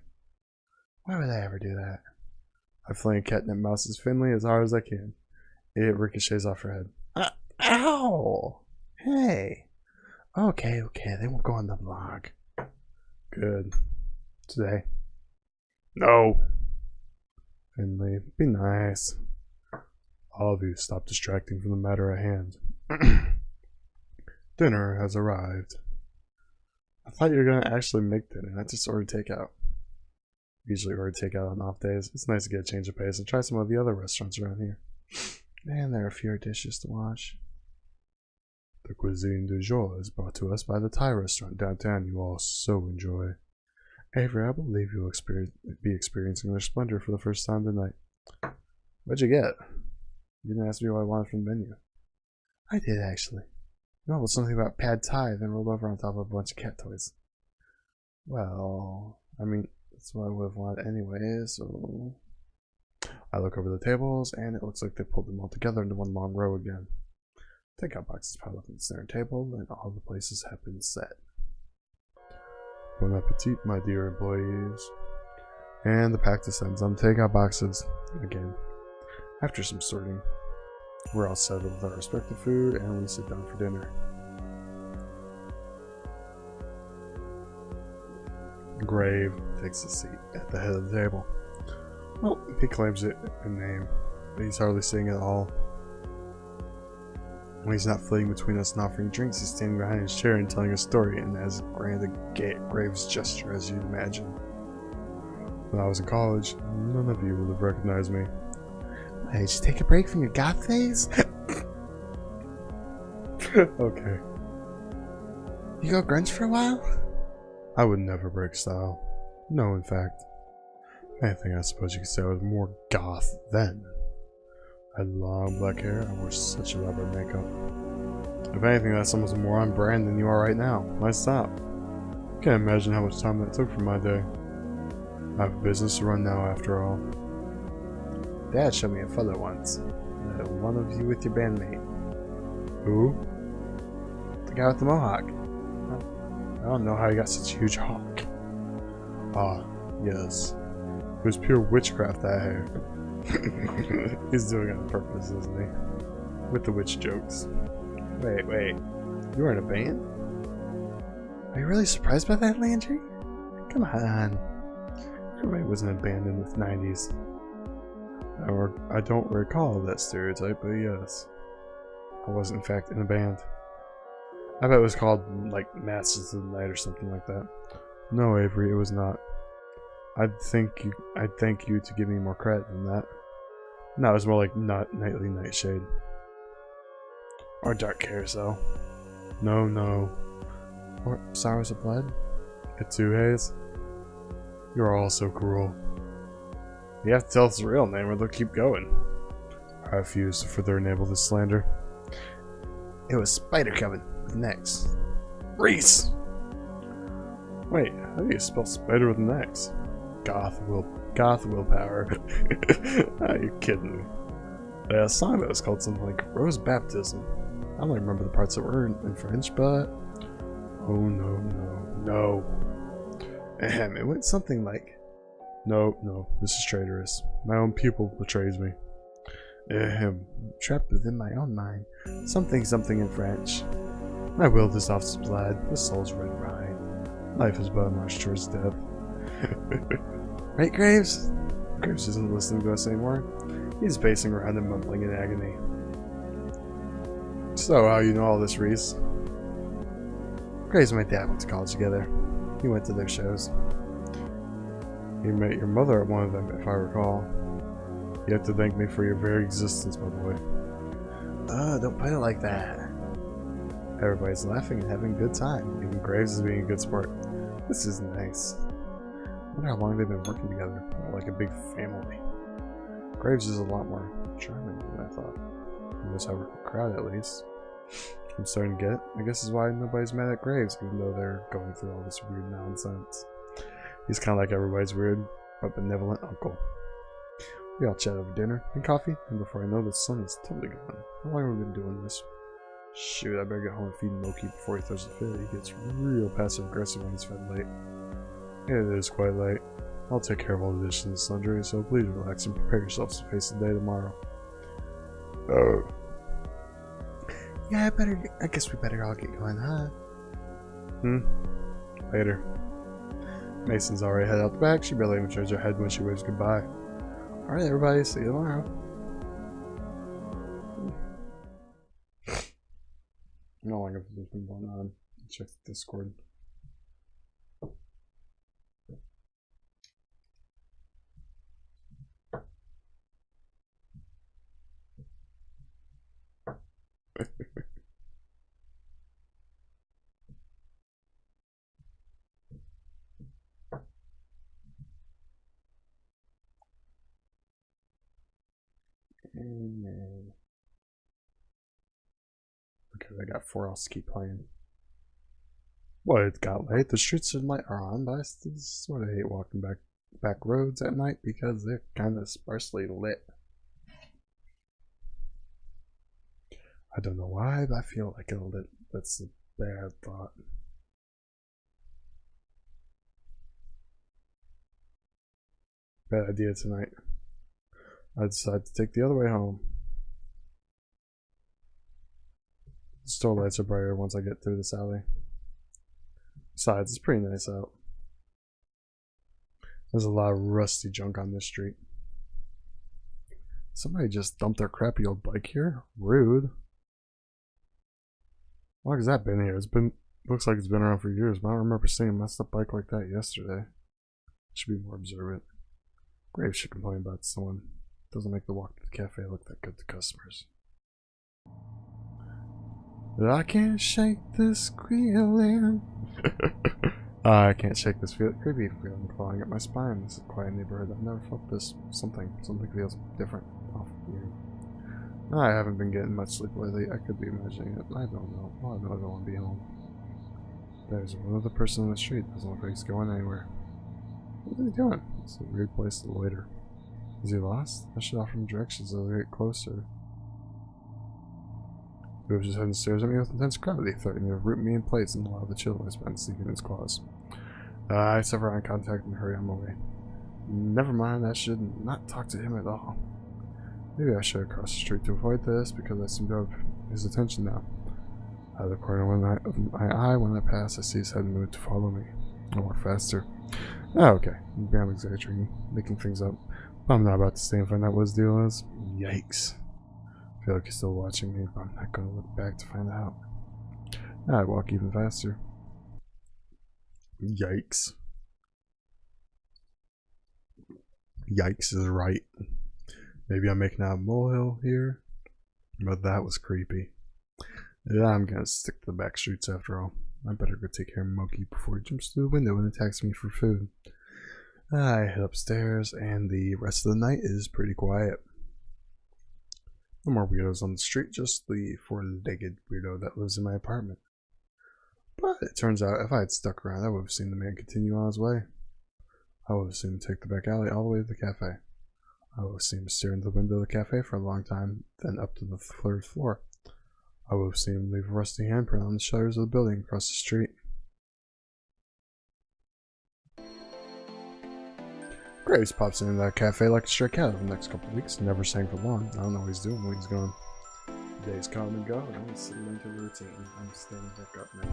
Why would I ever do that? I fling a catnip mouse's Finley as hard as I can. It ricochets off her head. Ow! Hey! Okay, they won't go on the blog. Good. Today. No! Finley, be nice. All of you stop distracting from the matter at hand. Dinner has arrived. I thought you were gonna actually make dinner, not just order takeout. Usually order takeout on off days. It's nice to get a change of pace and try some of the other restaurants around here. Man, there are fewer dishes to wash. The cuisine du jour is brought to us by the Thai restaurant downtown you all so enjoy. Avery, I believe you'll be experiencing their splendor for the first time tonight. What'd you get? You didn't ask me what I wanted from the menu. I did, actually. No, but something about pad thai, then rolled over on top of a bunch of cat toys. Well, I mean, that's what I would have wanted anyway, so... I look over the tables, and it looks like they pulled them all together into one long row again. Takeout boxes piled up on the center table, and all the places have been set. Bon appetit, my dear employees. And the pack descends on the takeout boxes again. After some sorting, we're all settled with our respective food, and we sit down for dinner. Grave takes a seat at the head of the table. Well, he claims it in name, but he's hardly saying it at all. When he's not flitting between us and offering drinks, he's standing behind his chair and telling a story in as grand a Graves gesture as you'd imagine. When I was in college, none of you would have recognized me. Hey, did you take a break from your goth phase? Okay. You go grunge for a while? I would never break style. No, in fact. If anything, I suppose you could say I was more goth then. I had long black hair, I wore such elaborate makeup. If anything, that's almost more on brand than you are right now. Why stop? Can't imagine how much time that took from my day. I have a business to run now, after all. Dad showed me a photo once. One of you with your bandmate. Who? The guy with the mohawk. I don't know how he got such a huge hawk. Ah, yes. It was pure witchcraft, that hair. He's doing it on purpose, isn't he? With the witch jokes. Wait. You were in a band? Are you really surprised by that, Landry? Come on. Everybody was in a band in the 90s. I don't recall that stereotype, but yes. I was in fact in a band. I bet it was called, like, Masters of the Night or something like that. No, Avery, it was not. I'd thank you to give me more credit than that. No, it was more like Nightly Nightshade. Or Dark Carousel. No. Or Sorrows of Blood? It's you, Hayes. You're all so cruel. You have to tell us the real name or they'll keep going. I refuse to further enable this slander. It was Spider-Coven with an X. Reese! Wait, how do you spell spider with an X? Goth willpower. You're kidding me. They had a song that was called something like Rose Baptism. I don't remember the parts that were in French, but... Oh no. Ahem, it went something like... No, this is traitorous. My own pupil betrays me. Ahem, trapped within my own mind. Something in French. My will dissolves blood, the soul's red ride. Life is but a march towards death. Right, Graves? Graves isn't listening to us anymore. He's pacing around and mumbling in agony. So, how you know all this, Reese? Graves and my dad went to college together. He went to their shows. You met your mother at one of them, if I recall. You have to thank me for your very existence, by the way. Don't put it like that. Everybody's laughing and having a good time. Even Graves is being a good sport. This is nice. I wonder how long they've been working together. They're like a big family. Graves is a lot more charming than I thought. He knows how to work a crowd, at least. I'm starting to get it. I guess is why nobody's mad at Graves, even though they're going through all this weird nonsense. He's kind of like everybody's weird, but benevolent uncle. We all chat over dinner and coffee, and before I know the sun is totally gone. How long have we been doing this? Shoot, I better get home and feed Moki before he throws a fit. He gets real passive-aggressive when he's fed late. It is quite late. I'll take care of all the dishes and sundry, so please relax and prepare yourselves to face the day tomorrow. Yeah, I guess we better all get going, huh? Later. Mason's already headed out the back. She barely even turns her head when she waves goodbye. Alright, everybody, see you tomorrow. How long have this been going on? Check the Discord. because I got 4 hours to keep playing. Well, it got late. The streets are on, but I still sort of hate walking back roads at night because they're kind of sparsely lit. I don't know why, but I feel like that's a bad thought. Bad idea tonight. I decided to take the other way home. The store lights are brighter once I get through this alley. Besides, it's pretty nice out. There's a lot of rusty junk on this street. Somebody just dumped their crappy old bike here? Rude. How long has that been here? Looks like it's been around for years, but I don't remember seeing a messed up bike like that yesterday. Should be more observant. Graves should complain about someone. Doesn't make the walk to the cafe look that good to customers. I can't shake this feeling. I can't shake this creepy feeling clawing at my spine. This is a quiet neighborhood. I've never felt this. Something feels different. Off weird. I haven't been getting much sleep lately. I could be imagining it. I don't know. All I know is I want to be home. There's one other person on the street. Doesn't look like he's going anywhere. What is he doing? It's a weird place to loiter. Is he lost? I should offer him directions as I get closer. He moves his head and stares at me with intense gravity, threatening to root me in place and allow the chill I spend sleeping in his claws. I sever eye contact and hurry on my way. Never mind, I should not talk to him at all. Maybe I should cross the street to avoid this because I seem to have his attention now. Out of the corner of my eye, when I pass, I see his head move to follow me. I walk faster. Oh, okay. Maybe I'm exaggerating, making things up. But I'm not about to stay and find out what his deal is. Yikes. I feel like he's still watching me, but I'm not going to look back to find out. I walk even faster. Yikes. Yikes is right. Maybe I'm making out a molehill here, but that was creepy. Yeah, I'm gonna stick to the back streets after all. I better go take care of Moki before he jumps through the window and attacks me for food. I head upstairs, and the rest of the night is pretty quiet. No more weirdos on the street, just the 4-legged weirdo that lives in my apartment. But it turns out if I had stuck around, I would have seen the man continue on his way. I would have seen him take the back alley all the way to the cafe. I would have seen him stare into the window of the cafe for a long time, then up to the 3rd floor. I would have seen him leave a rusty handprint on the shutters of the building across the street. Graves pops into that cafe like a stray cat over the next couple of weeks, never staying for long. I don't know what he's doing when he's gone. The days come and go, and I'm sitting into the routine. I'm staying back up now.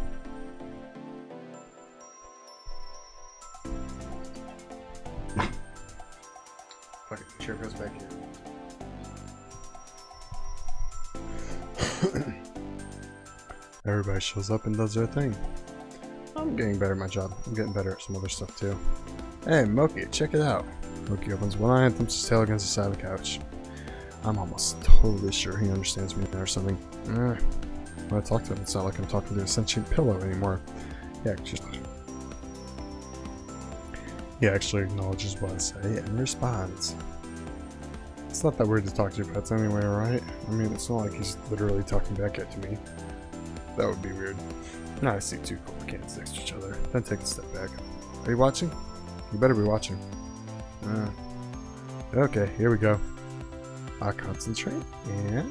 Fuck it, the chair goes back here. Everybody shows up and does their thing. I'm getting better at my job. I'm getting better at some other stuff too. Hey, Moki, check it out. Moki opens one eye and thumps his tail against the side of the couch. I'm almost totally sure he understands me or something. When I talk to him, it's not like I'm talking to a sentient pillow anymore. He actually acknowledges what I say and responds. It's not that weird to talk to your pets anyway, right? I mean, it's not like he's literally talking back at me. That would be weird. Now I see 2 cold cans next to each other, then take a step back. Are you watching? You better be watching. Okay, here we go. I concentrate, and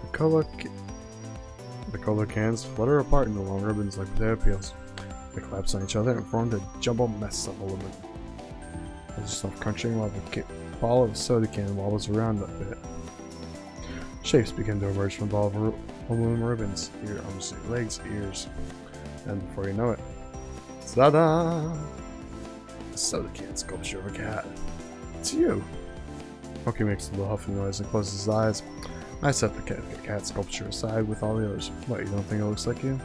the cola cans flutter apart into long ribbons like potato peels. They collapse on each other and formed a jumbled mess of aluminum. There's a soft crunching while the ball of soda can wobbles around a bit. Shapes begin to emerge from the ball of aluminum ribbons, arms, legs, ears, and before you know it, ta-da! A soda can sculpture of a cat. It's you! Moki makes a little huffing noise and closes his eyes. I set the cat sculpture aside with all the others. What, you don't think it looks like you?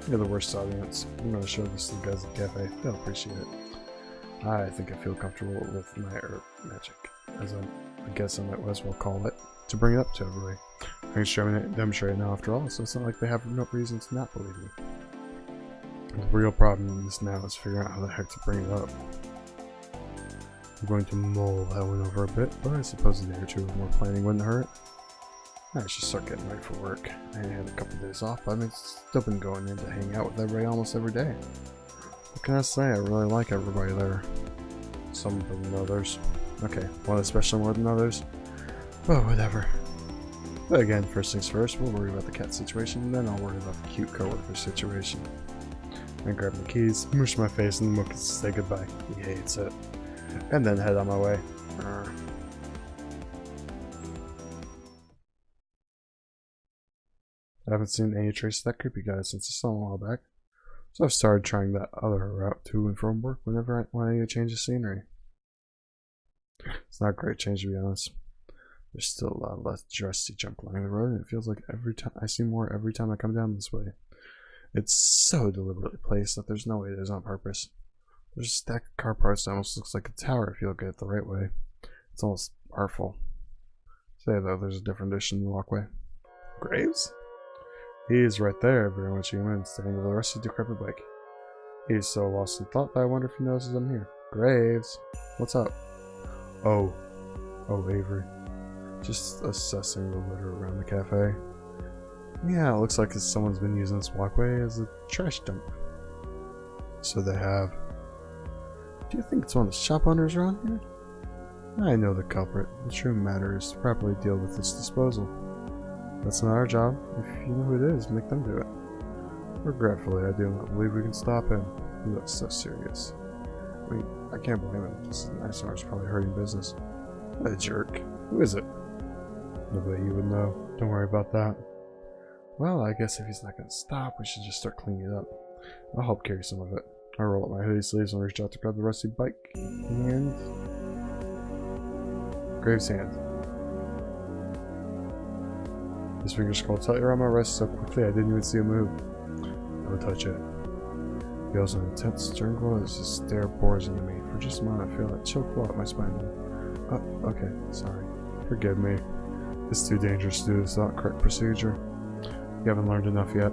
You're the worst audience. I'm going to show this to the guys at the cafe. They'll appreciate it. I think I feel comfortable with my herb magic, as I guess I might as well call it, to bring it up to everybody. I can demonstrate it now after all, so it's not like they have no reason to not believe me. The real problem is now is figuring out how the heck to bring it up. I'm going to mull that one over a bit, but I suppose a day or two of more planning wouldn't hurt. I should start getting ready for work. I had a couple days off, but I've still been going in to hang out with everybody almost every day. What can I say? I really like everybody there. Some better than others. Okay, one especially more than others. But whatever. But again, first things first, we'll worry about the cat situation, and then I'll worry about the cute coworker situation. I grab my keys, mush my face, and look to say goodbye. He hates it. And then head on my way. I haven't seen any trace of that creepy guy since I saw him a while back, so I've started trying that other route to and from work whenever I want to change of scenery. It's not a great change, to be honest. There's still a lot less dusty junk lining the road, and it feels like every time I see more every time I come down this way. It's so deliberately placed that there's no way it is on purpose. There's a stack of car parts that almost looks like a tower if you look at it the right way. It's almost artful. Say though, there's a different dish in the walkway. Graves? He's right there, very much human, standing with the rusty decrepit bike. He's so lost in thought that I wonder if he notices I'm here. Graves, what's up? Oh, Avery. Just assessing the litter around the cafe. Yeah, it looks like someone's been using this walkway as a trash dump. So they have. Do you think it's one of the shop owners around here? I know the culprit. The true matter is to properly deal with its disposal. That's not our job. If you know who it is, make them do it. Regretfully, I do not believe we can stop him. He looks so serious. I mean, I can't blame him. This ISR is probably hurting business. What a jerk. Who is it? Nobody you would know. Don't worry about that. Well, I guess if he's not going to stop, we should just start cleaning it up. I'll help carry some of it. I roll up my hoodie sleeves and reach out to grab the rusty bike. And Graves' hand. His fingers scrolled tightly around my wrist so quickly I didn't even see him move. Don't touch it. He feels an intense stern glow as his stare bores into me. For just a moment I feel that chill flow up my spine. Oh, okay, sorry. Forgive me. It's too dangerous to do this without correct procedure. You haven't learned enough yet.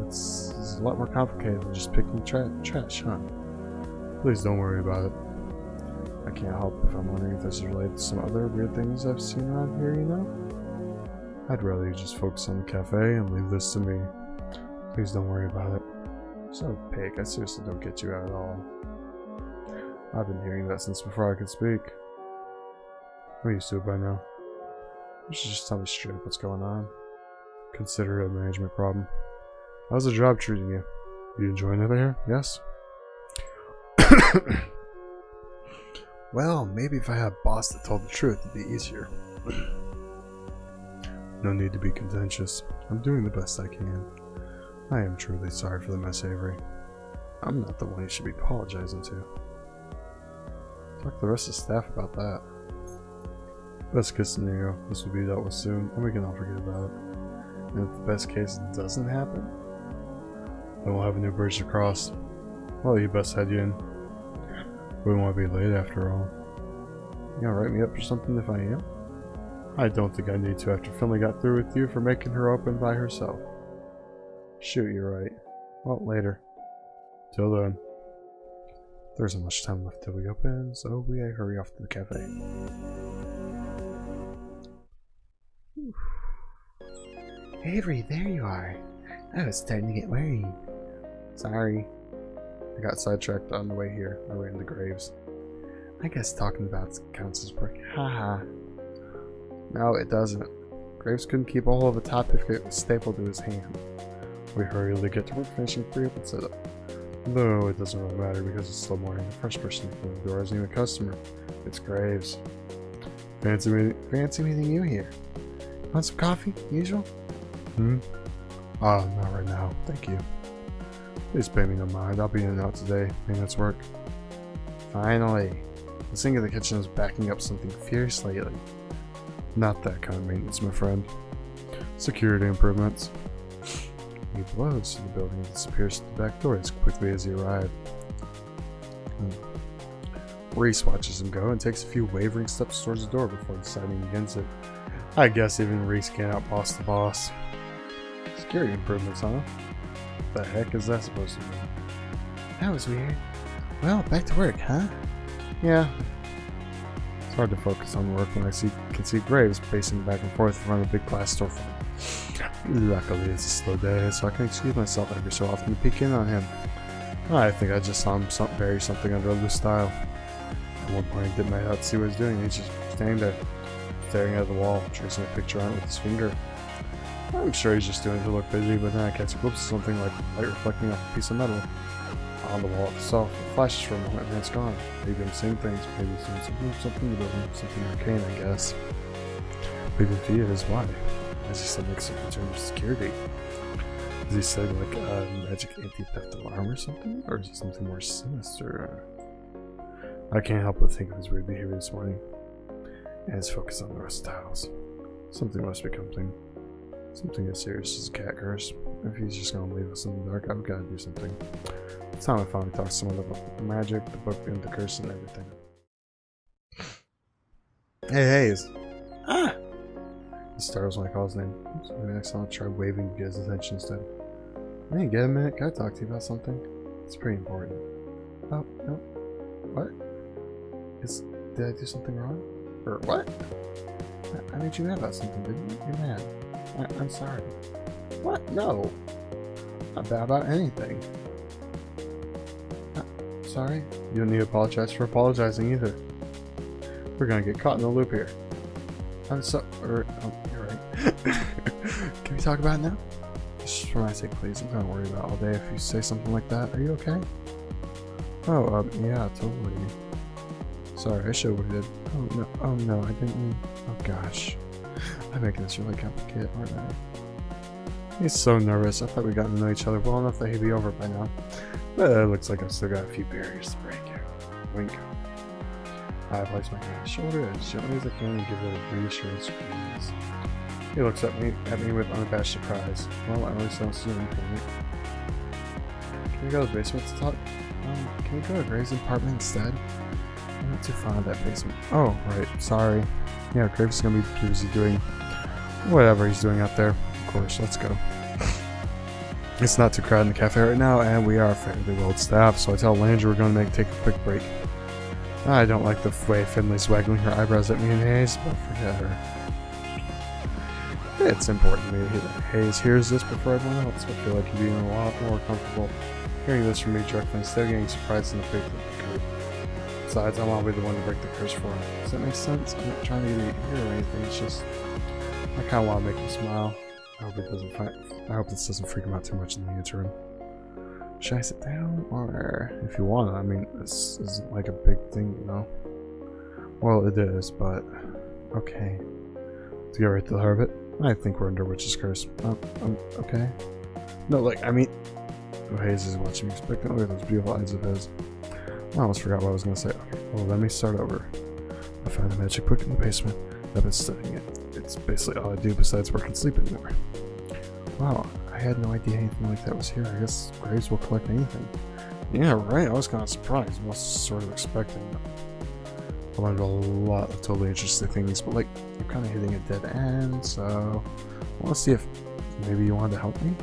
It's a lot more complicated than just picking trash, huh? Please don't worry about it. I can't help if I'm wondering if this is related to some other weird things I've seen around here, you know? I'd rather you just focus on the cafe and leave this to me. Please don't worry about it. So, Pig, I seriously don't get you at all. I've been hearing that since before I could speak. I'm used to it by now. You should just tell me straight up what's going on. Consider it a management problem. How's the job treating you? You enjoying it here? Yes? Well, maybe if I had a boss that told the truth, it'd be easier. No need to be contentious. I'm doing the best I can. I am truly sorry for the mess, Avery. I'm not the one you should be apologizing to. Talk to the rest of the staff about that. Best case scenario, this will be dealt with soon, and we can all forget about it. And if the best case doesn't happen, then we'll have a new bridge to cross. Well, you best head you in. We won't be late after all. You gonna write me up for something if I am? I don't think I need to after Finley got through with you for making her open by herself. Shoot, you're right. Well, later. Till then. There isn't much time left till we open, so we hurry off to the cafe. Avery, there you are. I was starting to get worried. Sorry. I got sidetracked on the way here. I ran into Graves. I guess talking about counts as work. Haha. No, it doesn't. Graves couldn't keep a hold of a top if it was stapled to his hand. We hurriedly get to work finishing pre-up and setup. Though it doesn't really matter because it's still morning. The first person through the door isn't even a customer. It's Graves. Fancy meeting you here. Want some coffee? Usual? Not right now. Thank you. Please pay me no mind. I'll be in and out today. Maintenance work. Finally. The sink in the kitchen is backing up something fiercely lately. Not that kind of maintenance, my friend. Security improvements. He blows through the building and disappears through the back door as quickly as he arrived. Reese watches him go and takes a few wavering steps towards the door before deciding against it. I guess even Reese can't outboss the boss. Security improvements, huh? What the heck is that supposed to mean? That was weird. Well, back to work, huh? Yeah. It's hard to focus on work when I can see Graves pacing back and forth in front of the big glass storefront. Luckily, it's a slow day, so I can excuse myself every so often to peek in on him. I think I just saw him bury something under a loose tile. At one point, I dipped my head to see what he's doing. He's just standing there, staring at the wall, tracing a picture on it with his finger. I'm sure he's just doing it to look busy, but then I catch a glimpse of something like light reflecting off a piece of metal on the wall itself. It flashes for a moment and then it's gone. Maybe I'm seeing things, maybe he's doing something arcane, I guess. But even if he is, why? As he said, makes some concern of security. Is he saying like a magic anti-theft alarm or something? Or is it something more sinister? I can't help but think of his weird behavior this morning. And his focus on the rust tiles. Something must be coming. Something as serious as a cat curse. If he's just gonna leave us in the dark, I've gotta do something. It's time I finally talk to someone about the magic, the book, and the curse, and everything. Hey, Hayes. Ah! He startles when I call his name. So maybe next time I'll try waving to get his attention instead. Hey, get a minute? Can I talk to you about something? It's pretty important. Oh, no. What? Did I do something wrong? Or what? I made you mad about something, didn't you? You're mad. I'm sorry. What? No. Not bad about anything. Sorry? You don't need to apologize for apologizing either. We're gonna get caught in the loop here. I'm so... you're right. Can we talk about it now? Just for my sake, please. I'm gonna worry about all day if you say something like that. Are you okay? Oh, yeah, totally. Sorry, I should've waited. Oh no, I didn't mean... Oh gosh. I'm making this really complicated, aren't I? He's so nervous. I thought we got to know each other well enough that he'd be over by now. But it looks like I've still got a few barriers to break here. Wink. I place my hand on his shoulder as gently as I can and give it a reassuring squeeze. He looks at me with unabashed surprise. Well, I really don't see anything. Can we go to the basement to talk? Can we go to Graves' apartment instead? I'm not too fond of that basement. Oh, right. Sorry. Yeah, Graves is gonna be busy doing whatever he's doing out there. Of course, let's go. It's not too crowded in the cafe right now, and we are fairly well staffed, so I tell Landry we're going to take a quick break. I don't like the way Finley's waggling her eyebrows at me and Hayes, but forget her. It's important to me that Hayes hears this before everyone else. I feel like he'd be a lot more comfortable hearing this from me directly instead of getting surprised in the face of the curse. Besides, I want to be the one to break the curse for him. Does that make sense? I'm not trying to get it here or anything, it's just... I kind of want to make him smile. I hope this doesn't freak him out too much in the interim. Should I sit down? Or if you want, I mean, this isn't like a big thing, you know? Well, it is, but... Okay. To get right to the heart of it, I think we're under Witch's curse. Okay. No, like, I mean... Oh, Hayes is watching me expectantly with those beautiful eyes of his. I almost forgot what I was going to say. Okay, well, let me start over. I found a magic book in the basement. I've been studying it. It's basically all I do besides work and sleep anymore. Wow, I had no idea anything like that was here. I guess Graves will collect anything. Yeah, right. I was kind of surprised. I was sort of expecting. I learned a lot of totally interesting things, but like, I'm kind of hitting a dead end, so I want to see if maybe you wanted to help me.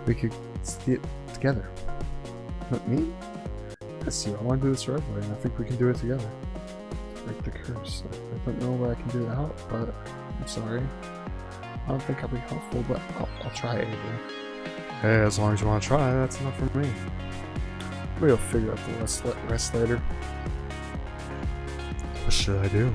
We could see it together. Not me? Yes, you. I want to do this for everybody, and I think we can do it together. Break the curse. I don't know what I can do to help, but I'm sorry. I don't think I'll be helpful, but I'll try, Avery. Hey, as long as you want to try, that's enough for me. We'll figure out the rest later. What should I do?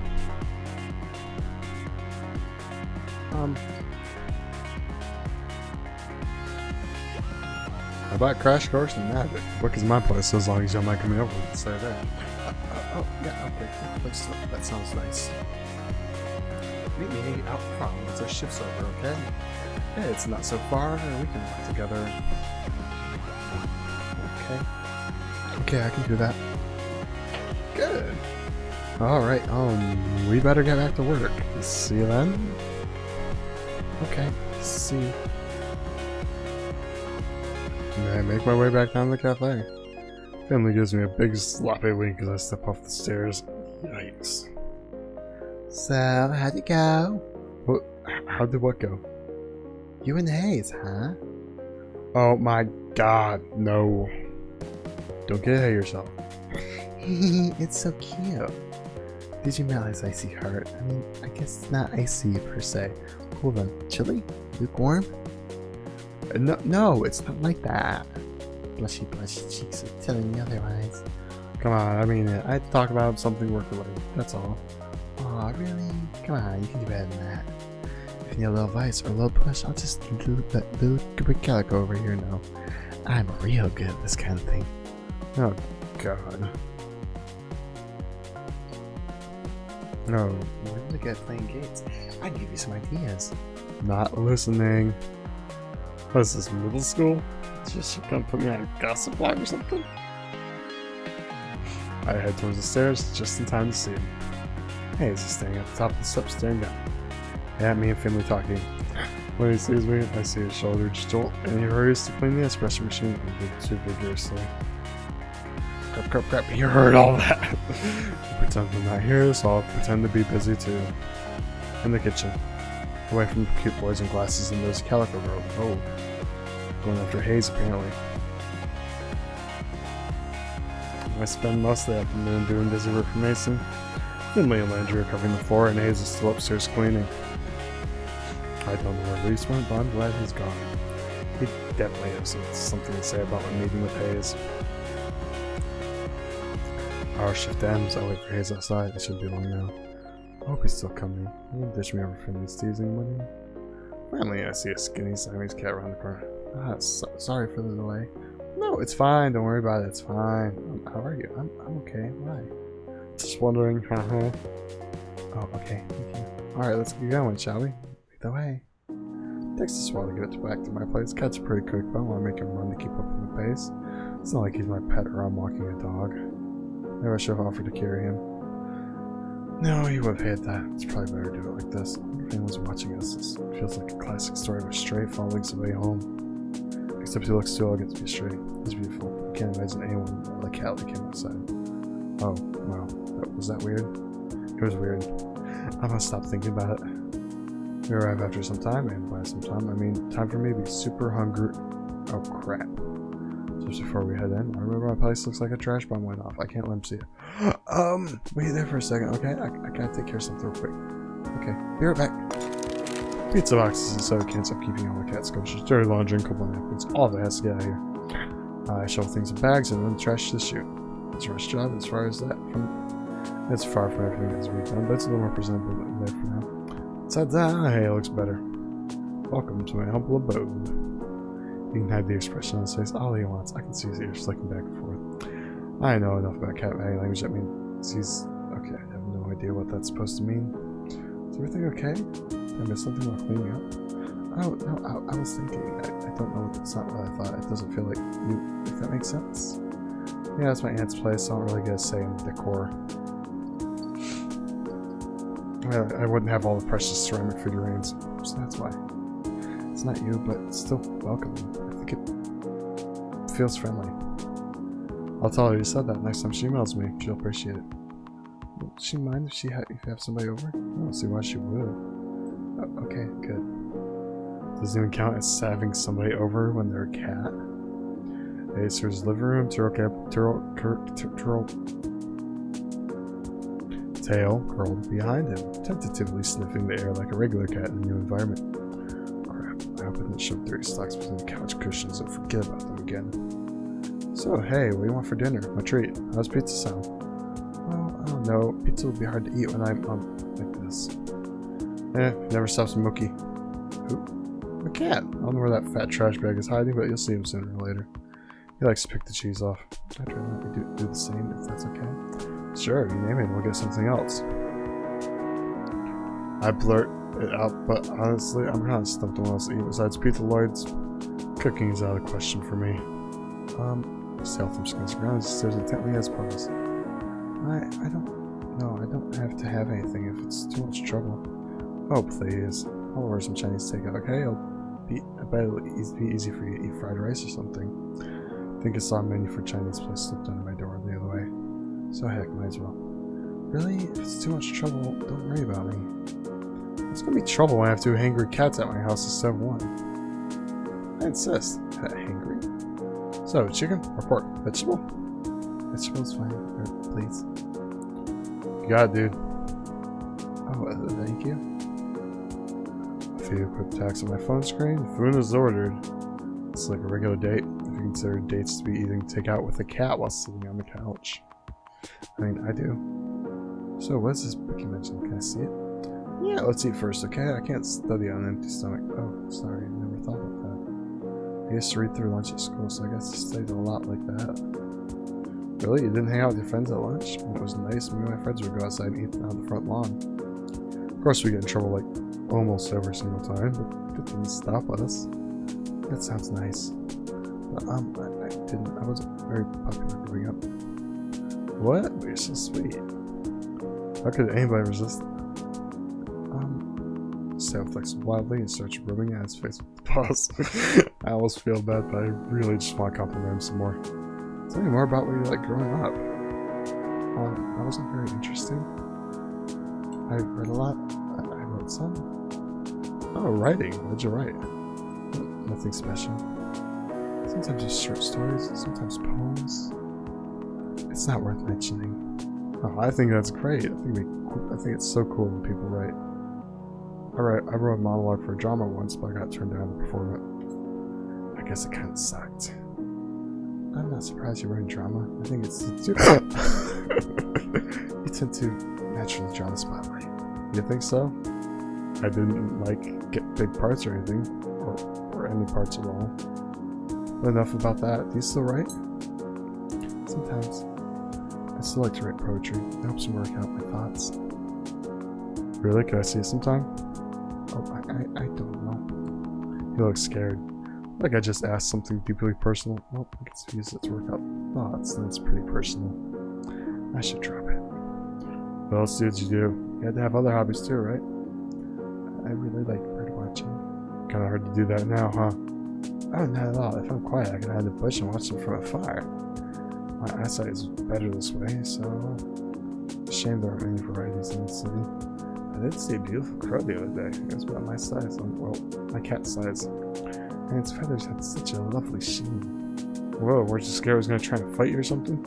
How about Crash Course and Magic? Book is my place as long as you don't mind coming over and stay there. Oh, yeah, okay. That sounds nice. Meet me out front once our shift's over, okay? Hey, it's not so far, we can work together. Okay, I can do that. Good. Alright, we better get back to work. See you then? Okay, see you. May I make my way back down to the cafe? Finley gives me a big sloppy wink as I step off the stairs. Yikes. So, how'd it go? What? How did what go? You and Hayes, huh? Oh my god, no. Don't get ahead of yourself. It's so cute. Did you realize icy heart? I mean, I guess it's not icy per se. Hold on. Chilly? Lukewarm? No, it's not like that. Blushy cheeks are telling me otherwise. Come on, I mean it. I'd talk about something work-related, that's all. Aw, really? Come on, you can do better than that. If you need a little advice or a little push, I'll just let little Calico over here know. I'm real good at this kind of thing. Oh, God. No, We're really good at playing games. I'd give you some ideas. not listening. What is this, middle school? Just gonna put me on a gossip blog or something? I head towards the stairs just in time to see him. Hey, he's standing at the top of the steps staring down. At me and Finley talking. When he sees me, I see his shoulder jolt, and he hurries to clean the espresso machine and did too vigorously. Crap, you heard all that! I pretend I'm not here, so I'll pretend to be busy too. In the kitchen. Away from the cute boys and glasses and there's a Calico girl. Oh. Going after Hayes, apparently. I spend most of the afternoon doing busy work for Mason. Finley and Landry are covering the floor, and Hayes is still upstairs cleaning. I don't know where Reese went, but I'm glad he's gone. He definitely has something to say about my meeting with Hayes. Our shift ends. I'll wait for Hayes outside. It should be long now. I hope he's still coming. He won't ditch me over Finley's teasing, will he? Finally, I see a skinny Siamese cat around the corner. Sorry for the delay. No, it's fine. Don't worry about it. It's fine. How are you? I'm okay. Why? Just wondering. Oh, okay. Thank you. Alright, let's get going, shall we? Lead the way. Takes us a while to get back to my place. Cat's pretty quick, but I want to make him run to keep up with the pace. It's not like he's my pet or I'm walking a dog. Maybe I should have offered to carry him. No, he would have hated that. It's probably better to do it like this. I wonder if anyone's watching us. This feels like a classic story of a stray following somebody home. Except he looks too elegant to be stray. He's beautiful. I can't imagine anyone like a cat like him outside. Oh, wow. Was that weird? It was weird. I'm gonna stop thinking about it. We arrive after some time, and by some time, I mean time for me to be super hungry. Oh crap. Just before we head in, I remember my place looks like a trash bomb went off. I can't let him see it. Wait there for a second, okay? I gotta take care of something real quick. Okay, be right back. Pizza boxes and soda cans. I'm keeping all the cat scourges, dirty laundry, and couple of napkins. All of it has to get out of here. I shovel things in bags and then trash to the chute. It's a rush job as far as that. It's far from everything that has to be done, but it's a little more presentable than there for now. Ta-da! Hey, it looks better. Welcome to my humble abode. You can hide the expression on his face all he wants. I can see his ears flicking back and forth. I know enough about cat body language. I mean, he's... Okay, I have no idea what that's supposed to mean. Is everything okay? Did I miss something while cleaning up? Oh, no, I was thinking. I don't know. It's not what I thought. It doesn't feel like you, if that makes sense. Yeah, that's my aunt's place. So I don't really get a say in the decor. I wouldn't have all the precious ceramic figurines, so that's why. It's not you, but still welcoming. I think it feels friendly. I'll tell her you said that next time she emails me. She'll appreciate it. Would she mind if you have somebody over? I don't see why she would. Oh, okay, good. Doesn't even count as having somebody over when they're a cat. Acer's living room, tail curled behind him, tentatively sniffing the air like a regular cat in a new environment. Crap, I hope I didn't shove dirty socks between the couch cushions and forget about them again. So, hey, what do you want for dinner? My treat. How's pizza sound? Well, I don't know. Pizza will be hard to eat when I'm like this. Never stops Mookie. Who? A cat. I don't know where that fat trash bag is hiding, but you'll see him sooner or later. He likes to pick the cheese off. I'd rather let me do the same if that's okay. Sure, you name it, we'll get something else. I blurt it out, but honestly, I'm kind of stumped on what else to eat besides Pizza Lloyd's. Cooking is out of the question for me. Seltham scans around and stares intently as pause. I don't have to have anything if it's too much trouble. Oh, please. I'll order some Chinese takeout, okay? I bet it'll be easy for you to eat fried rice or something. I think I saw a menu for Chinese place slipped under my door the other way. So heck, might as well. Really? If it's too much trouble, don't worry about me. It's gonna be trouble when I have two hangry cats at my house instead of one. I insist. Hangry? So, chicken or pork? Vegetable? Vegetable's fine. Please. You got it, dude. Oh, thank you. A few quick taps on my phone screen. Food is ordered. It's like a regular date. If you consider dates to be eating takeout with a cat while sitting on the couch. I mean, I do. So, what's this book you mentioned? Can I see it? Yeah, let's eat first, okay? I can't study on an empty stomach. Oh, sorry, I never thought about that. I used to read through lunch at school, so I guess I studied a lot like that. Really? You didn't hang out with your friends at lunch? When it was nice, me and my friends would go outside and eat on the front lawn. Of course, we get in trouble like almost every single time, but it didn't stop us. That sounds nice. But, I wasn't very popular growing up. What? But you're so sweet. How could anybody resist? Sale flexes wildly and starts rubbing at his face with the paws. I almost feel bad, but I really just want to compliment him some more. Tell me more about what you like growing up. That wasn't very interesting. I read a lot. I wrote some. Oh, writing. What did you write? Nothing special. Sometimes just short stories, sometimes poems. It's not worth mentioning. Oh, I think that's great. I think it's so cool when people write. I wrote a monologue for a drama once, but I got turned down to perform it. I guess it kind of sucked. I'm not surprised you're writing drama. I think it's too... You tend to naturally draw the spotlight. You think so? I didn't, get big parts or anything. Or any parts at all. But enough about that. Do you still write? Sometimes. I still like to write poetry. It helps me work out my thoughts. Really? Can I see it sometime? Oh, I don't know. You look scared. Like I just asked something deeply personal. Well, I guess if you use it to work out thoughts, then it's pretty personal. I should drop it. What else did you do? You had to have other hobbies too, right? I really like bird watching. Kinda hard to do that now, huh? Oh, not at all. If I'm quiet, I can hide in the bush and watch them from afar. My eyesight is better this way, so... Shame there aren't many varieties in the city. I did see a beautiful crow the other day. It was about my size. Well, my cat's size. And its feathers had such a lovely sheen. Whoa, weren't you scared it was going to try and fight you or something?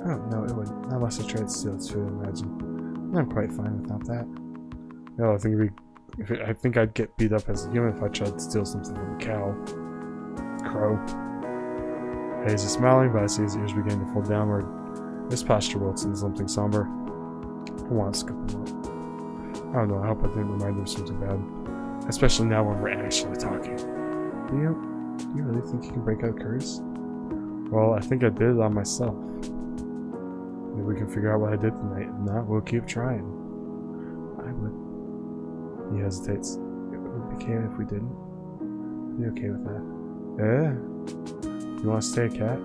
Oh, no, it wouldn't. Not unless I tried to steal its food, I imagine. I'm quite fine without that. No, I think I'd get beat up as a human if I tried to steal something from a cow. Crow. Hayes is smiling, but I see his ears beginning to fold downward. His posture wilts into something somber. I want to scoop him up. I don't know, I hope I didn't remind him of something bad. Especially now when we're actually talking. Do you really think you can break out curse? Well, I think I did it on myself. Maybe we can figure out what I did tonight. If not, we'll keep trying. I would. He hesitates. It would be okay if we didn't. Be okay with that. Yeah. You want to stay a cat?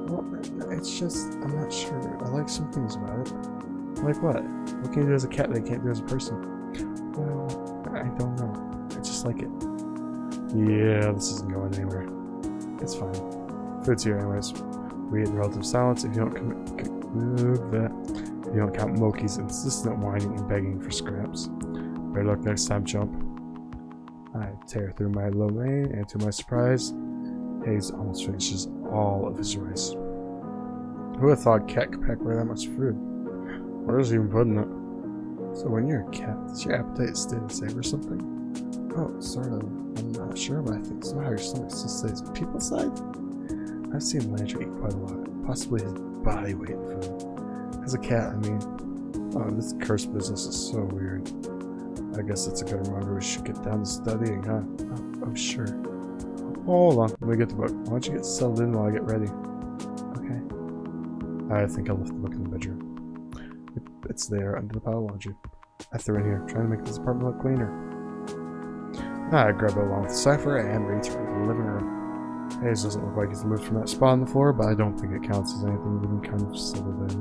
Well, it's just, I'm not sure. I like some things about it. Like what? What can you do as a cat that you can't do as a person? Well, I don't know. I just like it. Yeah, this isn't going anywhere. It's fine. Food's here anyways. We eat in relative silence if you don't count Moki's insistent whining and begging for scraps. Better luck next time, chump. I tear through my lo mein, and to my surprise, Hayes almost finishes all of his rice. Who would have thought a cat could pack away that much food? Where is he even putting it? So when you're a cat, does your appetite stay the same or something? Oh, sort of. I'm not sure, but I think somehow your stomach still stays people side. I've seen Landry eat quite a lot, possibly his body weight in food. As a cat, I mean, oh, this curse business is so weird. I guess it's a good reminder we should get down to studying, huh? Oh, sure. Hold on, let me get the book. Why don't you get settled in while I get ready? Okay. I think I left the book in the bedroom. It's there under the pile of laundry. I threw it in here, trying to make this apartment look cleaner. I grab it along with the cipher and return to the living room. Hayes doesn't look like he's moved from that spot on the floor, but I don't think it counts as anything even kind of settled in.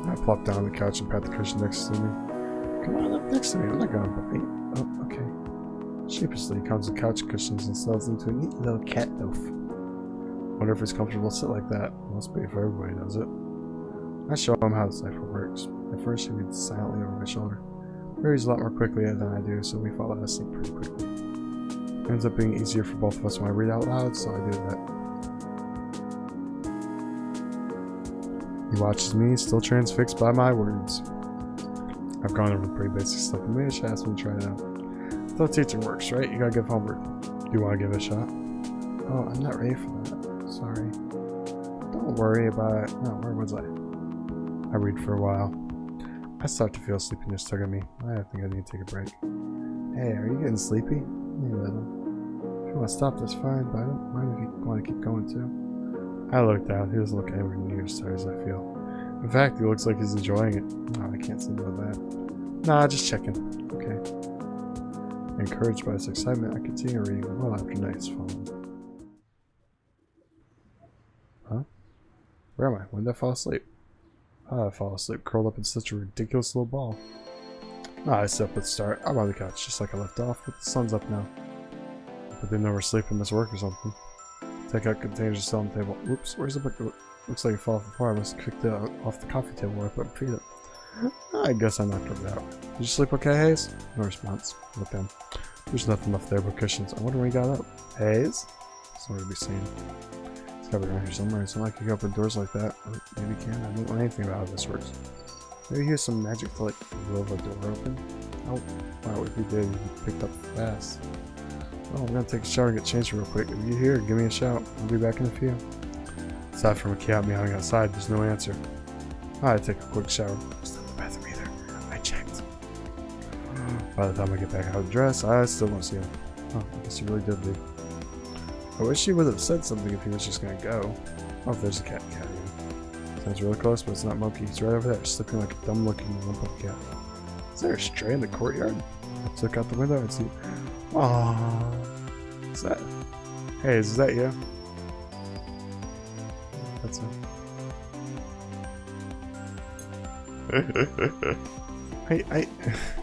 I plop down on the couch and pat the cushion next to me. Come on up next to me, I'm not gonna bite. Oh, okay. Sheepishly, he comes to couch cushions and settles into a neat little cat loaf. Wonder if he's comfortable to sit like that. Must be if everybody does it. I show him how the cipher works. At first, he reads silently over my shoulder. He reads a lot more quickly than I do, so we fall out of sync pretty quickly. It ends up being easier for both of us when I read out loud, so I do that. He watches me, still transfixed by my words. I've gone over the pretty basic stuff, but maybe I should ask me to try it out. That's how teaching works, right? You gotta give homework. Do you want to give it a shot? Oh, I'm not ready for that. Sorry. Don't worry about it. No, where was I? I read for a while. I start to feel sleepiness tug at me. I think I need to take a break. Hey, are you getting sleepy? Maybe a little. If you want to stop, that's fine, but I don't mind if you want to keep going too. I looked down. He doesn't look anywhere near as tired as I feel. In fact, he looks like he's enjoying it. Oh, I can't say no to that. Nah, just checking. Okay. Encouraged by this excitement, I continue reading well after night has fallen. Huh? Where am I? When did I fall asleep? I fall asleep curled up in such a ridiculous little ball. I sit up at the start. I'm on the couch just like I left off, but the sun's up now. I didn't oversleep and miss work or something. Take out containers still on the table. Oops, where's the book? Looks like it fell off the floor. I must have kicked it out off the coffee table where I put my feet up. I guess I knocked it out. Did you sleep okay, Hayes? No response. Look down. There's nothing left there but cushions. I wonder when he got up. Hayes? Somewhere to be seen. It's gotta be around here somewhere. It's not like you can open doors like that. Or maybe you can. I don't know anything about how this works. Maybe use some magic to like blow the door open. Oh, wow, if you did, you picked up fast. Oh, I'm gonna take a shower and get changed real quick. If you're here, give me a shout. I'll be back in a few. Aside from a cat meowing outside, there's no answer. I take a quick shower. It's not in the bathroom either. I checked. By the time I get back out of the dress, I still don't see him. Oh, I guess he really did leave. I wish he would have said something if he was just gonna go. Oh, there's a cat again. Sounds really close, but it's not Monkey. He's right over there, sleeping like a dumb-looking lump of cat. Is there a stray in the courtyard? Let's look out the window and see. Aww. Is that? Hey, is that you? That's it.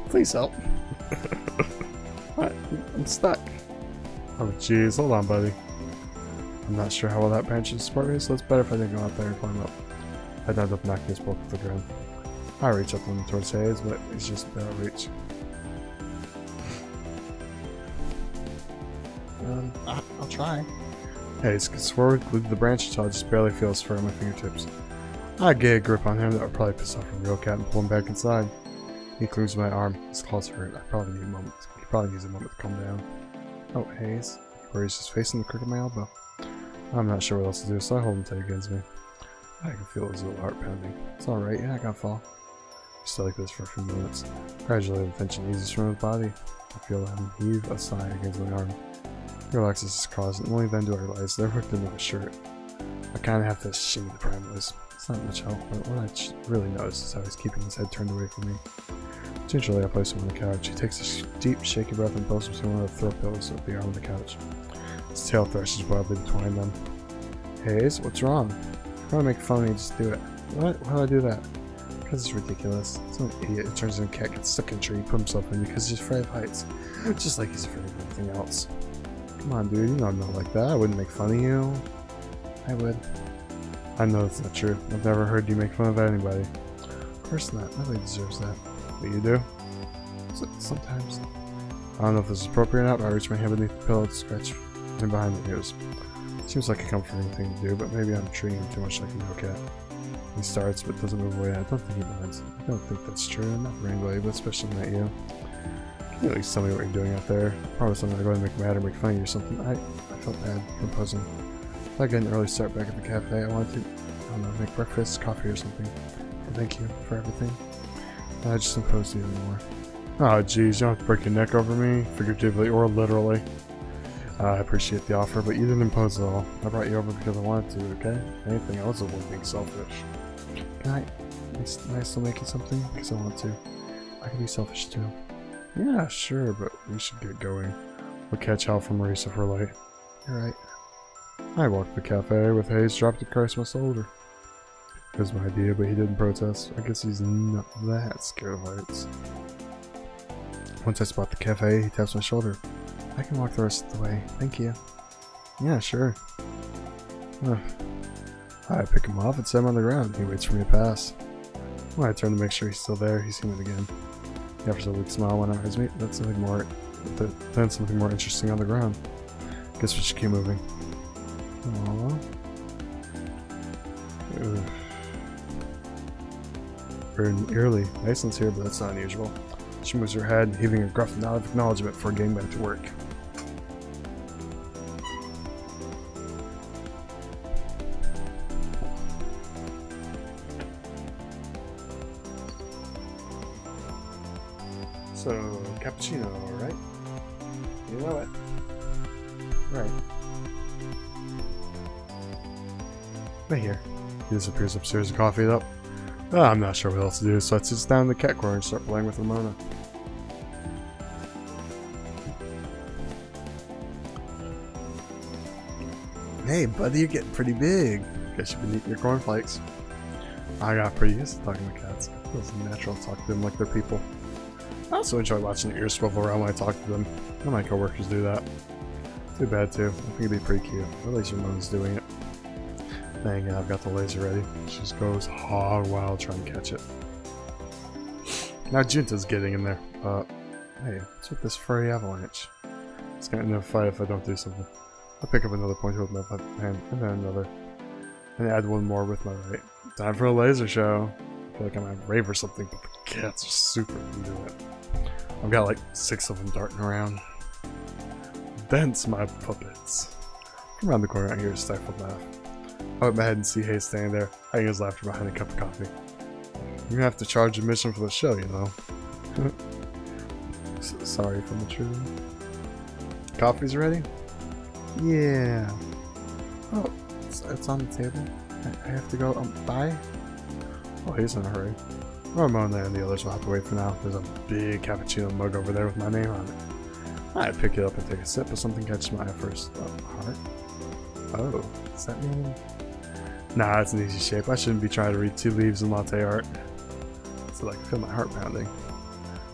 Please help. What? I'm stuck. Oh jeez, hold on, buddy. I'm not sure how well that branch is support me, so it's better if I didn't go out there and climb up. I'd end up knocking his bolt to the ground. I reach up him towards Hayes, but he's just out of reach. I'll try. Hayes gets forward, glued to the branch until I just barely feel his fur on my fingertips. I get a grip on him that would probably piss off a real cat and pull him back inside. He clings to my arm. His claws hurt. I probably need a moment. He probably needs a moment to calm down. Oh, Hayes. He buries his face in the crook of my elbow. I'm not sure what else to do, so I hold him tight against me. I can feel his little heart pounding. It's alright, you're not gonna fall. We stay like this for a few minutes. Gradually, the tension eases from his body. I feel him heave a sigh against my arm. He relaxes his claws, and only then do I realize they're hooked into my shirt. I kinda have to shimmy the parameters. It's not much help, but what I really notice is how he's keeping his head turned away from me. Gingerly, I place him on the couch. He takes a deep, shaky breath and pulls between one of the throw pillows of the arm of the couch. His tail thrashes wildly between them. Hayes, what's wrong? If you want to make fun of me, just do it. What? Why do I do that? Because it's ridiculous. Some idiot who turns into a cat gets stuck in a tree and put himself in because he's afraid of heights. Just like he's afraid of anything else. Come on, dude, you know I'm not like that. I wouldn't make fun of you. I would. I know that's not true. I've never heard you make fun of anybody. Of course not. Nobody deserves that. But you do? Sometimes. I don't know if this is appropriate or not, but I reach my hand beneath the pillow to scratch him behind the ears. Seems like a comforting thing to do, but maybe I'm treating him too much like a real cat. He starts, but doesn't move away. I don't think he minds. I don't think that's true. Not for anybody, but especially not you. Can you at least tell me what you're doing out there? I promise I'm not going to make mad or make fun of you or something. I felt bad imposing. If I get an early start back at the cafe, I wanted to, I don't know, make breakfast, coffee or something. And thank you for everything. I just imposed you anymore. Oh jeez, you don't have to break your neck over me, figuratively or literally. I appreciate the offer, but you didn't impose it all. I brought you over because I wanted to, okay? If anything, I was the one being selfish. Can I still make you something? Because I want to. I can be selfish too. Yeah, sure, but we should get going. We'll catch Hal from Marisa if we're late. You're right. I walked to the cafe with Hayes dropped across my shoulder. It was my idea, but he didn't protest. I guess he's not that scared of heights. Once I spot the cafe, he taps my shoulder. I can walk the rest of the way. Thank you. Yeah, sure. I pick him off and set him on the ground. He waits for me to pass. When I turn to make sure he's still there, he's seen it again. He offers a weak smile when I eyes me. Then something more interesting on the ground. Guess we should keep moving. Aww. eerily. Mason's here, but that's not unusual. She moves her head, heaving a gruff nod of acknowledgement before getting back to work. So, cappuccino, right? You know it. Right. Right here. He disappears upstairs to coffee it up. I'm not sure what else to do, so I sit down in the cat corner and start playing with Ramona. Hey, buddy, you're getting pretty big. Guess you've been eating your cornflakes. I got pretty used to talking to cats. It feels natural to talk to them like they're people. I also enjoy watching their ears swivel around when I talk to them. None of my coworkers do that. Too bad, too. I think it'd be pretty cute. At least your mom's doing it. Dang it, I've got the laser ready. She just goes hog wild trying to catch it. Now Junta's getting in there. Hey, what's with this furry avalanche? It's gonna end in a fight if I don't do something. I'll pick up another pointer with my left hand, and then another. And add one more with my right. Time for a laser show. I feel like I'm at a rave or something, but the cats are super into it. I've got like 6 of them darting around. Thence my puppets. From around the corner, I hear a stifled laugh. I whip my head and see Hayes standing there, hiding his laughter behind a cup of coffee. You're gonna have to charge admission for the show, you know. Sorry for the truth. Coffee's ready? Yeah. Oh, it's on the table. I have to go. Bye. Oh, he's in a hurry. Ramona and the others will have to wait for now. There's a big cappuccino mug over there with my name on it. I pick it up and take a sip, but something catches my eye first. Heart? Oh, does that mean? Nah, it's an easy shape. I shouldn't be trying to read tea leaves and latte art. So I can feel my heart pounding.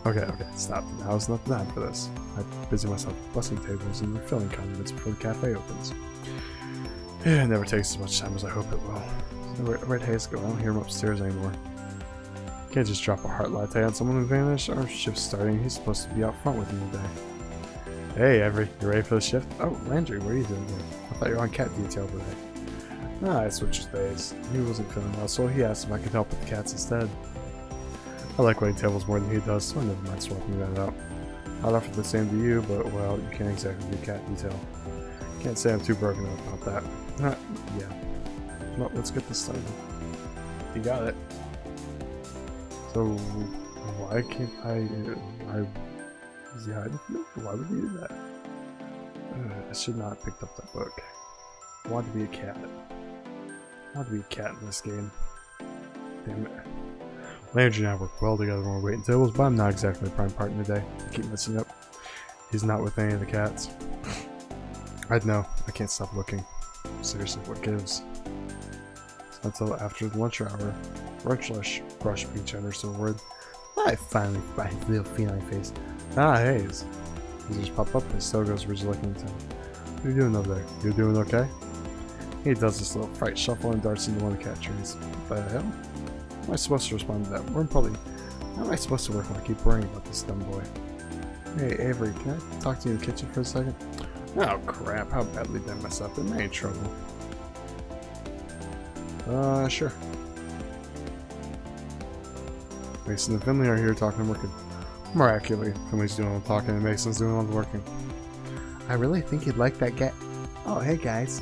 Okay, stop. Now's not the time for this. I busy myself bussing tables and refilling condiments before the cafe opens. Yeah, it never takes as much time as I hope it will. So where'd Hayes go? I don't hear him upstairs anymore. Can't just drop a heart latte on someone who vanished. Our shift's starting. He's supposed to be out front with me today. Hey, Every, you ready for the shift? Oh, Landry, what are you doing here? I thought you were on cat detail today. I switched days. He wasn't feeling well, so he asked if I could help with the cats instead. I like waiting tables more than he does, so I never mind swapping that out. I'd offer the same to you, but, well, you can't exactly do cat detail. Can't say I'm too broken up about that. Yeah. Well, let's get this started. You got it. So, why can't is he hiding from me? Why would he do that? I should not have picked up that book. I want to be a cat. I want to be a cat in this game. Damn it. Landry and I work well together when we're waiting tables, but I'm not exactly a prime partner today. I keep messing up. He's not with any of the cats. I'd know. I can't stop looking. Seriously, what gives? So until after the lunch hour. Brush being generous to the word. I finally find his little feline face. Ah, Hayes. He just pop up and still goes rigid looking into him. What are you doing over there? You doing okay? He does this little fright shuffle and darts into one of the cat trees. What the hell? How am I supposed to respond to that? More importantly, how am I supposed to work when I keep worrying about this dumb boy? Hey, Avery, can I talk to you in the kitchen for a second? Oh crap, how badly did I mess up? Am I in trouble? Sure. Mason and Finley are here talking and working. More accurately, Finley's doing all the talking and Mason's doing all the working. I really think you'd like that guy. Oh, hey guys.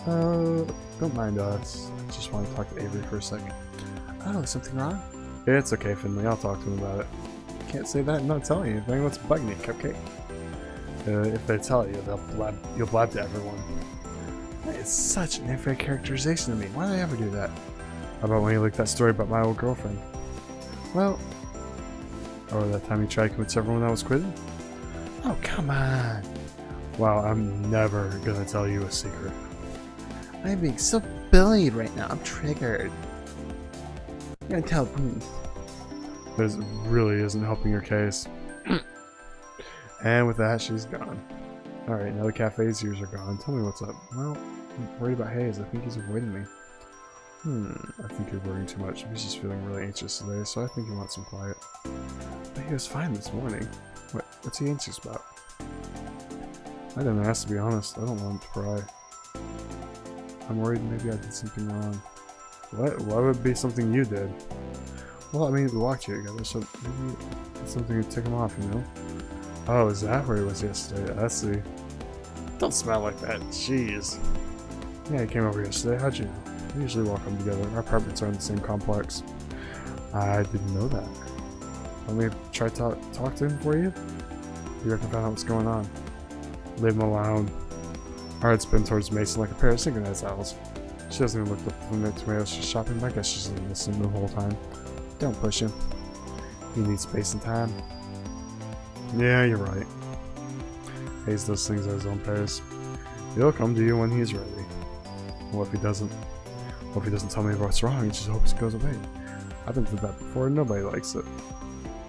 Don't mind us. I just want to talk to Avery for a second. Oh, something wrong? Yeah, it's okay, Finley. I'll talk to him about it. Can't say that and not tell you anything. What's bugging you, Cupcake? If they tell you, you'll blab to everyone. That is such an unfair characterization of me. Why did I ever do that? How about when you leaked that story about my old girlfriend? Well... Or that time you tried to convince everyone I was quitting? Oh, come on. Wow, I'm never gonna tell you a secret. I'm being so bullied right now. I'm triggered. I'm gonna tell Bruce. This really isn't helping your case. And with that, she's gone. Alright, now the cafe's ears are gone. Tell me what's up. Well, I'm worried about Hayes. I think he's avoiding me. I think you're worrying too much. He's just feeling really anxious today, so I think he wants some quiet. But he was fine this morning. What's he anxious about? I didn't ask, to be honest. I don't want him to cry. I'm worried maybe I did something wrong. What? Why would it be something you did? Well, I mean, we walked here together, so maybe it's something to tick him off, you know? Oh, is that where he was yesterday? I see. Don't smell like that. Jeez. Yeah, he came over yesterday. How'd you know? We usually walk home together. Our apartments are in the same complex. I didn't know that. Let me try to talk to him for you? You can find out what's going on. Leave him alone. Our head spin towards Mason like a pair of synchronized owls. She doesn't even look up from the tomatoes she's shopping. I guess she's been listening the whole time. Don't push him. He needs space and time. Yeah, you're right. Hayes does things at his own pace. He'll come to you when he's ready. What if he doesn't? What if he doesn't tell me what's wrong? He just hopes it goes away. I've been through that before and nobody likes it.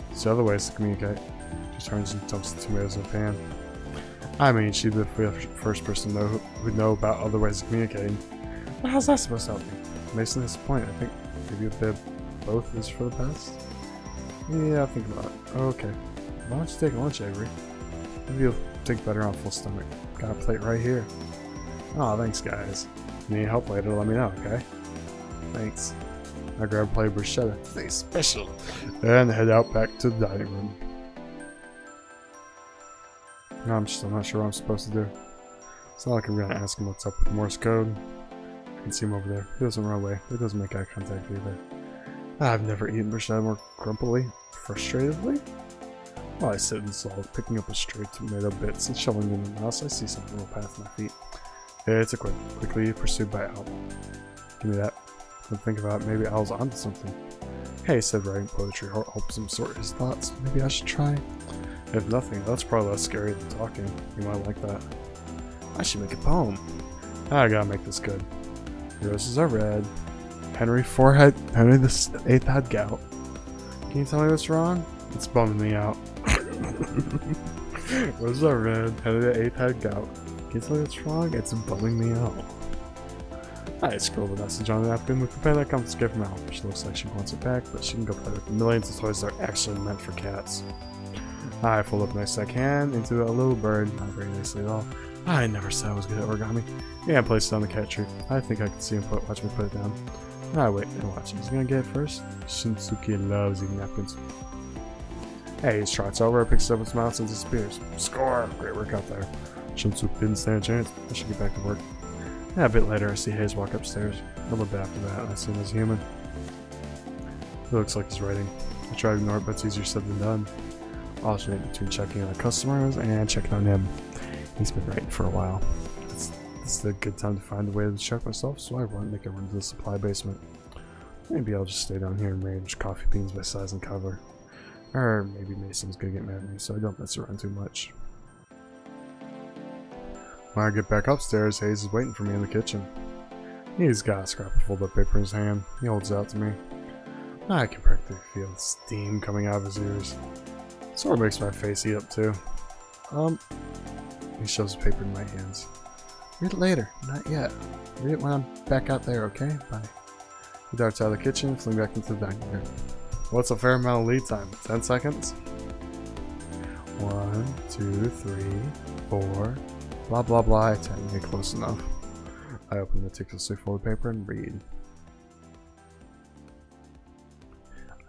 There's other ways to communicate. She turns and dumps the tomatoes in a pan. I mean, she'd be the first person who'd know about other ways of communicating. But how's that supposed to help me? Mason has a point. I think maybe a bit both is for the best. Yeah, I'll think about it. Okay. Why don't you take lunch, Avery? Maybe you'll think better on full stomach. Got a plate right here. Aw, thanks, guys. If you need help later, let me know, okay? Thanks. I grab a plate of bruschetta. Today's special. And head out back to the dining room. No, I'm still not sure what I'm supposed to do. It's not like I'm gonna ask him what's up with Morse code. I can see him over there. He doesn't run away. He doesn't make eye contact either. I've never eaten bruschetta more grumpily, frustratedly. While I sit in the stall, picking up a stray tomato bits and shoveling them in the mouse, I see something roll past my feet. It's a quip, quickly pursued by Owl. Give me that. Then think about it, maybe Owl's onto something. Hey, said writing poetry helps him sort his thoughts. Maybe I should try. If nothing, that's probably less scary than talking. You might like that. I should make a poem. I gotta make this good. Roses are red. Henry the Eighth had gout. Can you tell me what's wrong? It's bumming me out. Roses are red. Henry the Eighth had gout. Can you tell me what's wrong? It's bumming me out. I scribbled a message on the napkin with the pen that comes to give from Al. She looks like she wants it back, but she can go play with the millions of toys that are actually meant for cats. I fold up nice I can into a little bird, not very nicely at all. I never said I was good at origami. Yeah, I placed it on the cat tree. I think I can see him watch me put it down. I wait and watch. He's gonna get it first. Shinsuke loves eating napkins. Hey, he trots over, picks it up with his mouth and disappears. Score! Great work out there. Shinsuke didn't stand a chance. I should get back to work. Yeah, a bit later, I see Hayes walk upstairs. A little bit after that, I see him as human. He looks like he's writing. I try to ignore it, but it's easier said than done. I'll alternate between checking on customers and checking on him. He's been writing for a while. This is a good time to find a way to check myself, so I make a run to the supply basement. Maybe I'll just stay down here and arrange coffee beans by size and color. Or maybe Mason's gonna get mad at me, so I don't mess around too much. When I get back upstairs, Hayes is waiting for me in the kitchen. He's got a scrap of folded paper in his hand. He holds it out to me. I can practically feel the steam coming out of his ears. Sort of makes my face heat up too. He shoves the paper in my hands. Read it later, not yet. Read it when I'm back out there, okay? Bye. He darts out of the kitchen, fling back into the dining room. What's a fair amount of lead time? 10 seconds? 1, 2, 3, 4. Blah blah blah. I tend to get close enough. I open the meticulously folded paper and read.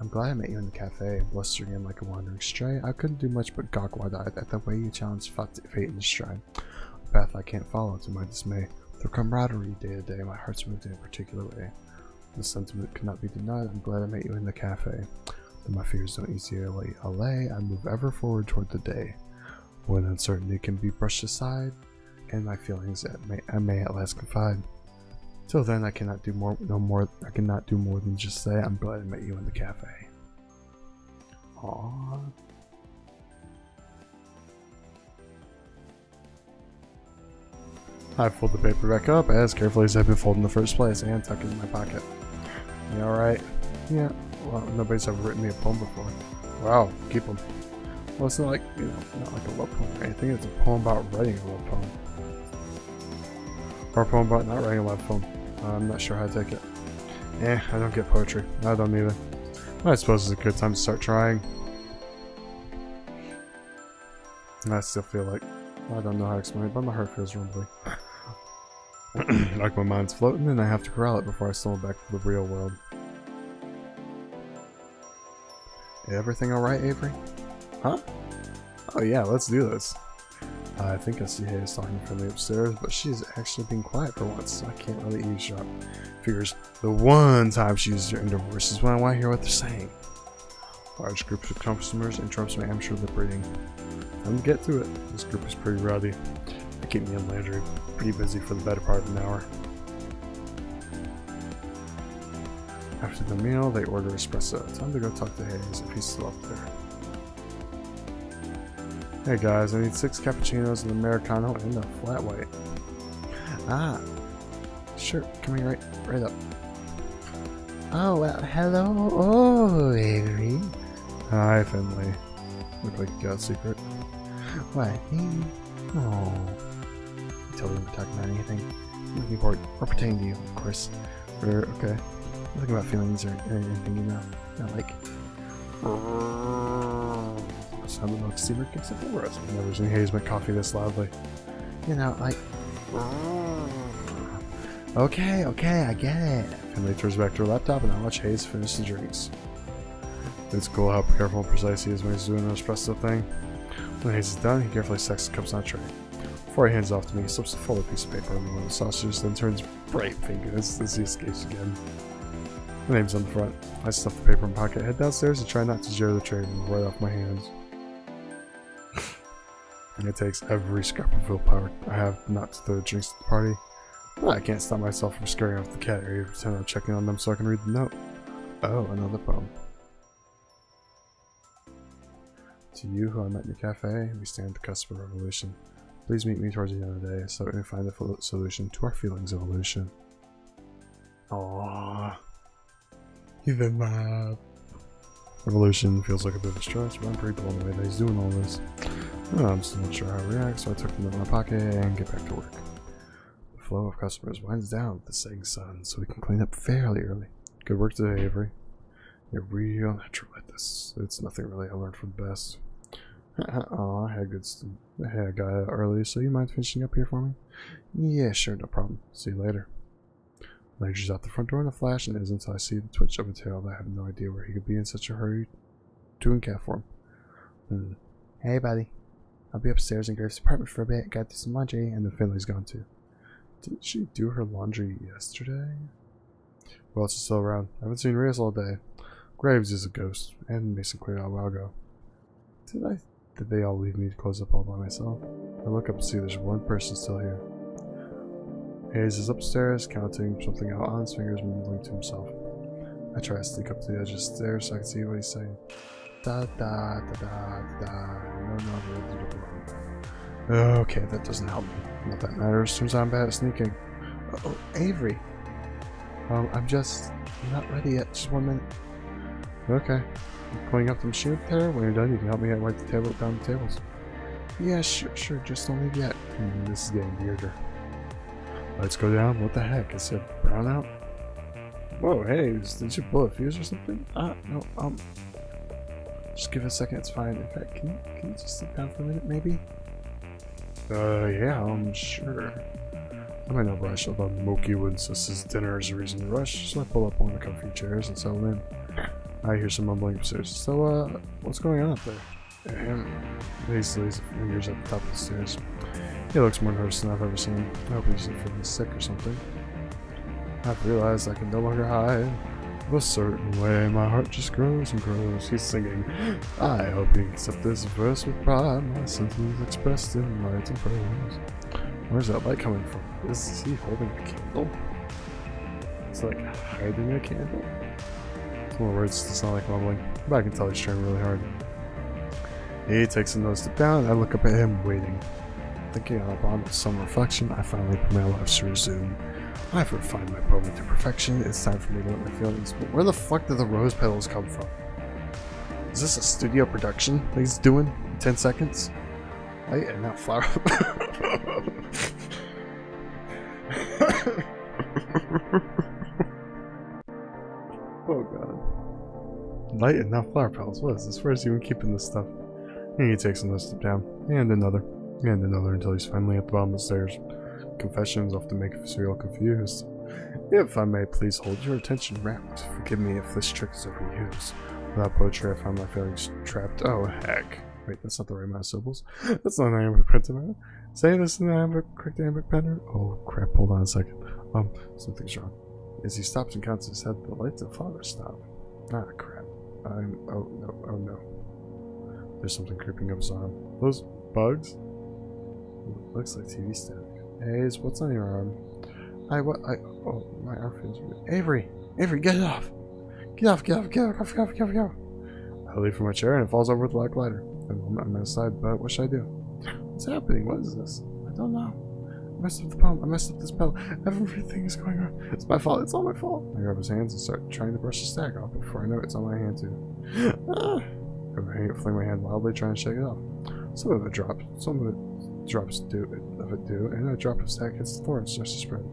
I'm glad I met you in the cafe, blustering in like a wandering stray. I couldn't do much but gawk wide-eyed at the way you challenged fate in stride. A path I can't follow to my dismay. Through camaraderie day to day, my heart's moved in a particular way. The sentiment cannot be denied. I'm glad I met you in the cafe. Though my fears don't easily allay, I move ever forward toward the day when uncertainty can be brushed aside, and my feelings I may at last confide. Till then, I cannot do more than just say I'm glad I met you in the cafe. Aww. I fold the paper back up as carefully as I've been folding in the first place and tuck it in my pocket. You alright? Yeah. Well, nobody's ever written me a poem before. Wow, keep them. Well, it's not like, not like a love poem or anything. It's a poem about writing a love poem. Or a poem about not writing a love poem. I'm not sure how to take it. I don't get poetry. I don't either. I suppose it's a good time to start trying. I still feel like, I don't know how to explain it, but my heart feels rumbly. Like my mind's floating and I have to corral it before I stumble back to the real world. Everything alright, Avery? Huh? Oh yeah, let's do this. I think I see Hayes talking from the upstairs, but she's actually being quiet for once, so I can't really eavesdrop. Figures the one time she uses her indoor voice is when I want to hear what they're saying. Large groups of customers interrupts my amateur lip reading. Time to get to it. This group is pretty rowdy. They keep me in Landry pretty busy for the better part of an hour. After the meal, they order espresso. Time to go talk to Hayes if he's still up there. Hey guys, I need 6 cappuccinos, an Americano, and a flat white. Ah, sure, coming right up. Oh, well, hello. Oh, Avery. Hi, Finley. Look like you got a secret. What? Me? Oh. Tell me we're talking about anything. I'm looking forward, or pertaining to you, of course. Okay. Nothing about feelings or anything, you know. Not like. Sound of milk steamer kicks up over us. I've never seen Hayes make coffee this loudly. You know, like. Okay, I get it. Finley turns back to her laptop and I watch Hayes finish the drinks. It's cool how careful and precise he is when he's doing an espresso thing. When Hayes is done, he carefully stacks the cups on a tray. Before he hands it off to me, he slips a folded piece of paper over one of the sausages, then turns bright pink as he escapes again. My name's on the front. I stuff the paper in my pocket, head downstairs, and try not to jar the tray right off my hands. And it takes every scrap of willpower I have not to throw drinks at the party. But I can't stop myself from scaring off the cat area, pretend I'm checking on them so I can read the note. Oh, another poem. To you who I met in the cafe, we stand at the cusp of revolution. Please meet me towards the end of the day so we can find the solution to our feelings evolution. Aww. Even my revolution feels like a bit of a stretch, but I'm pretty blown away that he's doing all this. I'm still not sure how to react, so I took them in my pocket and get back to work. The flow of customers winds down with the setting sun, so we can clean up fairly early. Good work today, Avery. You're real natural at this. It's nothing really I learned from the best. Aw, I got out early, so you mind finishing up here for me? Yeah, sure, no problem. See you later. Landry's out the front door in a flash, and it isn't until I see the twitch of a tail that I have no idea where he could be in such a hurry to in cat form. Hey, buddy. I'll be upstairs in Graves' apartment for a bit. Got to do some laundry. And then Finley's gone too. Didn't she do her laundry yesterday? Well, it's still around. I haven't seen Reyes all day. Graves is a ghost, and Mason cleared out a while ago. Did they all leave me to close up all by myself? I look up and see there's one person still here. Hayes is upstairs, counting something out on his fingers, mumbling to himself. I try to sneak up to the edge of the stairs so I can see what he's saying. Da da da da da. No. Okay, that doesn't help me. Not that matters. Turns out I'm bad at sneaking. Oh, Avery. I'm not ready yet. Just 1 minute. Okay. I'm cleaning up the machine up there. When you're done, you can help me wipe the table down the tables. Yeah, sure. Just don't leave yet. This is getting weirder. Lights go down. What the heck? Is it brown out? Whoa, hey, did you blow a fuse or something? No, just give it a second, it's fine. In fact, can you just sit down for a minute, maybe? Yeah, I'm sure. I'm in no rush, although Moki would insist his dinner is a reason to rush, so I pull up one of the comfy chairs and settle in. I hear some mumbling upstairs. So, what's going on up there? And he lays his fingers at the top of the stairs. He looks more nervous than I've ever seen. I hope he's feeling sick or something. I've realized I can no longer hide. A certain way, my heart just grows and grows. He's singing. I hope you accept this verse with pride. My sentiments expressed in light and prose. Where's that light coming from? Is he holding a candle? It's like hiding a candle? Some more words to sound like mumbling, but I can tell he's trying really hard. He takes another step down, and I look up at him, waiting. Thinking on a bond with some reflection, I finally put my lips to resume. I've refined my poem to perfection. It's time for me to let my feelings. But where the fuck did the rose petals come from? Is this a studio production that he's doing in 10 seconds? Light and not flower. Oh god. Light and not flower petals. What is this? Where's he even keeping this stuff? And he takes another step down. And another until he's finally at the bottom of the stairs. confessions often make us feel confused. If I may please hold your attention rapt, forgive me if this trick is overused. Without poetry, I find my feelings trapped. Oh, heck. Wait, that's not the right amount of syllables. That's not an iambic pentameter. Say this in the correct iambic pentameter. Oh, crap, hold on a second. Something's wrong. As he stops and counts his head, the lights of father stop. Ah, crap. Oh no. There's something creeping up his arm. Those bugs? Looks like TV static. Hayes, what's on your arm? Oh, my arm feels weird. Avery, get it off. Get off. I leap from my chair and it falls over with the black lighter. I'm outside, but what should I do? What's happening? What is this? I don't know. I messed up the poem. I messed up the spell. Everything is going on. It's my fault. It's all my fault. I grab his hands and start trying to brush the stack off. Before I know it, it's on my hand too. I fling my hand wildly, trying to shake it off. Some of it drops. Some of it drops do, and a drop of stack hits the floor and starts to spread.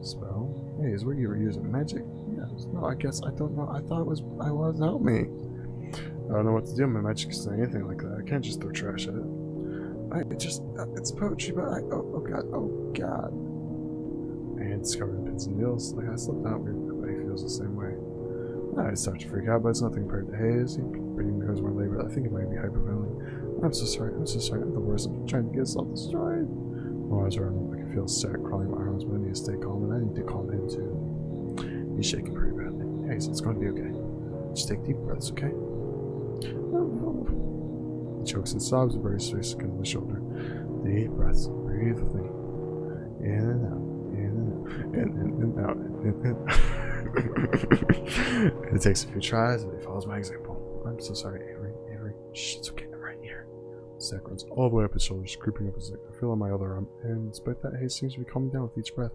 Spell? Hey, is what you were using? Magic? Yes. No, I guess I don't know. I thought it was. Help me. I don't know what to do. My magic isn't anything like that. I can't just throw trash at it. It's poetry, but oh god. My hand's covered in pins and needles. Like I slipped out weird, but he feels the same way. I start to freak out, but it's nothing compared to Hayes. He breathing becomes more labored. I think it might be hyperventilating. I'm so sorry. I'm the worst. I'm trying to get us all destroyed. My eyes are on him. I can feel static crawling in my arms, but I need to stay calm, and I need to calm him too. He's shaking pretty badly. Hayes, it's going to be okay. Just take deep breaths, okay? He chokes and sobs and buries his face against my shoulder. Deep breaths. Breathe with me. In and out. In and out. It takes a few tries and he follows my example. I'm so sorry, Avery. Shh, it's okay. I'm right here. Stack runs all the way up his shoulders, creeping up his neck. I feel on my other arm, and despite that, Hayes seems to be calming down with each breath.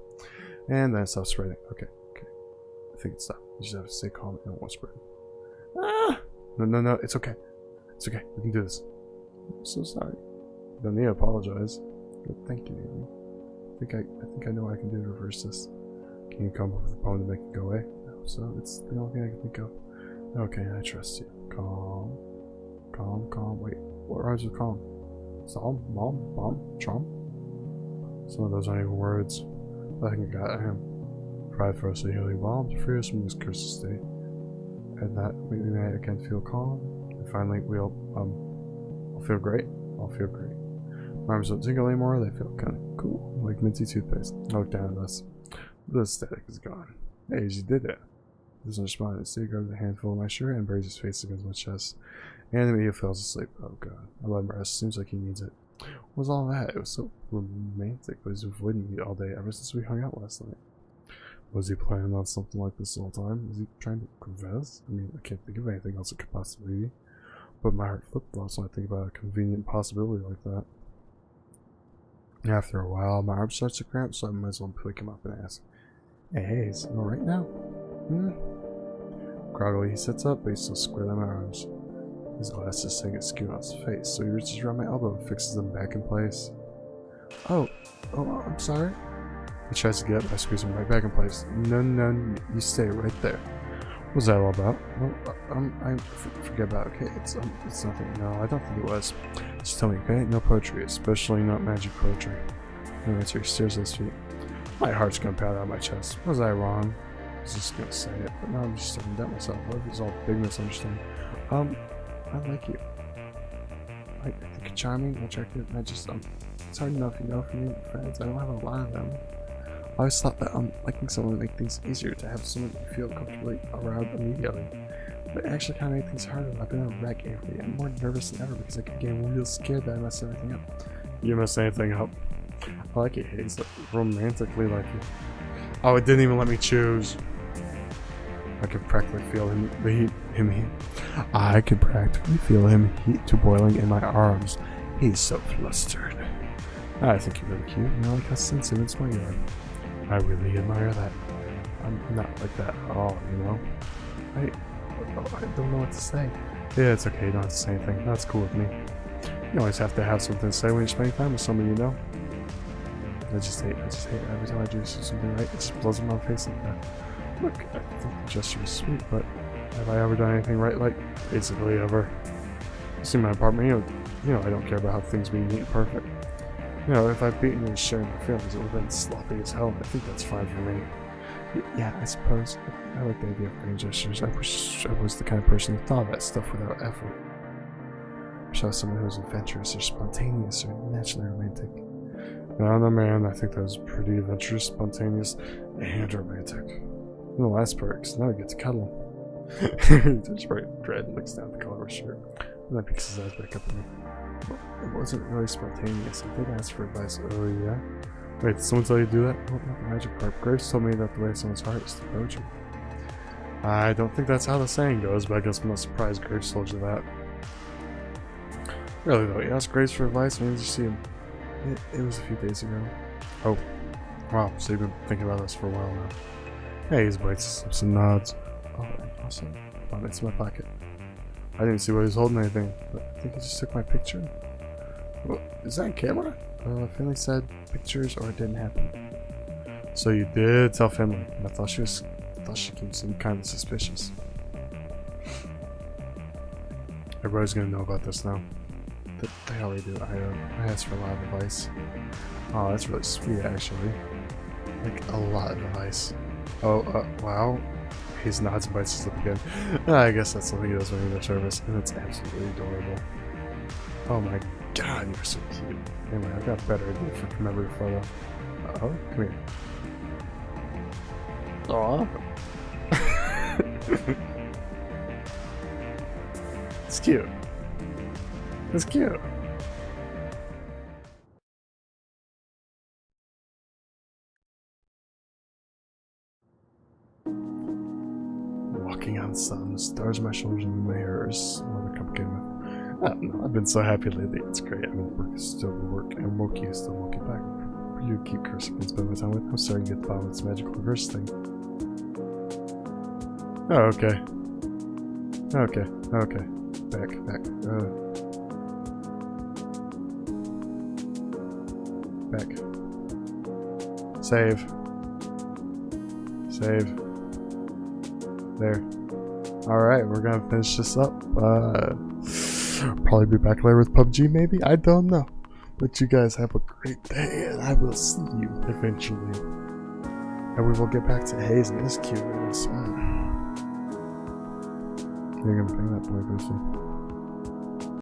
And then it stops spreading. Okay. I think it stopped. You just have to stay calm and it won't spread. Ah! No, it's okay. It's okay. We can do this. I'm so sorry. You don't need to apologize. But thank you, Avery. I think I know what I can do to reverse this. Can you come up with a poem to make it go away? No, so it's the only thing I can think of. Okay, I trust you. Calm. Wait, what rhymes with calm? Psalm, mom, bomb, chomp? Some of those aren't even words. I think I got him. Pride for us a healing balm to free us from this cursed state. And that made me again feel calm. And finally, I'll feel great. My arms don't tingle anymore, they feel kind of cool, like minty toothpaste. I look down at us. The static is gone. Hey, you did it. He doesn't respond. Instead, grabs a handful of my shirt and buries his face against my chest. And he falls asleep. Oh god. I let him rest. Seems like he needs it. What was all that? It was so romantic, but he's avoiding me all day ever since we hung out last night. Was he planning on something like this the whole time? Was he trying to confess? I mean, I can't think of anything else it could possibly be. But my heart flip-flops when I think about a convenient possibility like that. After a while, my arm starts to cramp, so I might as well pick him up and ask, Hey, Hayes, you alright now? Groggily, he sits up, but he's still squared in my arms. His glasses sing askew on his face, so he reaches around my elbow and fixes them back in place. Oh, I'm sorry. He tries to get up by squeezing right back in place. No, you stay right there. What was that all about? Well, I forget about it, okay? It's nothing. No, I don't think it was. Just tell me, okay? No poetry, especially not magic poetry. No answer. He stares at his feet. My heart's gonna pound out of my chest. Was I wrong? I was just gonna say it, but now I'm just starting to doubt myself. What if it's all big misunderstanding? I like you. I think you're charming, attractive, and it's hard enough, for me and friends. I don't have a lot of them. I always thought that liking someone would make things easier, to have someone you feel comfortably around immediately. But it actually kind of made things harder. I've been a wreck every I'm more nervous than ever because I keep getting real scared that I mess everything up. You mess anything up. I like it, Hayes. Romantically like it. Oh, it didn't even let me choose. I could practically feel I could practically feel him heat to boiling in my arms. He's so flustered. I think you're really cute, and I like how sensitive and smart you are. I really admire that. I'm not like that at all, I don't know what to say. Yeah, it's okay, you don't have to say anything. That's cool with me. You always have to have something to say when you're spending time with somebody you know. I just hate it. Every time I do something right, it just blows in my face like that. Look, I think the gesture is sweet, but have I ever done anything right? Like, basically ever. You see my apartment, you know I don't care about how things being neat and perfect. You know, if I'd beaten you and sharing my feelings, it would have been sloppy as hell, and I think that's fine for me. Yeah, I suppose. I like the idea of grand gestures. I wish I was the kind of person who thought of that stuff without effort. I wish I was someone who was adventurous or spontaneous or naturally romantic. I don't know, man. I think that was pretty adventurous, spontaneous, and romantic. And the last part, because now I get to cuddle. Just right, Dread looks down at the collar of his shirt, and then picks his eyes back up at me. It wasn't really spontaneous. I did ask for advice. Oh, yeah? Wait, did someone tell you to do that? Well, not the magic part. Graves told me that the way of someone's heart is to approach you. I don't think that's how the saying goes, but I guess I'm not surprised Graves told you that. Really, though, you asked Graves for advice? When did you see him? It was a few days ago. Oh. Wow, so you've been thinking about this for a while now. Hey, his bites his lips and nods. Oh, awesome. Found it in my pocket. I didn't see why he was holding anything, but I think he just took my picture. Well, is that a camera? Finley said pictures or it didn't happen. So you did tell Finley. I thought she seemed kind of suspicious. Everybody's gonna know about this now. They already do. I asked for a lot of advice. Oh, that's really sweet, actually. Like, a lot of advice. Oh, wow. He nods and bites his lip again. I guess that's something he does when he's nervous, and it's absolutely adorable. Oh my god, you're so cute. Anyway, I've got a better idea for commemorative photo. Oh, come here. Aww. It's cute. It's cute. Walking on the sun, stars on my shoulders and my hair is another complicated math. I don't know, I've been so happy lately, it's great. I mean, work is still work, and Moki is still Moki back. You keep cursing and spend my time with. I'm starting to get the bottom of this magical reverse thing. Oh, okay. Okay. Back. Back. Save. There. Alright, we're gonna finish this up. Probably be back later with PUBG, maybe? I don't know. But you guys have a great day, and I will see you eventually. And we will get back to Hayes and his cuteness. You're gonna bring that boy, Goosey.